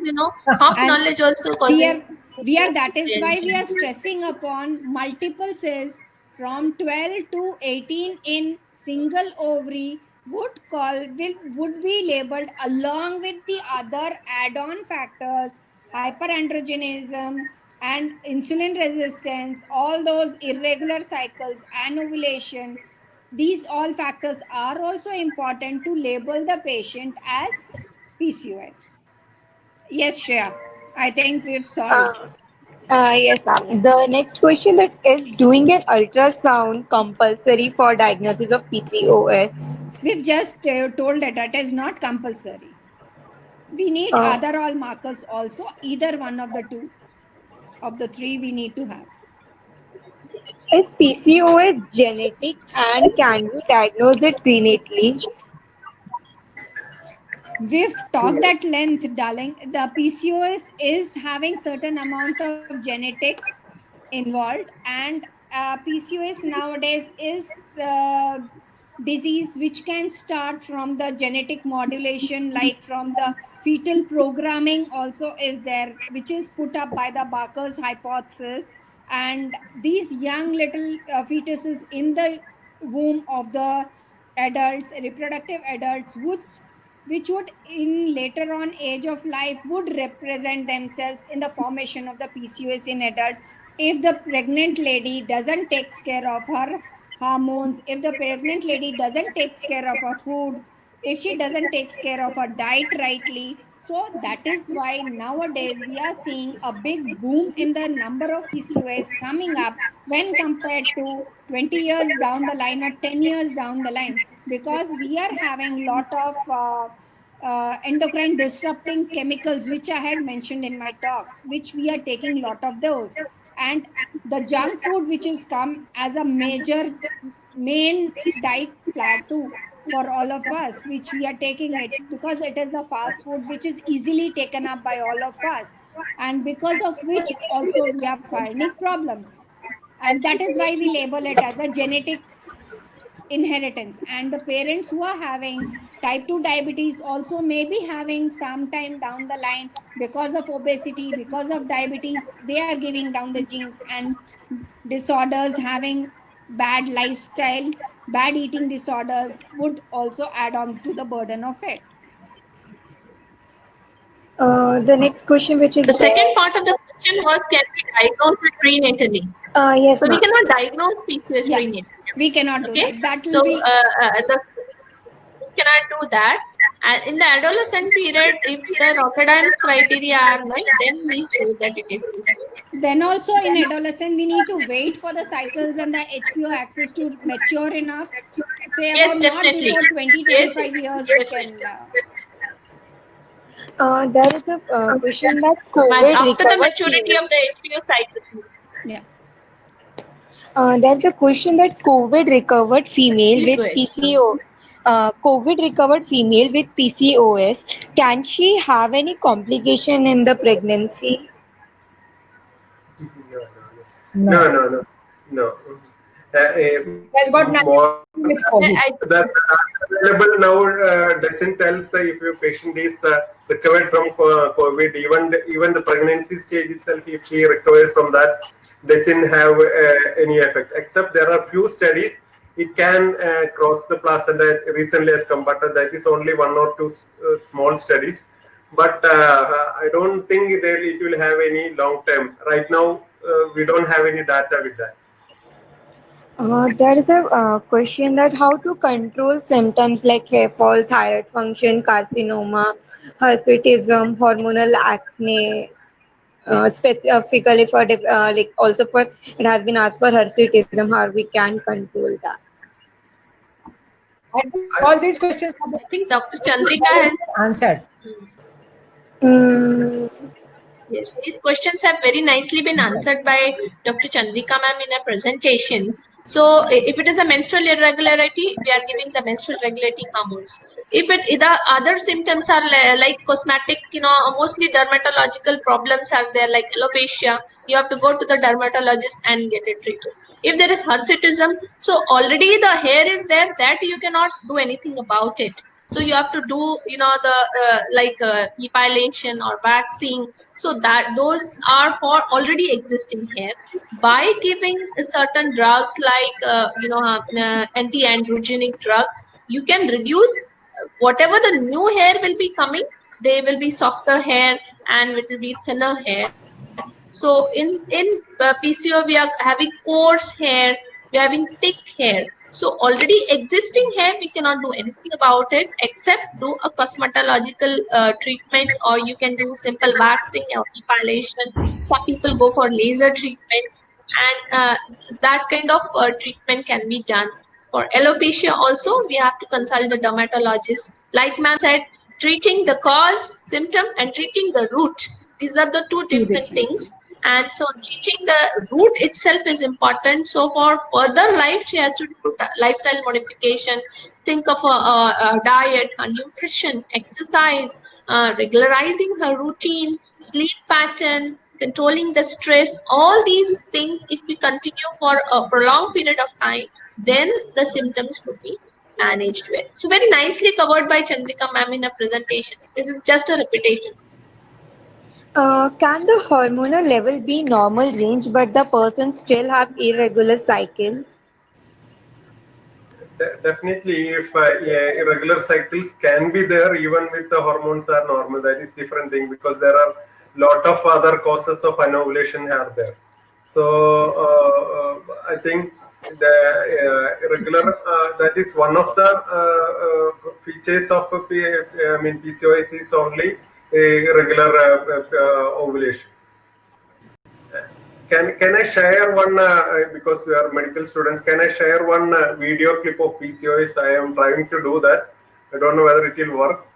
half And knowledge also we causing are we are that is why we are change. stressing upon multiple cells from 12 to 18 in single ovary would be labeled along with the other add-on factors, hyperandrogenism and insulin resistance, all those irregular cycles, anovulation. These all factors are also important to label the patient as PCOS. Yes, Shreya. I think we've solved. Uh, yes, ma'am. The next question that is doing an ultrasound compulsory for diagnosis of PCOS. We've just told that it is not compulsory. We need Uh, other all markers also. Either one of the two of the three we need to have. is PCOS genetic and can we diagnose it prenatally? We've talked at length, darling. The PCOS is having certain amount of genetics involved, and PCOS nowadays is disease which can start from the genetic modulation, like from the fetal programming also is there, which is put up by the Barker's hypothesis, and these young little fetuses in the womb of the adults, reproductive adults, which would in later on age of life would represent themselves in the formation of the PCOS in adults. If the pregnant lady doesn't takes care of her hormones, if the pregnant lady doesn't takes care of her food, if she doesn't takes care of her diet rightly, so that is why nowadays we are seeing a big boom in the number of PCOS coming up when compared to 20 years down the line or 10 years down the line. because we are having lot of endocrine disrupting chemicals, which I had mentioned in my talk, which we are taking lot of those. And the junk food, which is come as a main diet plateau for all of us, which we are taking it because it is a fast food which is easily taken up by all of us, and because of which also we have chronic problems, and that is why we label it as a genetic inheritance. And the parents who are having type 2 diabetes also may be having sometime down the line, because of obesity, because of diabetes, they are giving down the genes, and disorders, having bad lifestyle, bad eating disorders would also add on to the burden of it. The next question, which is The second there. part of the question was, can we diagnose it prenatally? Yes, So we ma'am. cannot diagnose PCOS Yeah, prenatally. we cannot do Okay, that. That so will be we cannot do that. And in the adolescent period, if the Rotterdam criteria are met, then we say that it is PCOS. then also in adolescent we need to wait for the cycles and the HPO axis to mature enough. Say Yes, about not definitely. before 20 Yes, 25 years we definitely. can There is a question that But COVID after the recovered maturity female. of the HPO cycle, yeah. There's a question that COVID recovered female please with go ahead. COVID recovered female with PCOS. Can she have any complication in the pregnancy? No, no, no, no. Has got nothing More to do with COVID. that available now doesn't tells the if your patient is recovered from COVID, even the pregnancy stage itself, if she recovers from that, doesn't have any effect. Except there are few studies it can cross the placenta recently as compared to that is only one or two small studies, but I don't think that it will have any long term. Right now, we don't have any data with that. There is a question that how to control symptoms like hair fall, thyroid function, carcinoma, hirsutism, hormonal acne, specifically for like also for it has been asked for hirsutism, how we can control that. I think all these questions have I think Dr. Chandrika has been answered. Mm, Yes, these questions have very nicely been answered by Dr. Chandrika ma'am in a presentation. So if it is a menstrual irregularity, we are giving the menstrual regulating hormones. If the other symptoms are like cosmetic, mostly dermatological problems are there, like alopecia, you have to go to the dermatologist and get it treated. If there is hirsutism, so already the hair is there, that you cannot do anything about it. So you have to do, the epilation or waxing. So that those are for already existing hair. By giving certain drugs like anti-androgenic drugs, you can reduce whatever the new hair will be coming. They will be softer hair and it will be thinner hair. So in PCO, we are having coarse hair, we are having thick hair. So already existing hair, we cannot do anything about it except do a cosmetological treatment, or you can do simple waxing or epilation. Some people go for laser treatments, and that kind of treatment can be done. For alopecia also, we have to consult the dermatologist. Like ma'am said, treating the cause, symptom, and treating the root. These are the two different things. And so treating the root itself is important. So for further life, she has to do lifestyle modification, think of a diet, a nutrition, exercise, regularizing her routine, sleep pattern, controlling the stress. All these things, if we continue for a prolonged period of time, then the symptoms could be managed well. So very nicely covered by Chandrika ma'am in a presentation. This is just a repetition. can the hormonal level be normal range but the person still have irregular cycles? Definitely, if irregular cycles can be there even with the hormones are normal, that is different thing, because there are lot of other causes of anovulation are there. So I think the irregular that is one of the features of PCOS is only irregular ovulation. Can I share one, because we are medical students, can I share one video clip of PCOS? I am trying to do that. I don't know whether it will work.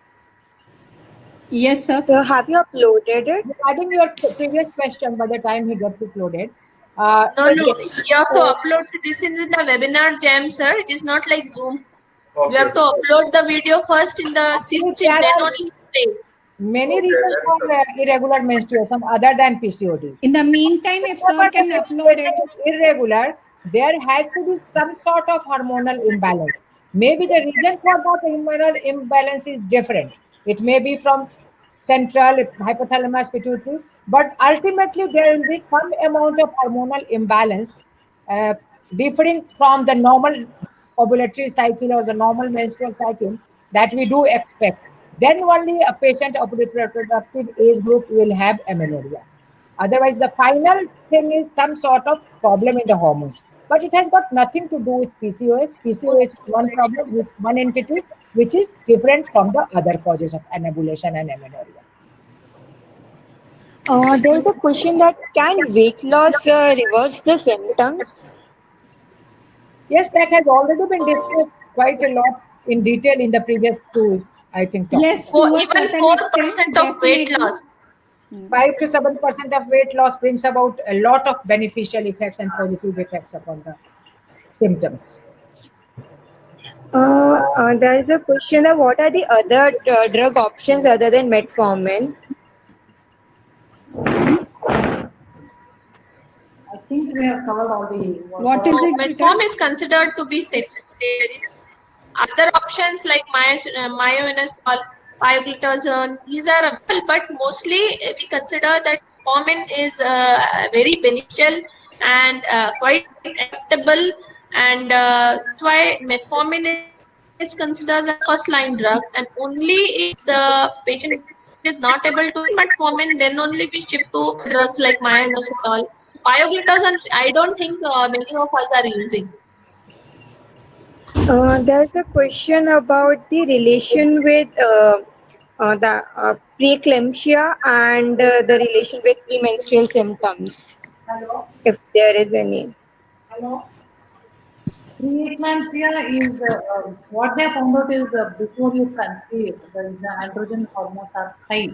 Yes, sir. So have you uploaded it? Regarding your previous question, by the time he gets it loaded, No, Okay. you have to upload. See, this is in the webinar jam, sir. It is not like Zoom. Okay. You have to upload the video first in the system, there then are only play. many Okay, reasons then, for irregular menstruation other than PCOD. In the meantime, if sir Whenever the can upload menstruation it. is irregular, there has to be some sort of hormonal imbalance. Maybe the reason for that hormonal imbalance is different. It may be from central hypothalamus pituitary, but ultimately there will be some amount of hormonal imbalance uh, differing from the normal ovulatory cycle or the normal menstrual cycle that we do expect. Then only a patient of reproductive age group will have amenorrhea. Otherwise, the final thing is some sort of problem in the hormones. But it has got nothing to do with PCOS. PCOS is one problem with one entity, which is different from the other causes of anovulation and amenorrhea. There's a question that can weight loss reverse the symptoms? Yes, that has already been discussed quite a lot in detail in the previous two, I think, talks. Yes, to a Even certain 4% extent, of weight definitely. loss. 5 to 7% of weight loss brings about a lot of beneficial effects and positive effects upon the symptoms. There is a question that what are the other drug options other than metformin? I think we have covered all the. What is it, Metformin Peter? is considered to be safe. There is other options like myoinositol, pioglitazone. These are available, but mostly we consider that metformin is very beneficial and quite acceptable, and that's why metformin is considered as a first line drug. And only if the patient is not able to take metformin, then only we shift to other drugs like myoinositol. Pioglitazone, I don't think many of us are using. There's a question about the relation with the preeclampsia and the relation with premenstrual symptoms, if there is any. Preeclampsia is what they found out is before you conceive, the androgen hormones are high.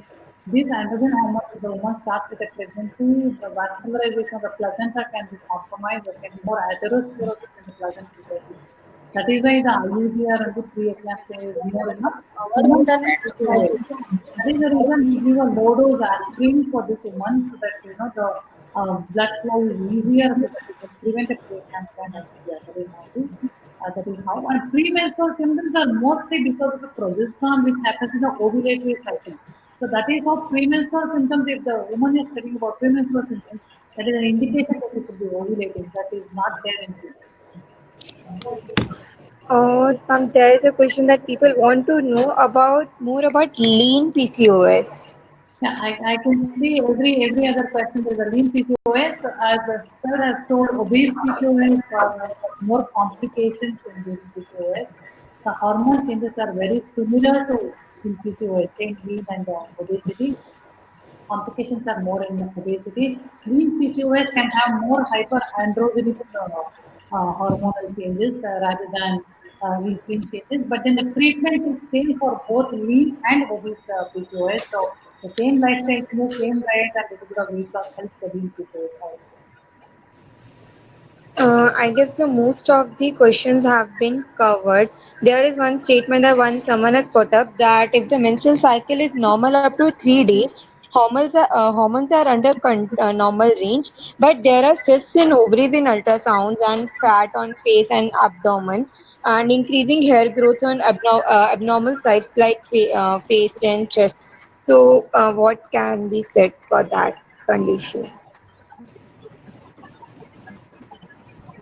These androgen hormones, if the woman starts with a pregnancy, the vascularization of the placenta can be compromised. There can be more atherosclerosis in the placenta. That is why the IUDR and the preeclampsia is more in the woman than PCOS. That is the reason we give a low dose aspirin for this woman so that the blood flow is easier so that we can prevent a preeclampsia and IUDR. That is how. And premenstrual symptoms are mostly because of the progesterone which happens in the ovulatory cycle. So that is how premenstrual symptoms, if the woman is studying about premenstrual symptoms, that is an indication that she could be ovulating. That is not there in this. There is a question that people want to know about more about lean PCOS. Yeah, I can see every other question is a lean PCOS. As the sir has told, obese PCOS more complications in lean PCOS. The hormone changes are very similar to lean PCOS, same lean and obesity. Complications are more in obesity. Lean PCOS can have more hyperandrogenic hormonal changes rather than lean changes. But then the treatment is same for both lean and obese PCOS. So the same lifestyle change, same diet, and little bit of weight loss helps the lean PCOS also. I guess the most of the questions have been covered. There is one statement that someone has put up that if the menstrual cycle is normal up to 3 days, hormones are under normal range, but there are cysts in ovaries in ultrasounds and fat on face and abdomen, and increasing hair growth on abnormal sites like face and chest. So, what can be said for that condition?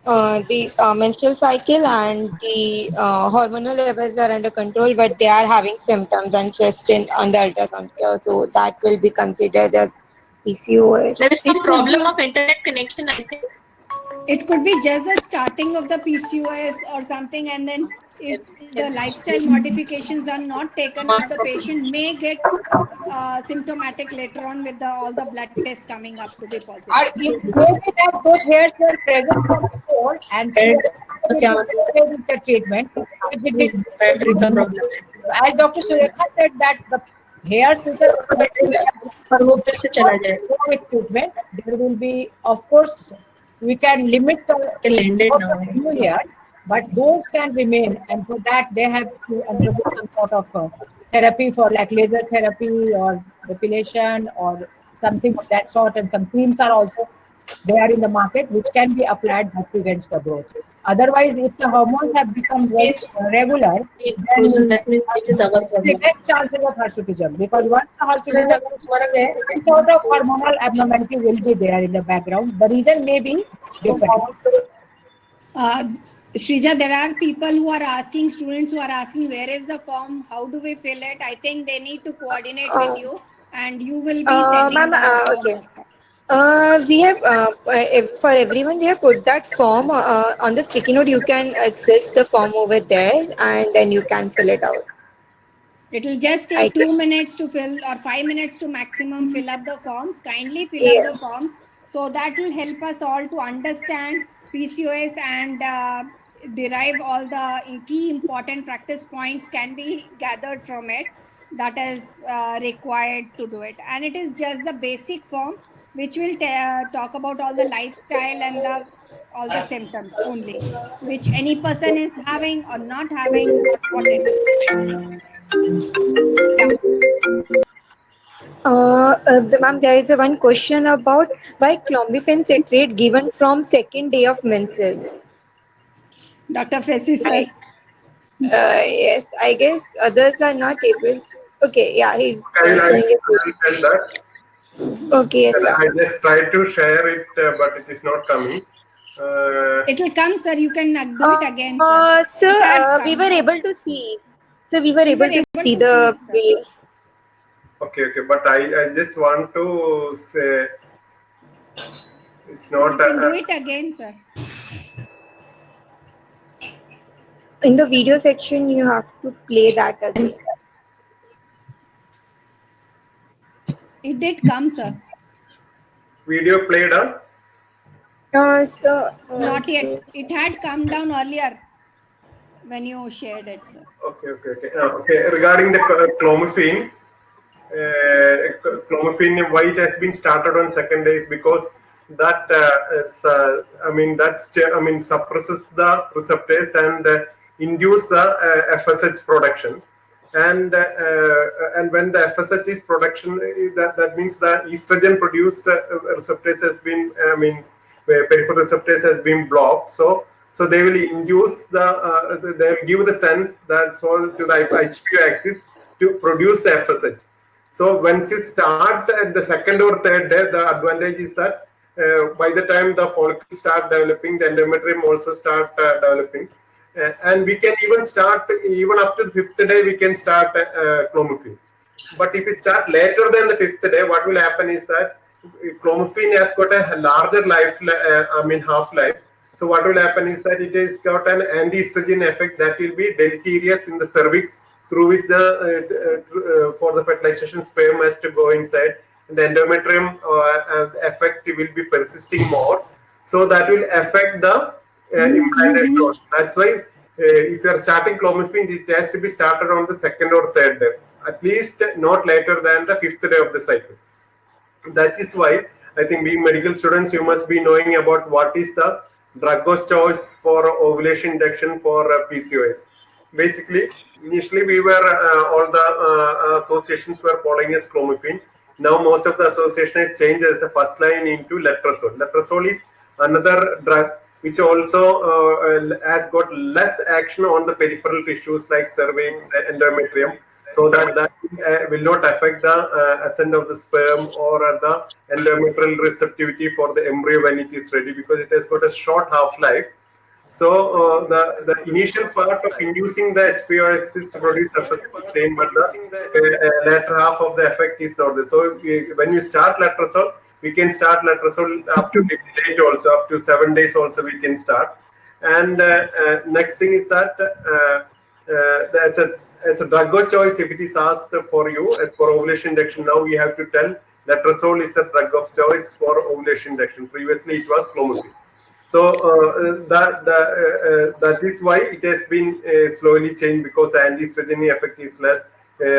The menstrual cycle and the hormonal levels are under control, but they are having symptoms and chest on the ultrasound. So that will be considered as PCOS. There is It some could problem be. of internet connection, I think. It could be just the starting of the PCOS or something, and then if the lifestyle modifications are not taken up, the patient may get symptomatic later on with all the blood tests coming up to be positive. Or if maybe that those hairs were present from before and with the treatment, if it did, as Dr. Surekha said, that the hairs which are with treatment, there will be, of course, we can limit the new hairs, but those can remain, and for that they have to undergo some sort of therapy for like laser therapy or depilation or something of that sort, and some creams are also there in the market which can be applied that prevents the growth. Otherwise, if the hormones have become regular, then that means it is our problem. less chances of hirsutism, because once the hirsutism, some sort of hormonal abnormality will be there in the background. The reason may be different. Shrija, there are people who are asking, students who are asking, where is the form? How do we fill it? I think they need to coordinate with you, and you will be sending the form. Okay. We have, for everyone, we have put that form on the sticky note. You can access the form over there and then you can fill it out. It will just take 2 minutes to fill or 5 minutes to maximum fill up the forms. Kindly fill up the forms, so that will help us all to understand PCOS and derive all the key important practice points can be gathered from it that is required to do it. And it is just the basic form which will talk about all the lifestyle and all the symptoms only, which any person is having or not having, what it is. Ma'am, there is one question about why clomiphene citrate given from second day of menses. Dr. Fessi, sir. Yes, I guess others are not able. Okay, yeah, he's I doing it. will tell that. Okay, yes, sir. I just tried to share it, but it is not coming. It will come, sir. You can do it again, sir. Sir, we were able to see. So we were able to see the. Okay, but I just want to say it's not. You can do it again, sir. In the video section, you have to play that again. It did come, sir. Video played up? Sir. Not yet. It had come down earlier when you shared it, sir. Okay. Regarding the clomiphene, why it has been started on second day is because that suppresses the receptors and induce the FSH production. And when the FSH is production, that means the estrogen produced receptors has been, peripheral receptors has been blocked. So they will induce they will give the sense that's all to the HPO axis to produce the FSH. So once you start at the second or third day, the advantage is that by the time the follicles start developing, the endometrium also start developing. And we can even start, even up to the fifth day, we can start clomiphene. But if we start later than the fifth day, what will happen is that clomiphene has got a larger half-life. So what will happen is that it has got an anti-estrogen effect that will be deleterious in the cervix, through which for the fertilization sperm has to go inside. And the endometrium effect will be persisting more. So that will affect the implantation. That's why if you are starting clomiphene, it has to be started on the second or third day, at least not later than the fifth day of the cycle. That is why I think being medical students, you must be knowing about what is the drug of choice for ovulation induction for PCOS. Basically, initially we were all the associations were following as clomiphene. Now most of the association has changed as the first line into letrozole. Letrozole is another drug which also has got less action on the peripheral tissues like cervix, endometrium, so that will not affect the ascent of the sperm or the endometrial receptivity for the embryo when it is ready, because it has got a short half-life. So the initial part of inducing the HPO axis to produce effect is same, but the later half of the effect is not there. So when you start letrozole, we can start letrozole up to late also, up to 7 days also we can start. And next thing is that as a drug of choice, if it is asked for you as for ovulation induction, now we have to tell letrozole is a drug of choice for ovulation induction. Previously it was clomiphene. So that is why it has been slowly changed, because the anti-estrogenic effect is less,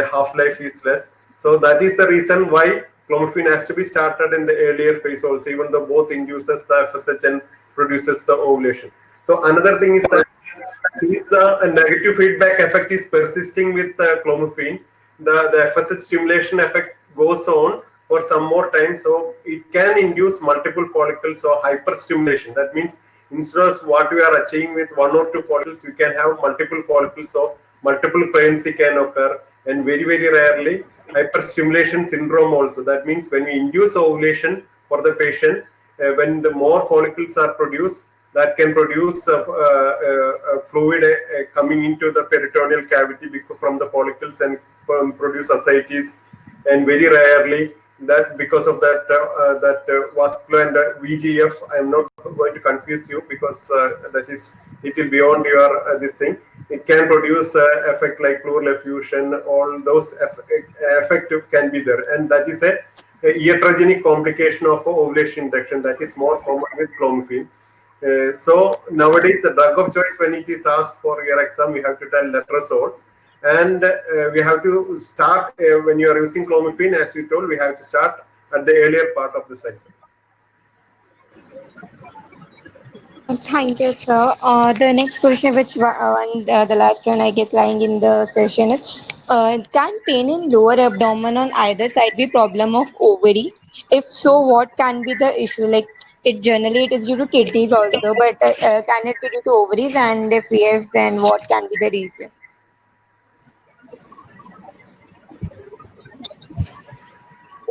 half-life is less. So that is the reason why clomiphene has to be started in the earlier phase also, even though both induces the FSH and produces the ovulation. So another thing is that since the negative feedback effect is persisting with clomiphene, the FSH stimulation effect goes on for some more time, so it can induce multiple follicles or hyperstimulation. That means instead of what we are achieving with 1 or 2 follicles, you can have multiple follicles, so multiple pregnancy can occur, and very rarely hyperstimulation syndrome also. That means when we induce ovulation for the patient, when the more follicles are produced, that can produce fluid coming into the peritoneal cavity from the follicles and produce ascites, and very rarely that because of that vascular and VGF. I am not going to confuse you because that is little beyond your this thing. It can produce effect like pleural effusion. All those effect can be there, and that is a iatrogenic complication of ovulation induction that is more common with clomiphene. So nowadays the drug of choice, when it is asked for your exam, we have to tell letrozole, and we have to start when you are using clomiphene, as you told, we have to start at the earlier part of the cycle. Thank you, sir. The next question, which the last one I guess lying in the session is, can pain in lower abdomen on either side be problem of ovary? If so, what can be the issue? Like it is due to kidneys also, but can it be due to ovaries? And if yes, then what can be the reason?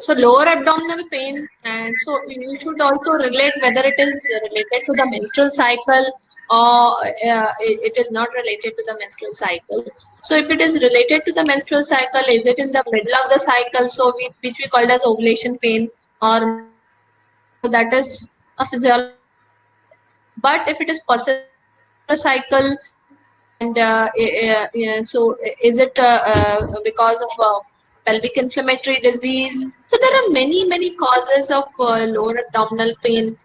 So lower abdominal pain, and so you should also relate whether it is related to the menstrual cycle or it is not related to the menstrual cycle. So if it is related to the menstrual cycle, is it in the middle of the cycle? So which we called as ovulation pain, or so that is a physiological pain. But if it is persistent throughout the cycle, and so is it because of pelvic inflammatory disease? So there are many causes of lower abdominal pain.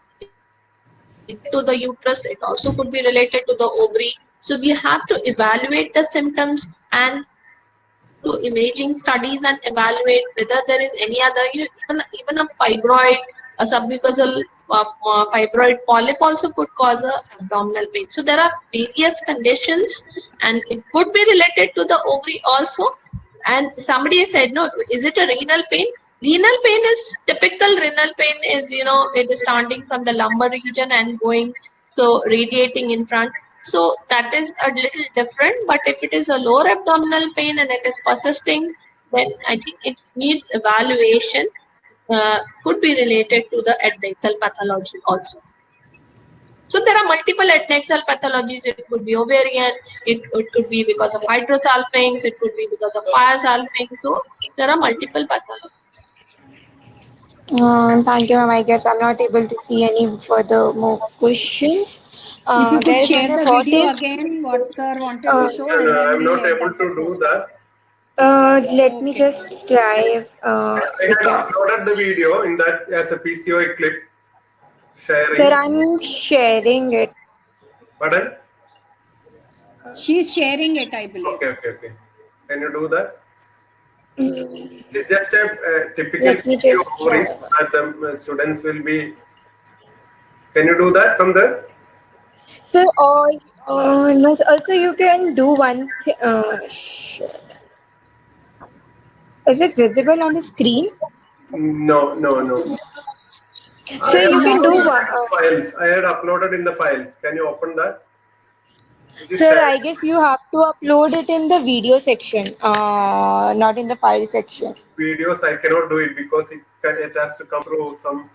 It could be related to the uterus. It also could be related to the ovary. So we have to evaluate the symptoms and do imaging studies and evaluate whether there is any other, even a fibroid, a submucosal fibroid polyp also could cause a abdominal pain. So there are various conditions, and it could be related to the ovary also. And somebody said, no, is it a renal pain? Renal pain is typical. Renal pain is, it is starting from the lumbar region and going, so radiating in front. So that is a little different. But if it is a lower abdominal pain and it is persisting, then I think it needs evaluation. Could be related to the adnexal pathology also. So there are multiple adnexal pathologies. It could be ovarian, it could be because of hydrosalpinx, it could be because of pyrosalpinx. So there are multiple pathologies. Thank you, ma'am. I guess I'm not able to see any further more questions. If you could share the what video is, again, what sir wanted to show, and then I'm we'll not end able up to the do that. let me just try. I had uploaded the video in that as a PCOI clip. Sharing. Sir, I'm sharing it. Pardon? She's sharing it, I believe. Okay. Can you do that? It's just a typical Let me just ovaries that the students will be. Can you do that from there? Sir, no, also you can do one thing. Is it visible on the screen? No. So you can do one. Files. I had uploaded in the files. Can you open that? Sir, I guess you have to upload it in the video section, not in the file section. Videos, I cannot do it because it has to come through some.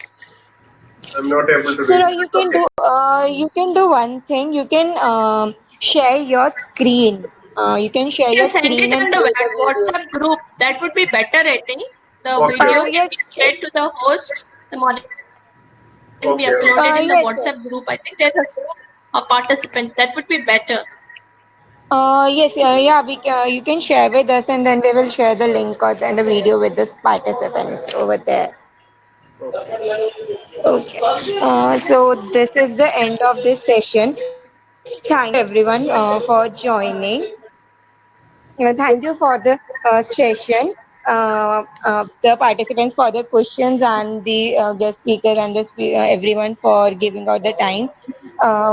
I'm not able to. Sir, do it. you can do one thing. You can share your screen. You can share your Send screen it and on the play the video. WhatsApp group. That would be better, I think. The Okay. video can Yes. be shared to the host, Can be Okay. uploaded in the Yes, sir. WhatsApp group. I think there's a participants. That would be better. Yes, yeah, you can share with us, and then we will share the link and the video with the participants over there. Okay. So this is the end of this session. Thank you everyone for joining. Thank you for the session, the participants for the questions, and the guest speaker and everyone for giving out the time.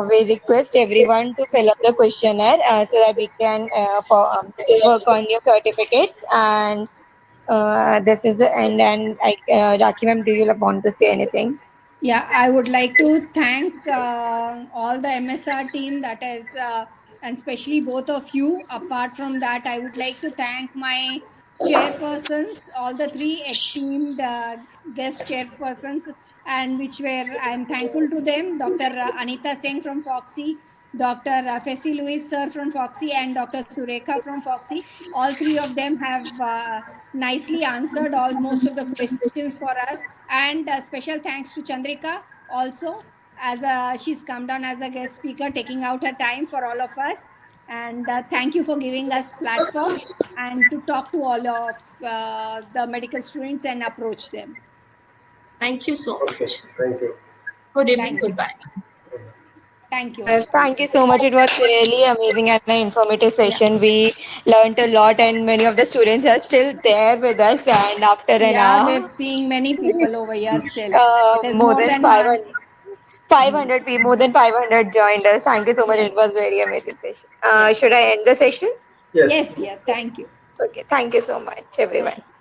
We request everyone to fill up the questionnaire so that we can work on your certificates. And this is the end. And Rakhi ma'am, do you want to say anything? Yeah, I would like to thank all the MSR team that is, and especially both of you. Apart from that, I would like to thank my chairpersons, all the three esteemed guest chairpersons, and which were I'm thankful to them, Dr. Anita Singh from FOGSI, Dr. Fessy Lewis sir from FOGSI, and Dr. Surekha from FOGSI. All three of them have nicely answered all most of the questions for us. And special thanks to Chandrika also, as she's come down as a guest speaker, taking out her time for all of us. And thank you for giving us platform and to talk to all of the medical students and approach them. Thank you so Okay. much. Thank you. Good evening. Thank you. Goodbye. Thank you. Yes, thank you so much. It was really amazing and an informative Yeah. session. We learned a lot, and many of the students are still there with us. And after an Yeah, hour, we're seeing many people over here still. It is more more than than one. 500 people, more than 500 joined us. Thank you so much. It Yes. was very amazing session. Yes. Should I end the session? Yes. Yes, dear. Thank you. Okay. Thank you so much, everyone. Thank you.